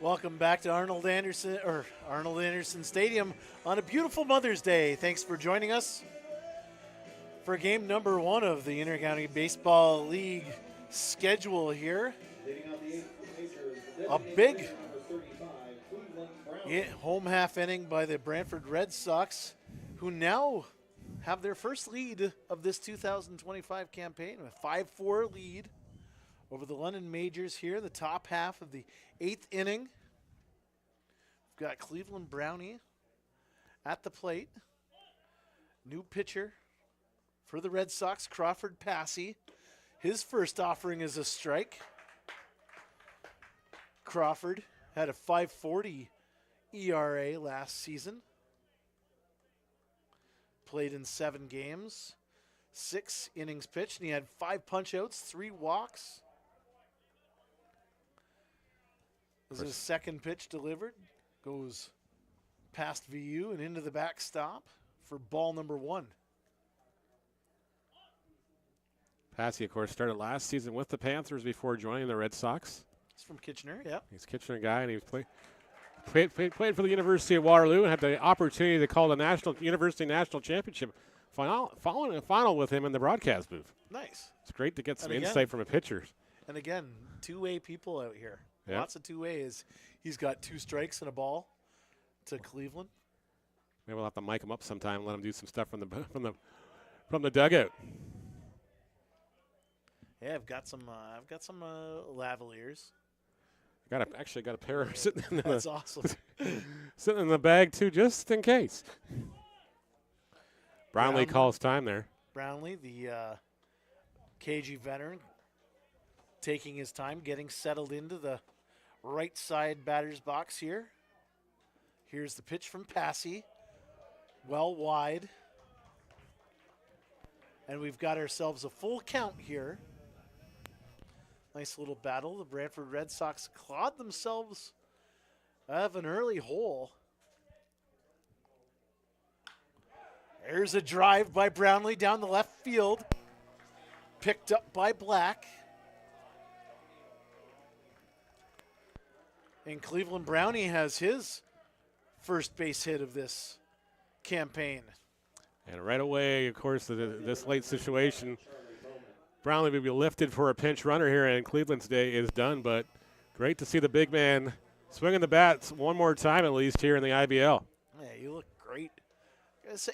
Welcome back to Arnold Anderson Stadium on a beautiful Mother's Day. Thanks for joining us for game number 1 of the Intercounty Baseball League schedule here. A big home half inning by the Brantford Red Sox, who now have their first lead of this 2025 campaign, a 5-4 lead over the London Majors here in the top half of the 8th inning. We've got Cleveland Brownie at the plate. New pitcher for the Red Sox, Crawford Passy. His first offering is a strike. Crawford had a 5.40 ERA last season. Played in 7 games, 6 innings pitched, and he had 5 punch-outs, 3 walks. This is his second pitch delivered. Goes past VU and into the backstop for ball number 1. Passy, of course, started last season with the Panthers before joining the Red Sox. He's from Kitchener, yeah. He's a Kitchener guy, and he played for the University of Waterloo and had the opportunity to call the University National Championship following a final with him in the broadcast booth. Nice. It's great to get some And again- insight from a pitcher. And again, two-way people out here. Yeah. Lots of two-way. He's got 2 strikes and a ball to Cleveland. Maybe we'll have to mic him up sometime and let him do some stuff from the dugout. Yeah, I've got some lavaliers. Actually got a pair sitting in That's awesome. sitting in the bag too, just in case. Brownlee Brown- calls time there. Brownlee, the KG veteran, taking his time, getting settled into the right side batter's box here. Here's the pitch from Passy. Well wide. And we've got ourselves a full count here. Nice little battle. The Brantford Red Sox clawed themselves out of an early hole. There's a drive by Brownlee down the left field. Picked up by Black. And Cleveland Brownie has his first base hit of this campaign. And right away, of course, this late situation, Brownlee will be lifted for a pinch runner here, and Cleveland's day is done. But great to see the big man swinging the bats one more time at least here in the IBL. Yeah, you look great.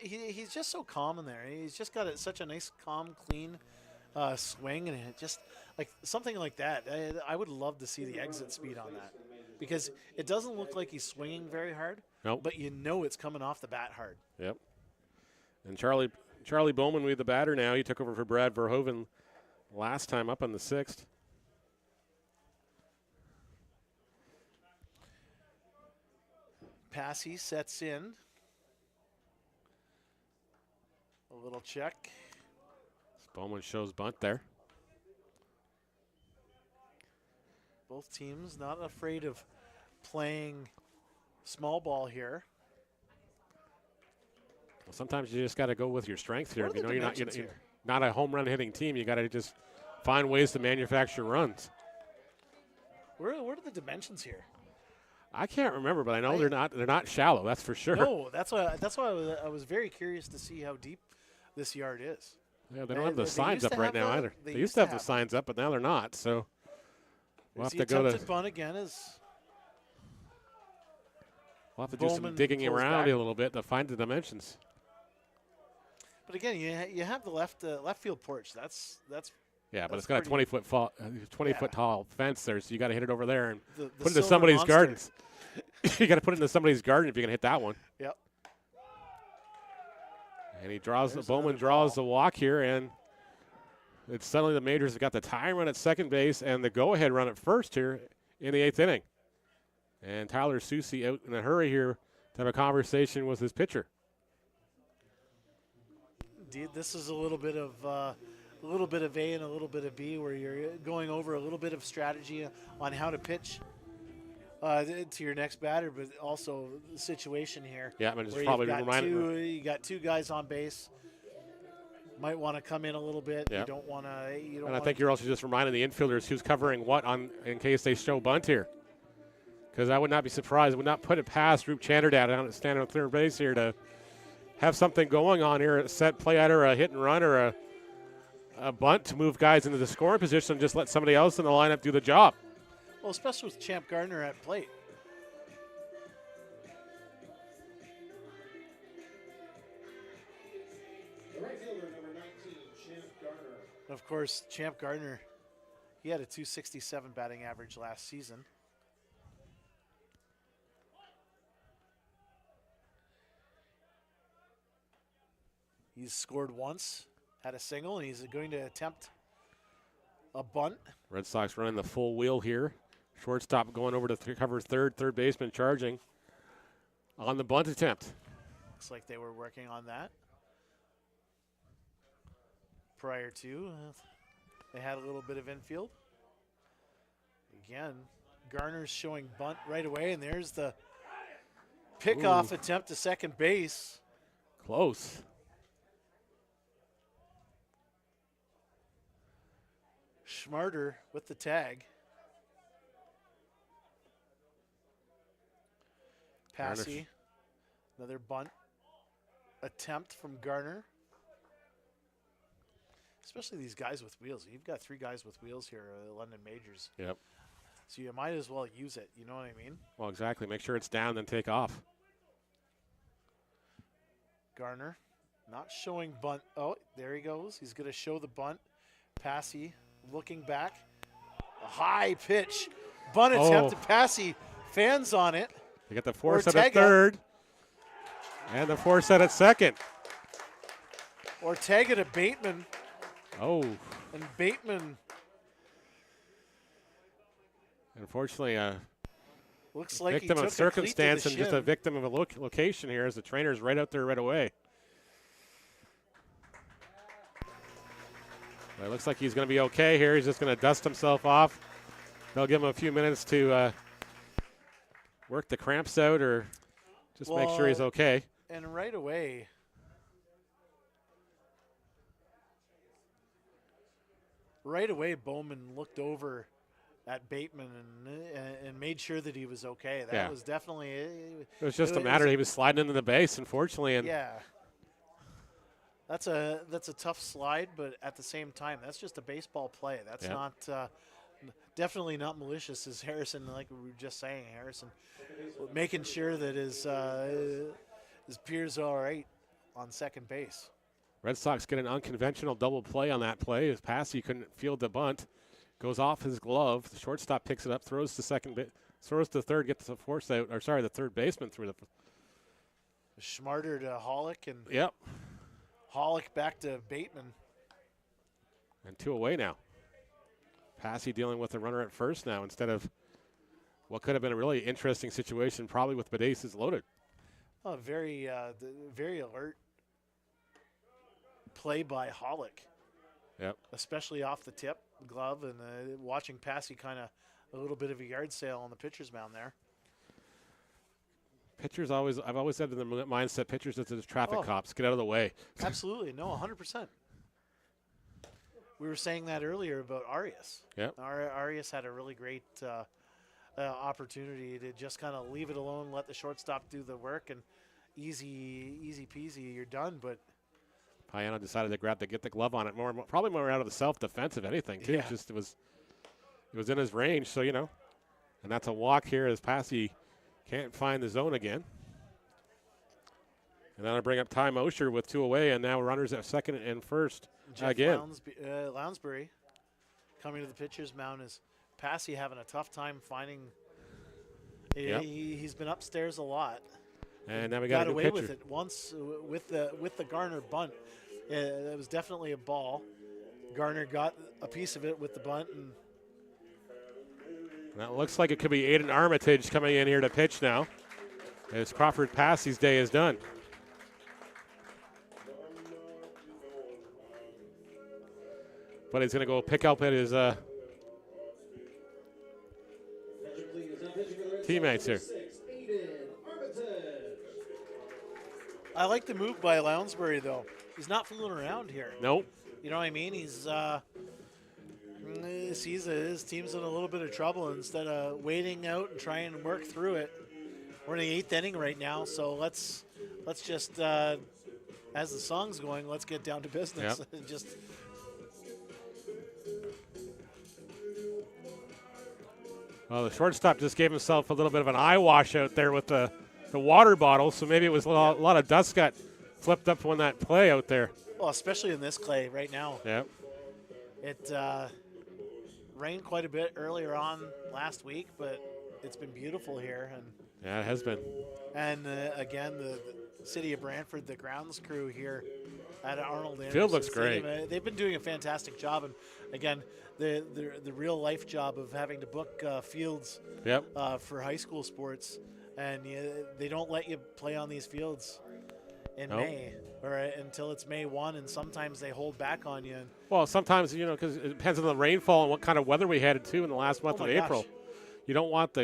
He's just so calm in there. He's just got such a nice, calm, clean swing, and it just like something like that. I would love to see the exit speed on that because it doesn't look like he's swinging very hard. Nope. But you know it's coming off the bat hard. Yep. And Charlie Bowman will be the batter now. He took over for Brad Verhoeven last time up on the 6th. Passy sets in. A little check. Bowman shows bunt there. Both teams not afraid of playing small ball here. Well, sometimes you just got to go with your strength here. What are You the know, you're dimensions here? not a home run hitting team. You got to just find ways to manufacture runs. What are the dimensions here? I can't remember, but I know they're not shallow. That's for sure. No, that's why I was very curious to see how deep this yard is. Yeah, they don't have the They signs used up to right have now the- either. they They used used to to have the have signs up, but now they're not. So we'll have The to go to attempted bunt again is do some Bowman digging pulls around back. a little bit to find the dimensions. But again, you have the left field porch. That's Yeah, but That's it's got a pretty- 20-foot tall fence there, so you got to hit it over there and the put it into silver somebody's monster. gardens. You got to put it into somebody's garden if you're gonna hit that one. Yep. And he draws There's Bowman another draws ball. the walk here, and it's suddenly the Majors have got the tying run at second base and the go-ahead run at first here in the 8th inning. And Tyler Susie out in a hurry here to have a conversation with his pitcher. Indeed, this is a little bit of A and a little bit of B, where you're going over a little bit of strategy on how to pitch to your next batter, but also the situation here. Yeah, I mean, it's where probably you got two guys on base. Might want to come in a little bit. Yeah. You don't want to. And I think you're also just reminding the infielders who's covering what in case they show bunt here. Because I would not be surprised. I would not put it past Roop Chanderdad down at standing on third base here to have something going on here, a set play either a hit and run or a bunt to move guys into the scoring position and just let somebody else in the lineup do the job. Well, especially with Champ Gardner at plate. The right fielder, number 19, Champ Garner. Of course, Champ Gardner, he had a 267 batting average last season. He's scored once, had a single, and he's going to attempt a bunt. Red Sox running the full wheel here. Shortstop going over to cover third baseman charging on the bunt attempt. Looks like they were working on that prior to. They had a little bit of infield. Again, Garner's showing bunt right away, and there's the pickoff attempt to second base. Close. Schmarter with the tag. Passy. Another bunt attempt from Garner. Especially these guys with wheels. You've got three guys with wheels here, the London Majors. Yep. So you might as well use it. You know what I mean? Well, exactly. Make sure it's down, then take off. Garner not showing bunt. Oh, there he goes. He's going to show the bunt. Passy looking back. A high pitch. Bunt attempt to Passy. Fans on it. You got the force at Ortega. third. And the force at second. Ortega to Bateman. Oh, And Bateman unfortunately, looks like victim he of took a cleat to the circumstance and just a shin. victim of a location here as the trainer's right out there right away. It looks like he's going to be okay here. He's just going to dust himself off. They'll give him a few minutes to work the cramps out or just make sure he's okay. And right away, Bowman looked over at Bateman and made sure that he was okay. That was definitely. It was just a matter. He was sliding into the base, unfortunately, and yeah. That's a tough slide, but at the same time, that's just a baseball play. That's not definitely not malicious. As Harrison, like we were just saying, Harrison, making sure that his peers are all right on second base. Red Sox get an unconventional double play on that play. His Passy couldn't field the bunt, goes off his glove. The shortstop picks it up, throws to throws to third, gets the force out. Or sorry, the third baseman through the. Schmarter to Hollick and. Yep. Hollick back to Bateman. And 2 away now. Passy dealing with the runner at first now instead of what could have been a really interesting situation, probably with bases loaded. Oh, very alert play by Hollick. Yep. Especially off the tip glove and watching Passy kind of a little bit of a yard sale on the pitcher's mound there. Pitchers I've always said in the mindset, pitchers are just traffic cops. Get out of the way. Absolutely. No, 100%. We were saying that earlier about Arias. Yeah. Arias had a really great opportunity to just kind of leave it alone, let the shortstop do the work, and easy peasy, you're done. But Payano decided to get the glove on it probably more out of the self-defense if anything too. Yeah. Just it was in his range, so and that's a walk here as Passy can't find the zone again. And then I bring up Ty Mosher with 2 away, and now runners at second and first Jeff again. Lounsbury coming to the pitcher's mound is Passy having a tough time finding. He's been upstairs a lot. And now we got a new away pitcher. with it once with the Garner bunt. It was definitely a ball. Garner got a piece of it with the bunt, and that looks like it could be Aiden Armitage coming in here to pitch now, as Crawford Passy's day is done. But he's going to go pick up at his teammates here. I like the move by Lounsbury, though. He's not fooling around here. Nope. You know what I mean? He's sees that his team's in a little bit of trouble. Instead of waiting out and trying to work through it, we're in the 8th inning right now. So let's just, as the song's going, let's get down to business. Yep. And just. Well, the shortstop just gave himself a little bit of an eye wash out there with the water bottle, so maybe it was a lot of dust got flipped up on that play out there. Well, especially in this clay right now. Yep. It rained quite a bit earlier on last week, but it's been beautiful here. And yeah, it has been. And again, the city of Brantford, the grounds crew here at Arnold Anderson Field looks Stadium, great. They've been doing a fantastic job. And again, the real life job of having to book fields for high school sports, and they don't let you play on these fields in May or until it's May 1, and sometimes they hold back on you. Well, sometimes because it depends on the rainfall and what kind of weather we had too in the last month of April. Gosh. You don't want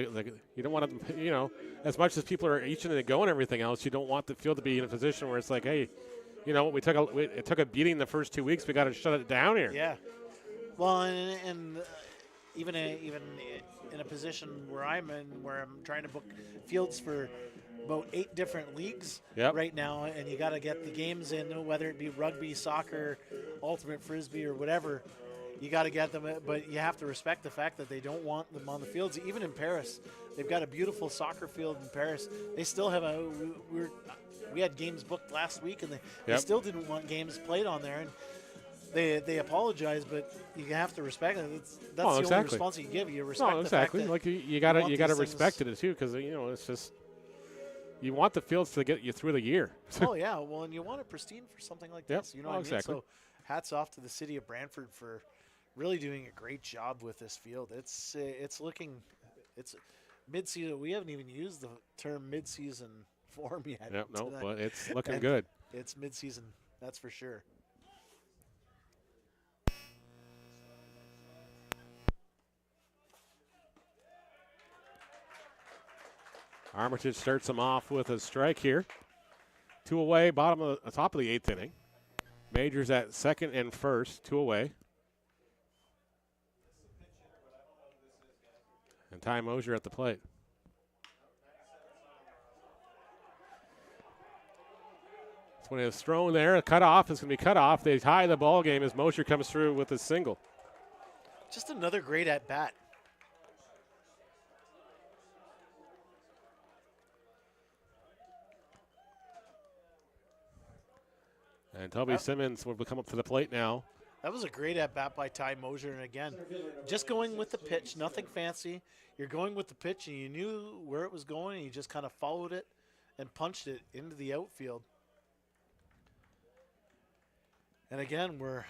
as much as people are itching to go and everything else, you don't want the field to be in a position where it's like, hey, it took a beating the first 2 weeks. We got to shut it down here. Yeah. Well, and even in a position where I'm in, where I'm trying to book fields for about 8 different leagues right now, and you got to get the games in, whether it be rugby, soccer, ultimate frisbee, or whatever. You got to get them, but you have to respect the fact that they don't want them on the fields. Even in Paris, they've got a beautiful soccer field in Paris. They still have we had games booked last week, and they still didn't want games played on there. And they apologize, but you have to respect it. That's the only response you give. You respect the fact that like you got to respect it too, because it's just you want the fields to get you through the year. Oh yeah, well, and you want it pristine for something like this. You know what I mean? Exactly. So hats off to the city of Brantford for really doing a great job with this field. It's mid-season. We haven't even used the term mid-season form yet. Yep, no, but it's looking good. It's mid-season, that's for sure. Armitage starts him off with a strike here. 2 away, top of the 8th inning. Majors at second and first, 2 away. And Ty Mosier at the plate. So when it's thrown there, a cutoff is going to be cut off. They tie the ball game as Mosier comes through with a single. Just another great at bat. And Toby Simmons will come up to the plate now. That was a great at bat by Ty Mosier. And again, just going with the pitch, nothing fancy. You're going with the pitch, and you knew where it was going, and you just kind of followed it and punched it into the outfield. And again, we're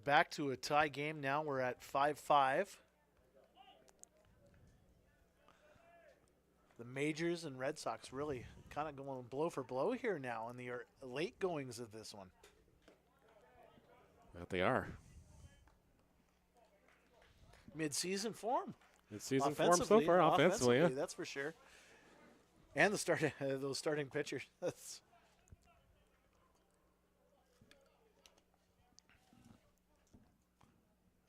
back to a tie game now. We're at 5-5. The Majors and Red Sox really kind of going blow for blow here now in the late goings of this one. That they are. Mid-season form. Mid-season form so far, offensively, yeah. That's for sure. And the those starting pitchers. That's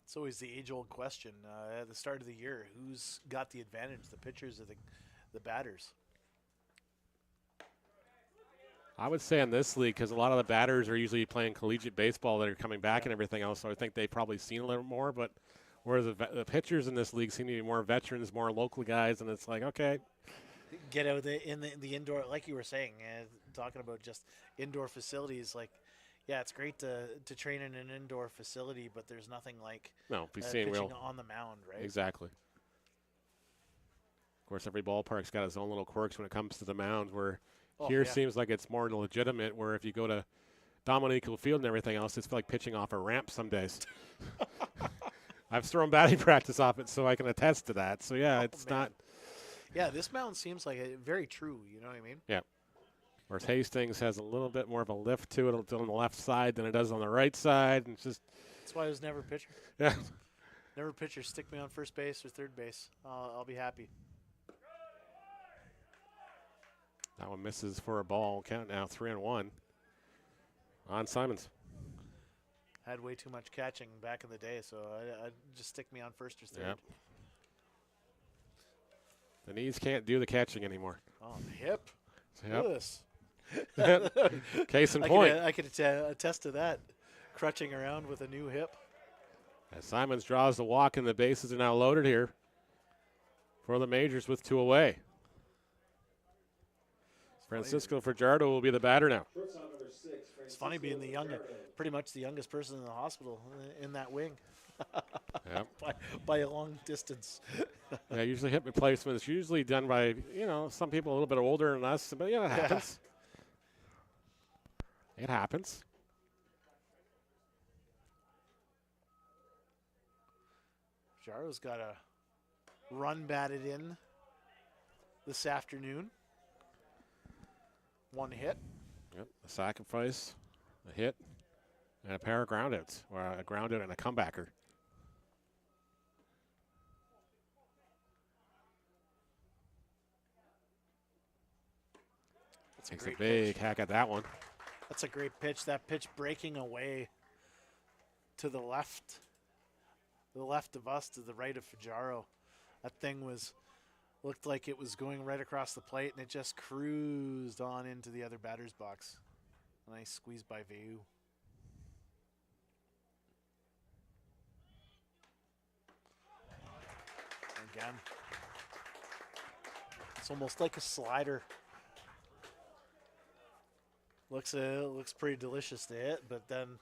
it's always the age-old question at the start of the year: who's got the advantage, the pitchers or the batters? I would say in this league, because a lot of the batters are usually playing collegiate baseball that are coming back and everything else, so I think they've probably seen a little more. But whereas the pitchers in this league seem to be more veterans, more local guys, and it's like, okay. Get out in the indoor, like you were saying, talking about just indoor facilities. Like, yeah, it's great to train in an indoor facility, but there's nothing like seeing pitching real on the mound, right? Exactly. Of course, every ballpark's got its own little quirks when it comes to the mound, where here seems like it's more legitimate, where if you go to Dominical Field and everything else, it's like pitching off a ramp some days. I've thrown batting practice off it, so I can attest to that. So, yeah, it's not. Yeah, this mound seems like very true, you know what I mean? Yeah. Whereas Hastings has a little bit more of a lift to it on the left side than it does on the right side. And it's just. That's why I was never a pitcher. Yeah. Never a pitcher. Stick me on first base or third base. I'll be happy. That one misses for a ball. Count now 3-1 on Simons. Had way too much catching back in the day, so I'd just stick me on first or third. Yep. The knees can't do the catching anymore. Oh, the hip. Yep. Yes. Case in point. I could attest to that. Crutching around with a new hip. As Simons draws the walk and the bases are now loaded here for the Majors with 2 away. Francisco Fajardo will be the batter now. It's funny being pretty much the youngest person in the hospital in that wing. Yep. by a long distance. Yeah, usually hip replacement is usually done by, some people a little bit older than us, but it happens. It happens. Jaro's got a run batted in this afternoon. 1 hit. Yep, a sacrifice, a hit, and a pair of groundouts, or a groundout and a comebacker. Takes a big hack at that one. That's a great pitch. That pitch breaking away to the left of us, to the right of Fajaro. That thing looked like it was going right across the plate, and it just cruised on into the other batter's box. A nice squeeze by Veu. Again, it's almost like a slider. Looks pretty delicious to hit, but then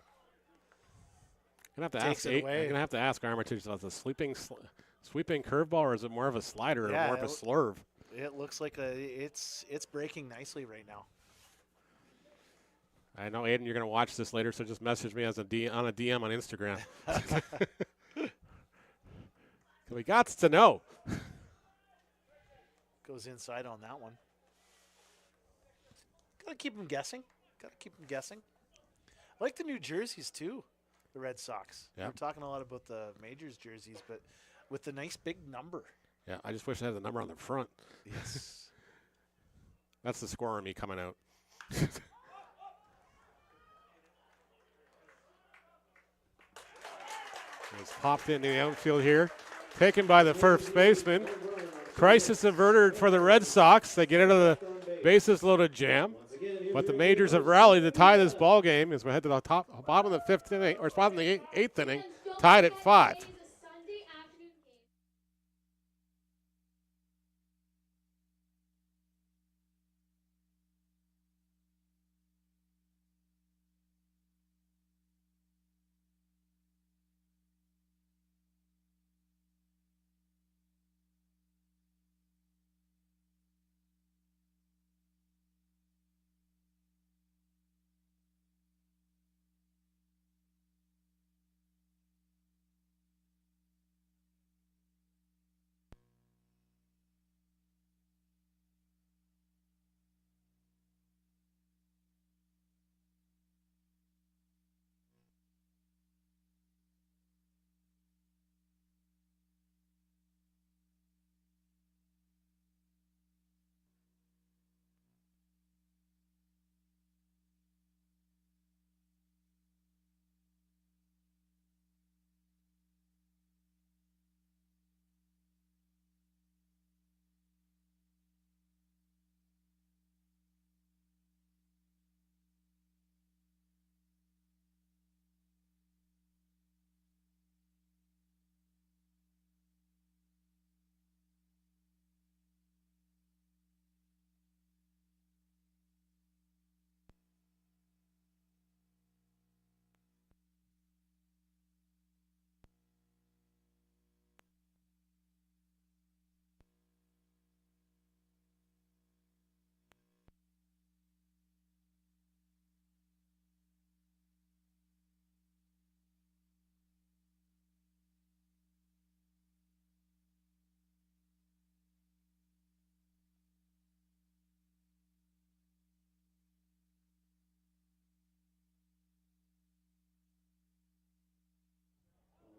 I'm gonna have to ask Armitage, is it a sweeping curveball, or is it more of a slider or more of a slurve? It looks like it's breaking nicely right now. I know, Aiden, you're gonna watch this later, so just message me on a DM on Instagram. We got to know. Goes inside on that one. Gotta keep him guessing. I like the new jerseys too, the Red Sox. Yep. We're talking a lot about the Majors jerseys, but with the nice big number. Yeah, I just wish I had the number on the front. Yes. That's the squirmy coming out. It's popped into the outfield here. Taken by the first baseman. Crisis averted for the Red Sox. They get out of the bases loaded jam. But the Majors have rallied to tie this ball game as we head to the bottom of the fifth inning, or bottom of the eighth inning, tied at 5. Today is a Sunday afternoon game.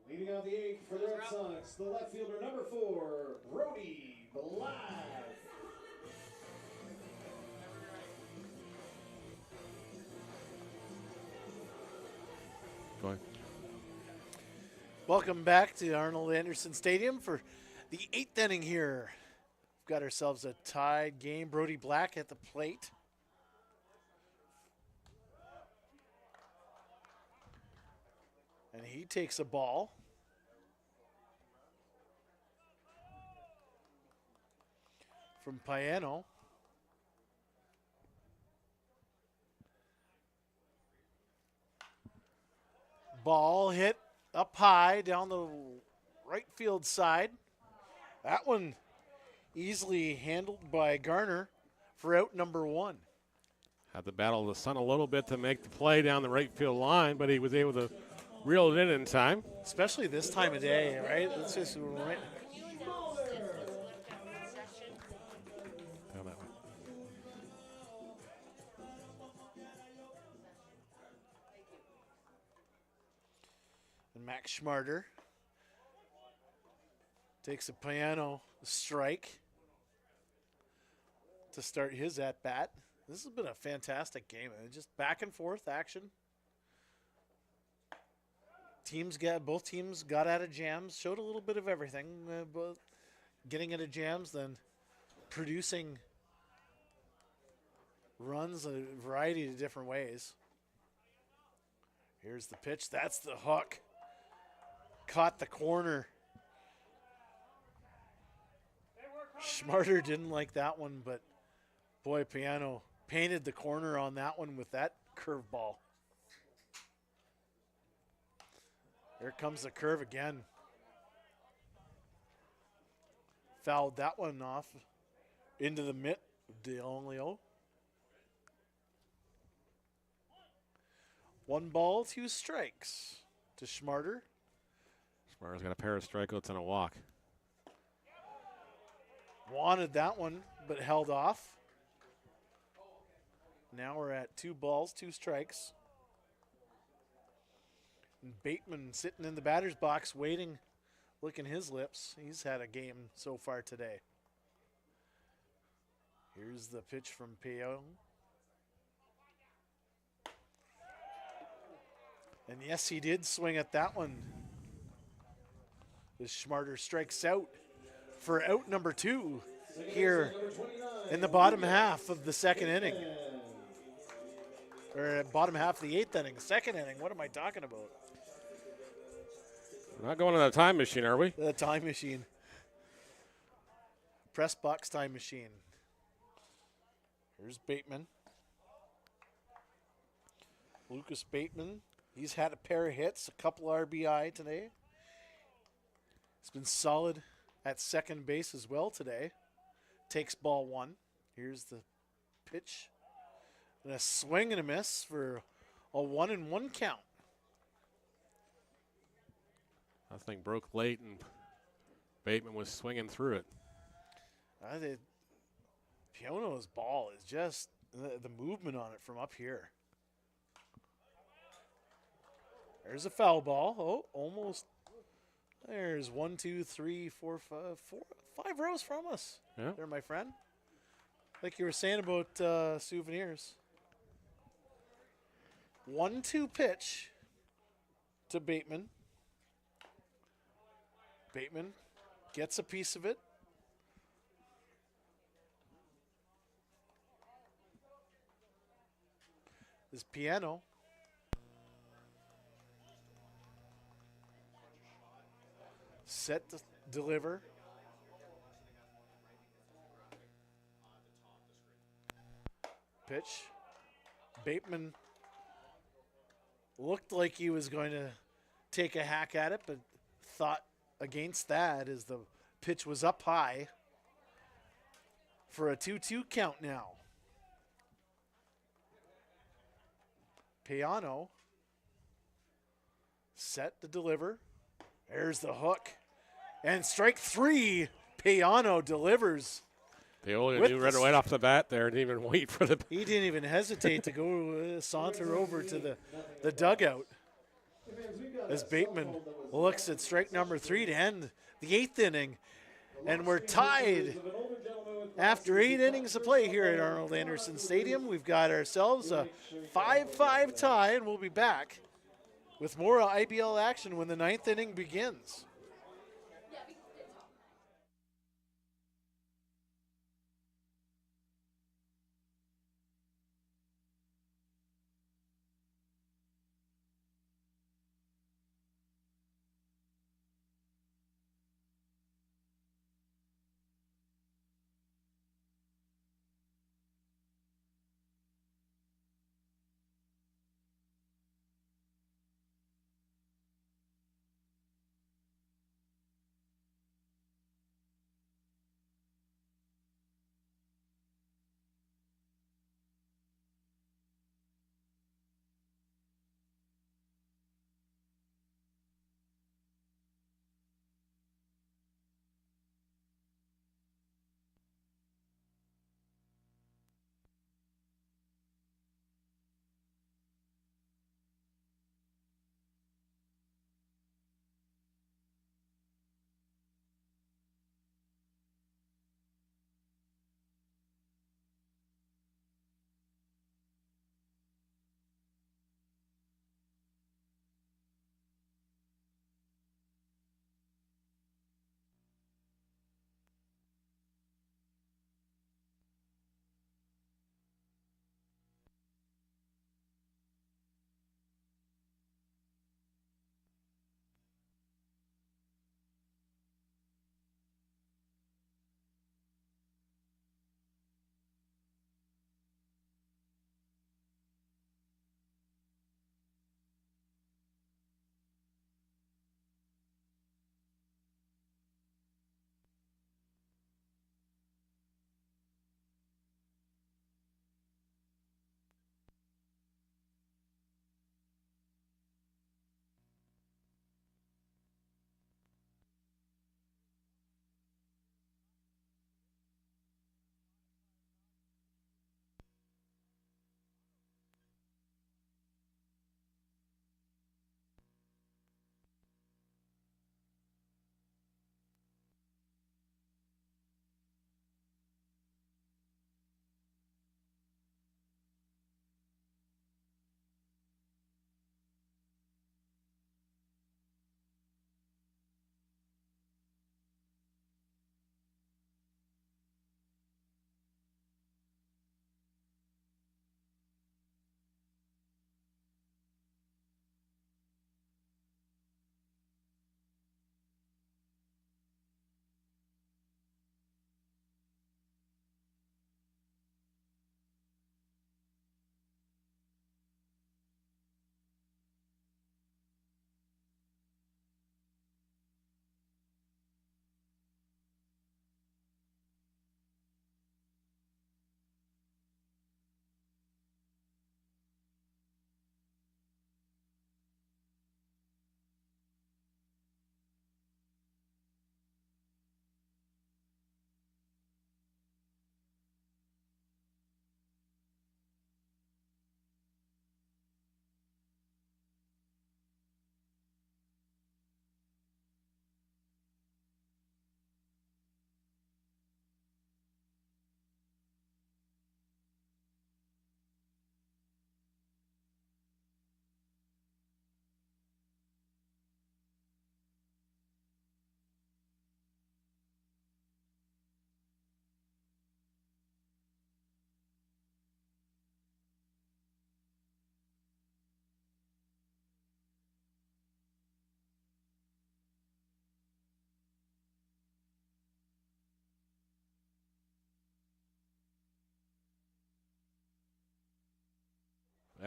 Leading out the eighth for the Red Sox, the left fielder number 4, Brody Black. Go ahead. Welcome back to Arnold Anderson Stadium for the 8th inning here. We've got ourselves a tied game. Brody Black at the plate. And he takes a ball. From Piano. Ball hit up high down the right field side. That one easily handled by Garner for out number 1. Had to battle the sun a little bit to make the play down the right field line, but he was able to reel it in time. Especially this time of day, right? It's just right. Down that way. And Max Schmarter takes a Piano strike to start his at-bat. This has been a fantastic game. Just back and forth action. Both teams got out of jams, showed a little bit of everything, both getting out of jams, then producing runs a variety of different ways. Here's the pitch. That's the hook. Caught the corner. Schmarter didn't like that one, but boy, Piano painted the corner on that one with that curveball. Here comes the curve again. Fouled that one off into the mitt of DeLeo. 1 ball, 2 strikes to Schmarter. Schmarter's got a pair of strikeouts and a walk. Wanted that one, but held off. Now we're at 2 balls, 2 strikes. And Bateman sitting in the batter's box waiting, licking his lips. He's had a game so far today. Here's the pitch from Peyo. And yes, he did swing at that one. As Schmarter strikes out for out number 2 here in the bottom half of the second inning. Or bottom half of the 8th inning, second inning. What am I talking about? We're not going on a time machine, are we? The time machine. Press box time machine. Here's Bateman. Lucas Bateman. He's had a pair of hits, a couple RBI today. He's been solid at second base as well today. Takes ball 1. Here's the pitch. And a swing and a miss for a 1-1 count. That thing broke late, and Bateman was swinging through it. Piono's ball is just the movement on it from up here. There's a foul ball. Oh, almost. There's 1, 2, 3, 4, 5 rows from us. Yeah. There, my friend. Like you were saying about souvenirs. 1-2 pitch to Bateman. Bateman gets a piece of it. This Piano. Set to deliver. Pitch. Bateman looked like he was going to take a hack at it, but thought against that as the pitch was up high for a 2-2 count now. Piano set to deliver. There's the hook. And strike 3. Piano delivers. Paola With knew the right off the bat there, didn't even wait for the. He didn't even hesitate to go saunter over to the dugout as Bateman looks at strike number 3 to end the 8th inning. And we're tied after 8 innings of play here at Arnold Anderson Stadium. We've got ourselves a 5-5 tie, and we'll be back with more IBL action when the 9th inning begins.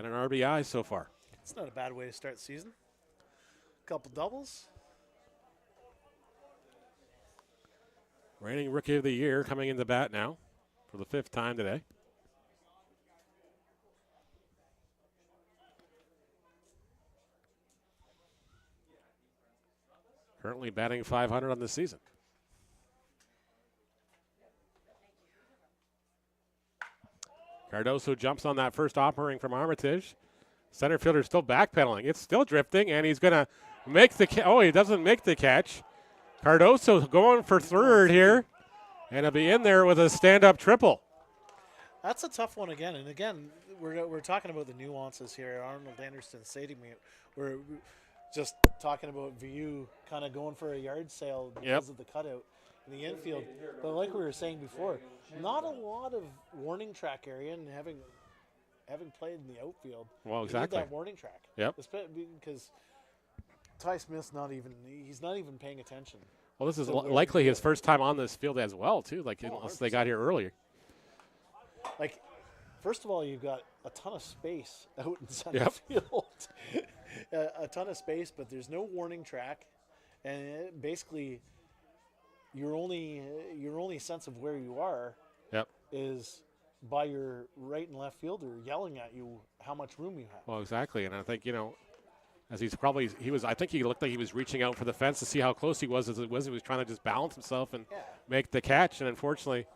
and an RBI so far. It's not a bad way to start the season. Couple doubles. Reigning Rookie of the Year coming into bat now for the 5th time today. Currently batting .500 on the season. Cardoso jumps on that first offering from Armitage. Center fielder still backpedaling. It's still drifting, and he's going to make the catch. Oh, he doesn't make the catch. Cardoso going for third here, and he'll be in there with a stand-up triple. That's a tough one again. And again, we're talking about the nuances here. Arnold Anderson stating me, we're just talking about Viu kind of going for a yard sale because of the cutout in the infield. But like we were saying before, not a lot of warning track area, and having played in the outfield, Well, you exactly. need that warning track. Yep. Because Ty Smith's he's not even paying attention. Well, this is So likely his first time on this field as well, too, like unless they got here earlier. Like, first of all, you've got a ton of space out in center field. A ton of space, but there's no warning track. And basically, your only sense of where you are is by your right and left fielder yelling at you how much room you have. Well, exactly. And I think, as I think he looked like he was reaching out for the fence to see how close he was as it was. He was trying to just balance himself and make the catch, and unfortunately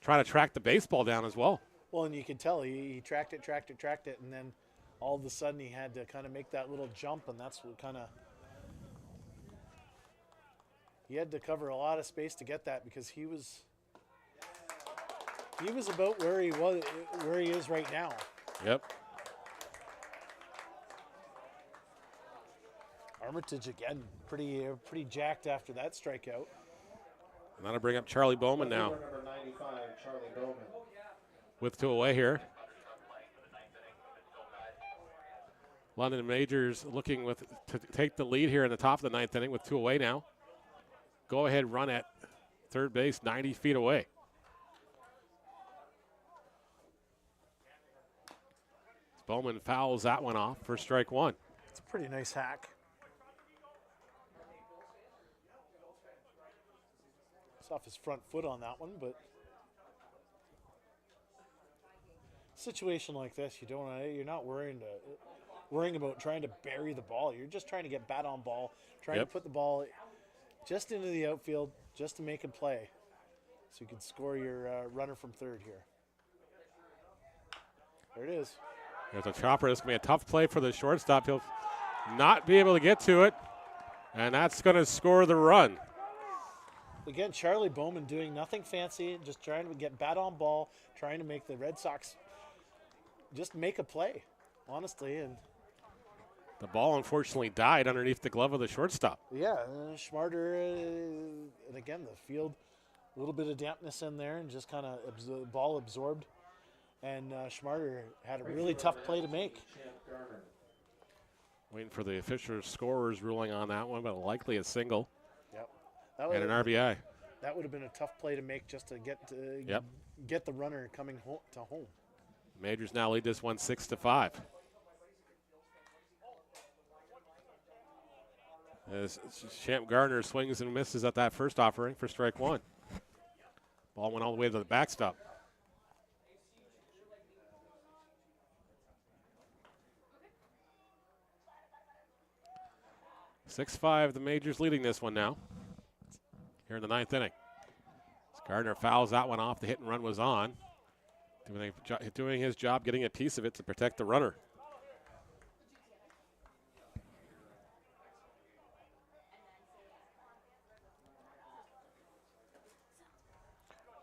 trying to track the baseball down as well. Well, and you can tell he tracked it, and then all of a sudden he had to kind of make that little jump, and that's what kind of he had to cover a lot of space to get that, because he was about where he is right now. Yep. Armitage again, pretty jacked after that strikeout. And that'll bring up Charlie Bowman now. Number 95, Charlie Bowman. With 2 away here. London Majors looking to take the lead here in the top of the 9th inning with 2 away now. Go ahead run at third base, 90 feet away. Bowman fouls that one off for strike 1. It's a pretty nice hack. It's off his front foot on that one, but situation like this, you're not worrying about trying to bury the ball. You're just trying to get bat on ball, trying to put the ball just into the outfield, just to make a play, so you can score your runner from third here. There it is. There's a chopper. This is going to be a tough play for the shortstop. He'll not be able to get to it, and that's going to score the run. Again, Charlie Bowman doing nothing fancy, just trying to get bat on ball, trying to make the Red Sox just make a play, honestly. And the ball unfortunately died underneath the glove of the shortstop. yeah, Schmarter, and again, the field, a little bit of dampness in there, and just kind of ball absorbed. And Schmarter had a really tough play to make. Waiting for the official scorer's ruling on that one, but likely a single. Yep. And an RBI. That would have been a tough play to make, just to get the runner coming to home. Majors now lead this one 6-5. As Champ Gardner swings and misses at that first offering for strike 1. Ball went all the way to the backstop. .6-5, the Majors leading this one now. Here in the 9th inning. As Gardner fouls that one off. The hit and run was on. Doing his job, getting a piece of it to protect the runner.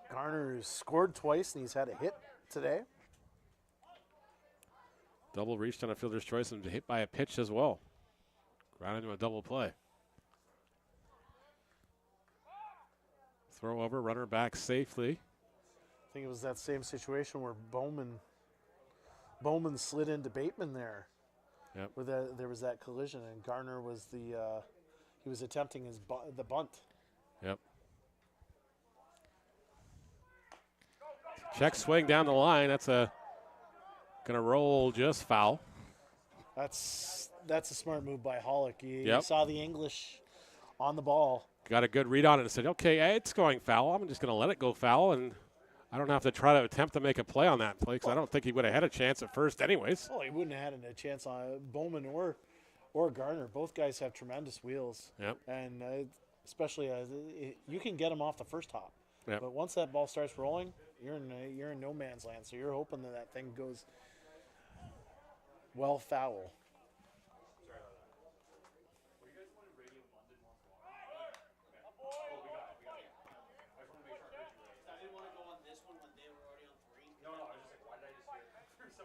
Garner's scored twice, and he's had a hit today. Double reached on a fielder's choice and hit by a pitch as well. Ground into a double play. Throw over, runner back safely. I think it was that same situation where Bowman slid into Bateman there. Yep. Where there was that collision, and Garner was he was attempting the bunt. Yep. Check swing down the line. That's a Going to roll just foul. That's a smart move by Hollick. You Yep. saw the English on the ball. Got a good read on it and said, okay, it's going foul. I'm just going to let it go foul, and I don't have to try to attempt to make a play on that play because I don't think he would have had a chance at first anyways. Oh, he wouldn't have had a chance on Bowman or Garner. Both guys have tremendous wheels. Yep. And especially you can get them off the first hop. Yep. But once that ball starts rolling, you're in no man's land. So you're hoping that thing goes well foul.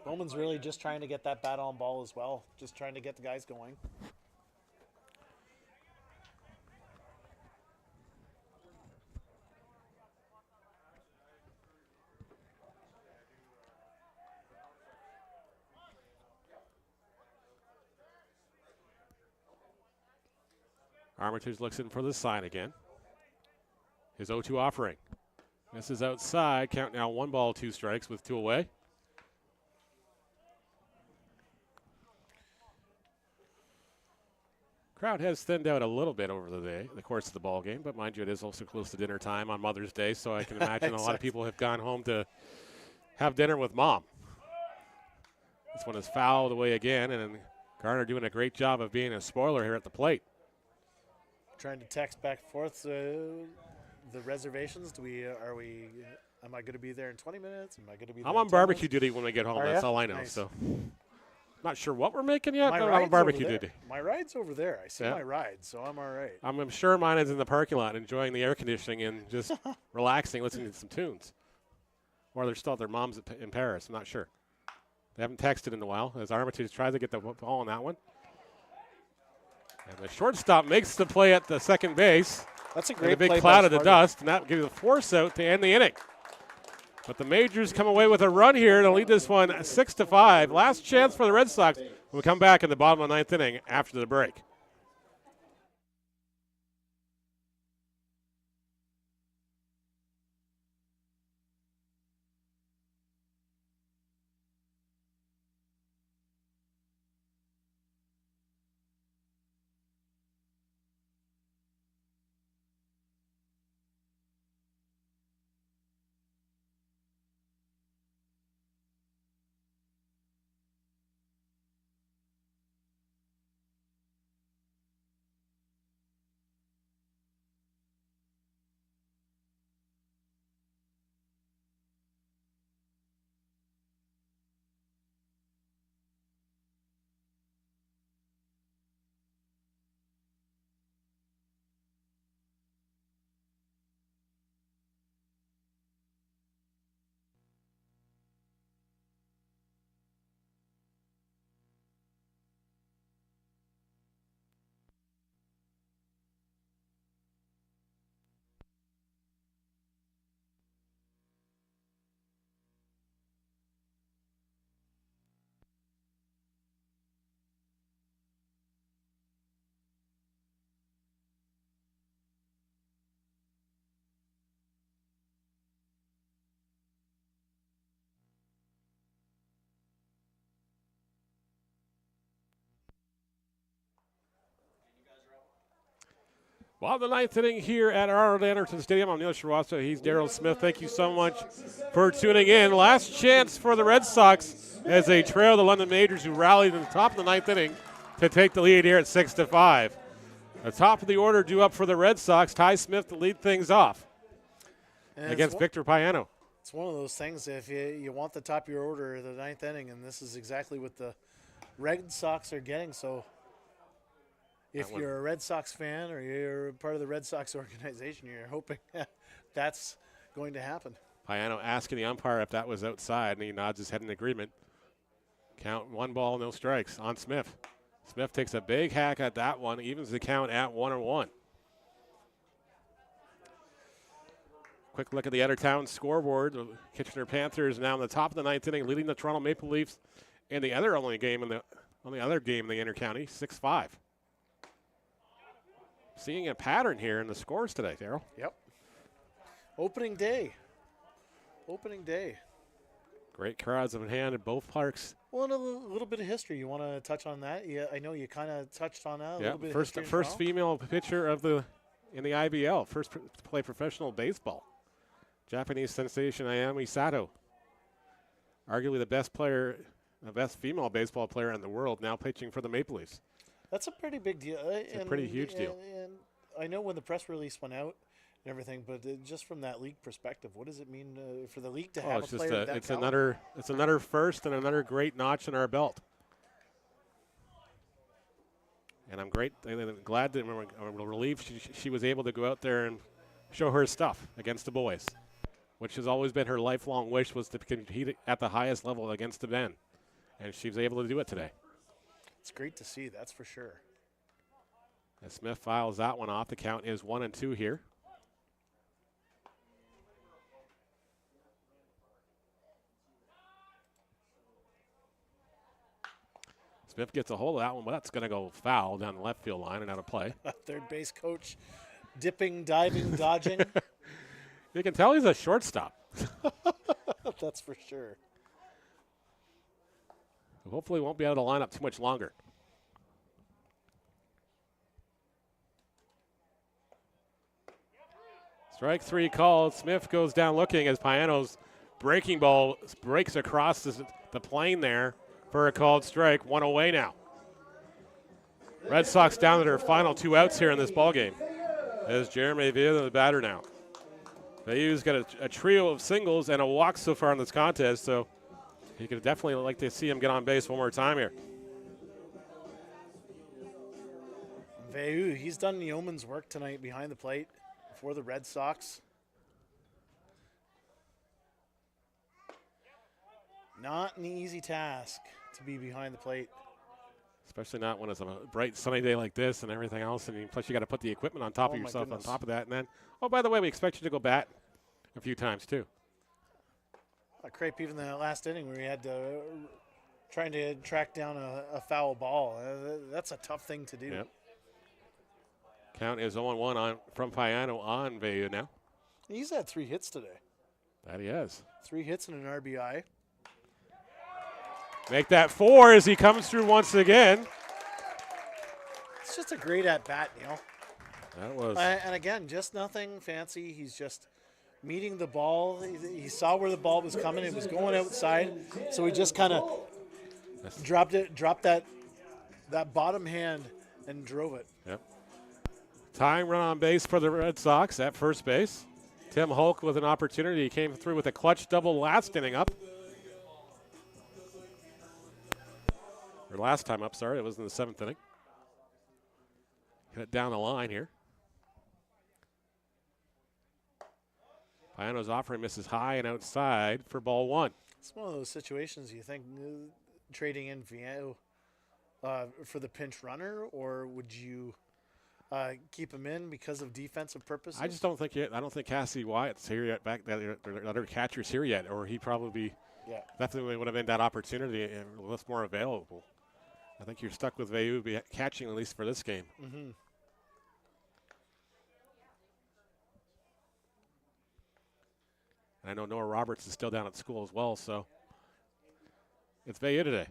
Bowman's really just trying to get that bat on ball as well. Just trying to get the guys going. Armitage looks in for the sign again. His 0-2 offering. This is outside. Count now 1 ball, 2 strikes with 2 away. Crowd has thinned out a little bit over the course of the ball game, but mind you, it is also close to dinner time on Mother's Day, so I can imagine a lot of people have gone home to have dinner with mom. This one is fouled away again, and Garner doing a great job of being a spoiler here at the plate. Trying to text back and forth the reservations. Am I going to be there in 20 minutes? Am I going to be there I'm in on 10 barbecue minutes? duty when we get home. Are That's ya? all I know. Nice. So, not sure what we're making yet, My but I'm ride's on barbecue over there. duty. My ride's over there. I see Yeah. my ride, so I'm all right. I'm sure mine is in the parking lot, enjoying the air conditioning and just relaxing, listening to some tunes. Or they're still at their mom's in Paris. I'm not sure. They haven't texted in a while as Armitage tries to get the ball on that one. And the shortstop makes the play at the second base. That's a And great a big play cloud by of the Spargo. dust, and that gives a force out to end the inning. But the Majors come away with a run here to lead this one 6-5. Last chance for the Red Sox. We'll come back in the bottom of the 9th inning after the break. Well, the 9th inning here at Arnold Anderson Stadium. I'm Neil Srivastav. He's Daryl Smith. Thank you so much for tuning in. Last chance for the Red Sox as they trail the London Majors, who rallied in the top of the 9th inning to take the lead here at 6-5. The top of the order due up for the Red Sox. Ty Smith to lead things off And against Victor Payano. It's one of those things, if you want the top of your order, the 9th inning, and this is exactly what the Red Sox are getting. So if you're a Red Sox fan or you're part of the Red Sox organization, you're hoping that's going to happen. Payano asking the umpire if that was outside, and he nods his head in agreement. Count 1 ball, no strikes on Smith. Smith takes a big hack at that one, evens the count at 1-1. Quick look at the Eddertown scoreboard. The Kitchener Panthers now in the top of the 9th inning, leading the Toronto Maple Leafs in the other only game in the intercounty, 6-5. Seeing a pattern here in the scores today, Daryl. Yep. Opening day. Opening day. Great crowds in hand in both parks. Well, and a little bit of history. You want to touch on that? Yeah, I know you kind of touched on that. A Yeah, little bit first of history. first female pitcher in the IBL, first to play professional baseball. Japanese sensation Ayami Sato, arguably the best female baseball player in the world, now pitching for the Maple Leafs. That's a pretty big deal. It's a pretty huge deal. And I know when the press release went out and everything, but just from that league perspective, what does it mean for the league to have It's a just player of that it's caliber? another first and another great notch in our belt. And I'm glad that I'm relieved she was able to go out there and show her stuff against the boys, which has always been her lifelong wish, was to compete at the highest level against the men. And she was able to do it today. It's great to see, that's for sure. As Smith files that one off, the count is 1-2 here. Smith gets a hold of that one, but that's going to go foul down the left field line and out of play. Third base coach dipping, diving, dodging. You can tell he's a shortstop. That's for sure. Hopefully won't be able to line up too much longer. Strike three called. Smith goes down looking as Piano's breaking ball breaks across the plane there for a called strike. One away now. Red Sox down to their final 2 outs here in this ballgame. As Jeremy Villa, the batter now. Bayou's got a trio of singles and a walk so far in this contest, so you could definitely like to see him get on base one more time here. Veu, he's done yeoman's work tonight behind the plate for the Red Sox. Not an easy task to be behind the plate. Especially not when it's a bright sunny day like this and everything else, and plus you got to put the equipment on top of yourself goodness. on top of that, and then, oh, by the way, we expect you to go bat a few times too. Crepe, even the last inning where he had to trying to track down a foul ball. That's a tough thing to do. Yep. Count is 0-1 from Piano on Veu now. He's had 3 hits today. That he has. 3 hits and an RBI. Make that 4 as he comes through once again. It's just a great at-bat, Neil. That was. And again, just nothing fancy. He's just meeting the ball. He saw where the ball was coming. It was going outside, so he just kind of dropped that bottom hand and drove it. Yep. Tying run on base for the Red Sox at first base. Tim Hulk with an opportunity. He came through with a clutch double last inning up. Or last time up, sorry. It was in the 7th inning. Hit it down the line here. Piano's offering misses high and outside for ball 1. It's one of those situations you think trading in Viano for the pinch runner, or would you keep him in because of defensive purposes? I just don't think I don't think Cassie Wyatt's here yet. The other catcher's here yet, or he probably definitely would have been that opportunity and less more available. I think you're stuck with Veu catching at least for this game. Mm-hmm. And I know Noah Roberts is still down at school as well, so it's Veu today.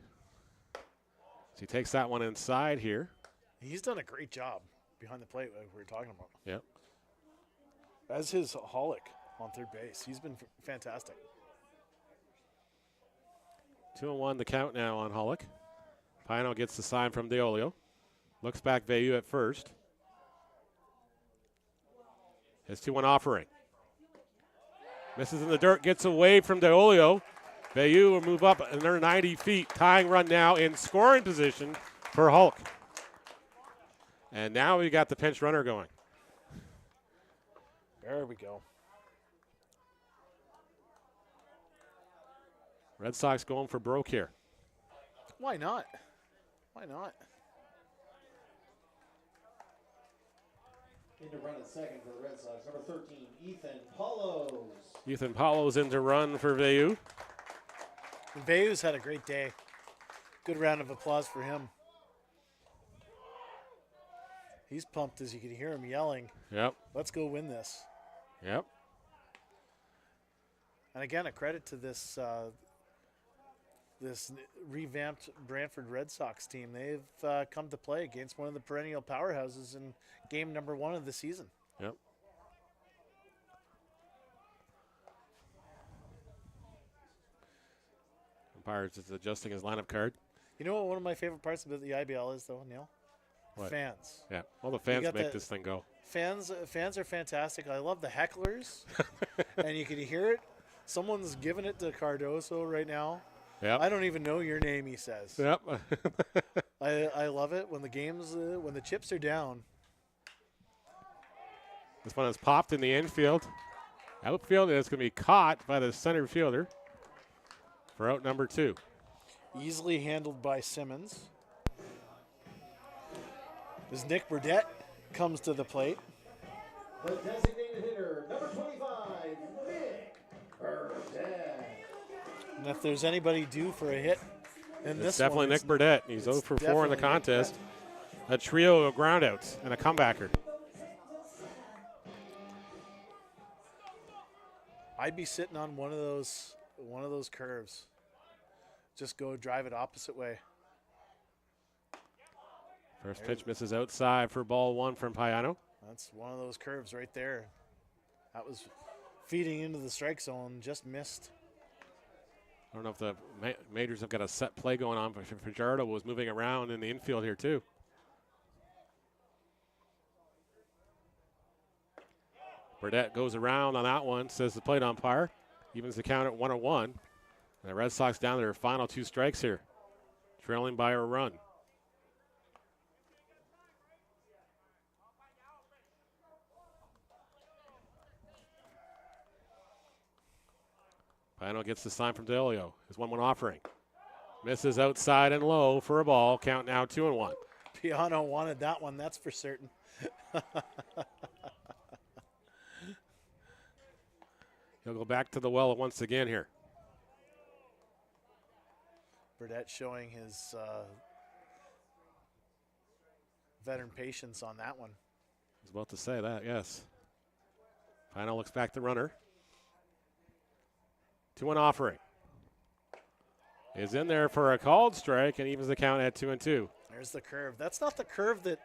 So he takes that one inside here. He's done a great job behind the plate, like we were talking about. Yep. As his Holic on third base. He's been fantastic. 2-1 the count now on Hullock. Pino gets the sign from DeOlio. Looks back Veu at first. His 2-1 offering. Misses in the dirt, gets away from DeOlio. Veu will move up another 90 feet. Tying run now in scoring position for Hulk. And now we got the pinch runner going. There we go. Red Sox going for broke here. Why not? Why not? In to run at second for the Red Sox, number 13, Ethan Paulos. Ethan Paulos in to run for Veu. Veu's had a great day. Good round of applause for him. He's pumped as you can hear him yelling. Yep. Let's go win this. Yep. And again, a credit to this this revamped Brantford Red Sox team. They've come to play against one of the perennial powerhouses in game number 1 of the season. Yep. Umpire is adjusting his lineup card. You know what one of my favorite parts about the IBL is, though, Neil? What? Fans. Yeah, all the fans got make the- this thing go. Fans are fantastic. I love the hecklers, and you can hear it. Someone's giving it to Cardoso right now. Yep. I don't even know your name, he says. Yep. I love it when the games, when the chips are down. This one is popped in the infield. Outfield, and it's going to be caught by the center fielder for out number 2. Easily handled by Simmons. As Nick Burdett comes to the plate. The designated hitter, number 25, Nick Burdett. And if there's anybody due for a hit in It's this definitely one, Nick Burdett. He's 0 for 4 in the definitely Nick contest. A trio of groundouts and a comebacker. I'd be sitting on one of those curves. Just go drive it opposite way. First pitch misses outside for ball 1 from Payano. That's one of those curves right there. That was feeding into the strike zone, just missed. I don't know if the majors have got a set play going on, but Fajardo was moving around in the infield here too. Burdett goes around on that one, says the plate umpire. Evens the count at 1-1. And the Red Sox down to their final 2 strikes here, trailing by a run. Payano gets the sign from DeOlio. His 1-1 offering. Misses outside and low for a ball. Count now 2-1. Piano wanted that one, that's for certain. He'll go back to the well once again here. Burdett showing his veteran patience on that one. I was about to say that, yes. Payano looks back the runner. 2-1 offering. Is in there for a called strike and evens the count at 2-2. There's the curve. That's not the curve that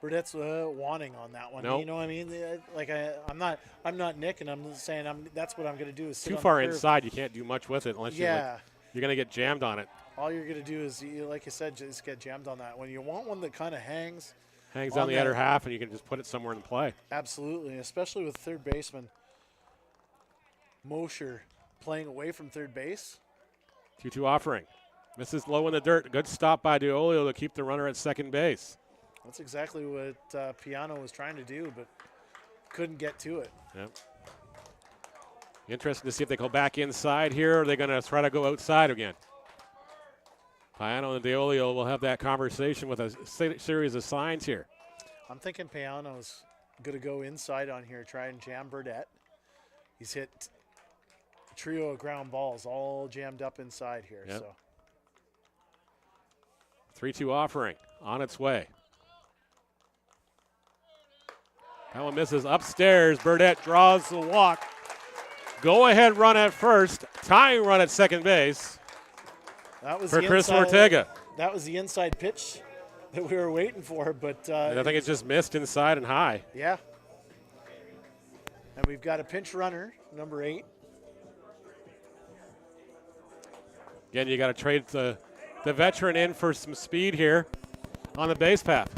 Burdett's wanting on that one. Nope. You know what I mean? Like I'm not Nick, and I'm saying that's what I'm going to do is sit Too on far the curve. inside, you can't do much with it unless Yeah. you're going to get jammed on it. All you're going to do is, like you said, just get jammed on that. When you want one that kind of hangs, Hangs on on the that- other half, and you can just put it somewhere in play. absolutely, especially with third baseman Mosher playing away from third base. 2-2 offering. Misses low in the dirt. Good stop by DeOlio to keep the runner at second base. That's exactly what Piano was trying to do, but couldn't get to it. Yep. Interesting to see if they go back inside here, or are they going to try to go outside again? Payano and DeOlio will have that conversation with a series of signs here. I'm thinking Piano's going to go inside on here, try and jam Burdett. He's hit a trio of ground balls all jammed up inside here. Yep. So 3-2 offering on its way. That one misses upstairs. Burdett draws the walk. Go ahead run at first. Tying run at second base that was for the Chris inside, Ortega. That was the inside pitch that we were waiting for, but And I think it's just missed inside and high. yeah. And we've got a pinch runner, number 8. Again, you got to trade the veteran in for some speed here on the base path.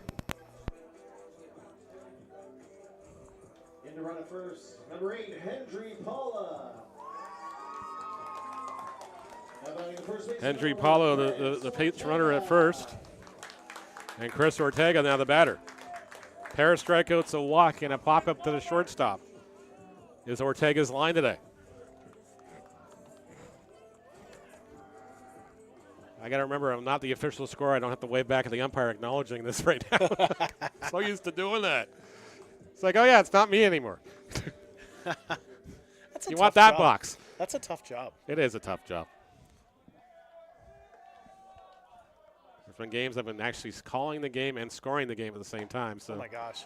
In to run at first, number 8, Hendry Paula. Now batting the first base, Hendry number Paulo, 1, the pitch runner at first. And Chris Ortega now the batter. Pair of strikeouts, a walk, and a pop-up to the shortstop is Ortega's line today. I got to remember, I'm not the official scorer. I don't have to wave back at the umpire acknowledging this right now. So used to doing that. It's like, oh, yeah, it's not me anymore. That's a You tough want that job. box. That's a tough job. It is a tough job. There's been games I've been actually calling the game and scoring the game at the same time. So Oh my gosh.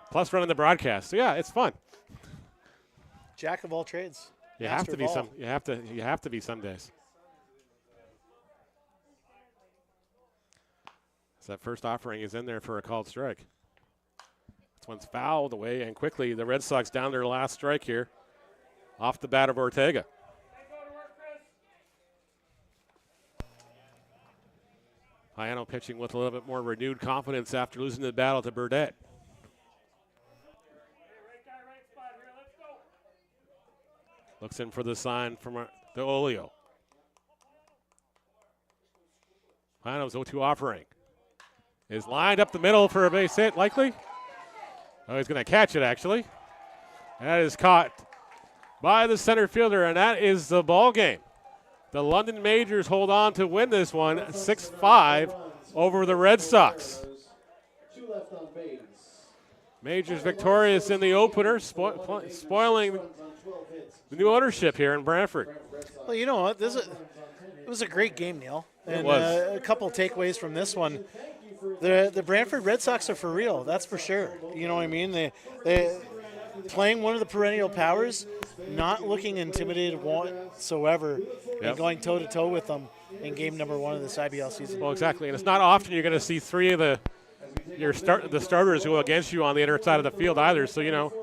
plus running the broadcast. So yeah, it's fun. Jack of all trades. You have Master to be of all. some. You have to be some days. So that first offering is in there for a called strike. This one's fouled away, and quickly the Red Sox down their last strike here off the bat of Ortega. Hayano pitching with a little bit more renewed confidence after losing the battle to Burdett. Looks in for the sign from the Olio. Hayano's 0-2 offering. Is lined up the middle for a base hit, likely. Oh, he's going to catch it, actually. That is caught by the center fielder, and that is the ball game. The London Majors hold on to win this one 6-5 over the Red Sox. 2 left on base. Majors victorious in the opener, spoiling the new ownership here in Brantford. Well, you know what? It was a great game, Neil. And It was. A couple takeaways from this one. The Brantford Red Sox are for real. That's for sure. You know what I mean? They playing one of the perennial powers, not looking intimidated whatsoever, and going toe-to-toe with them in game number 1 of this IBL season. Well, exactly, and it's not often you're going to see 3 of the starters go against you on the inner side of the field either. So, you know,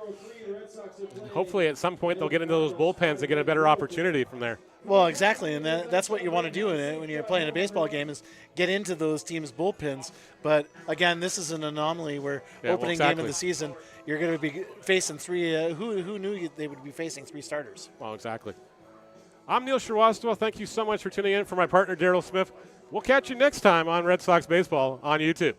hopefully at some point they'll get into those bullpens and get a better opportunity from there. Well, exactly, and that's what you want to do when you're playing a baseball game is get into those teams' bullpens. But, again, this is an anomaly where opening game of the season, you're going to be facing 3 who knew they would be facing 3 starters? Well, exactly. I'm Neil Shrivastava. Thank you so much for tuning in. For my partner, Daryl Smith, we'll catch you next time on Red Sox Baseball on YouTube.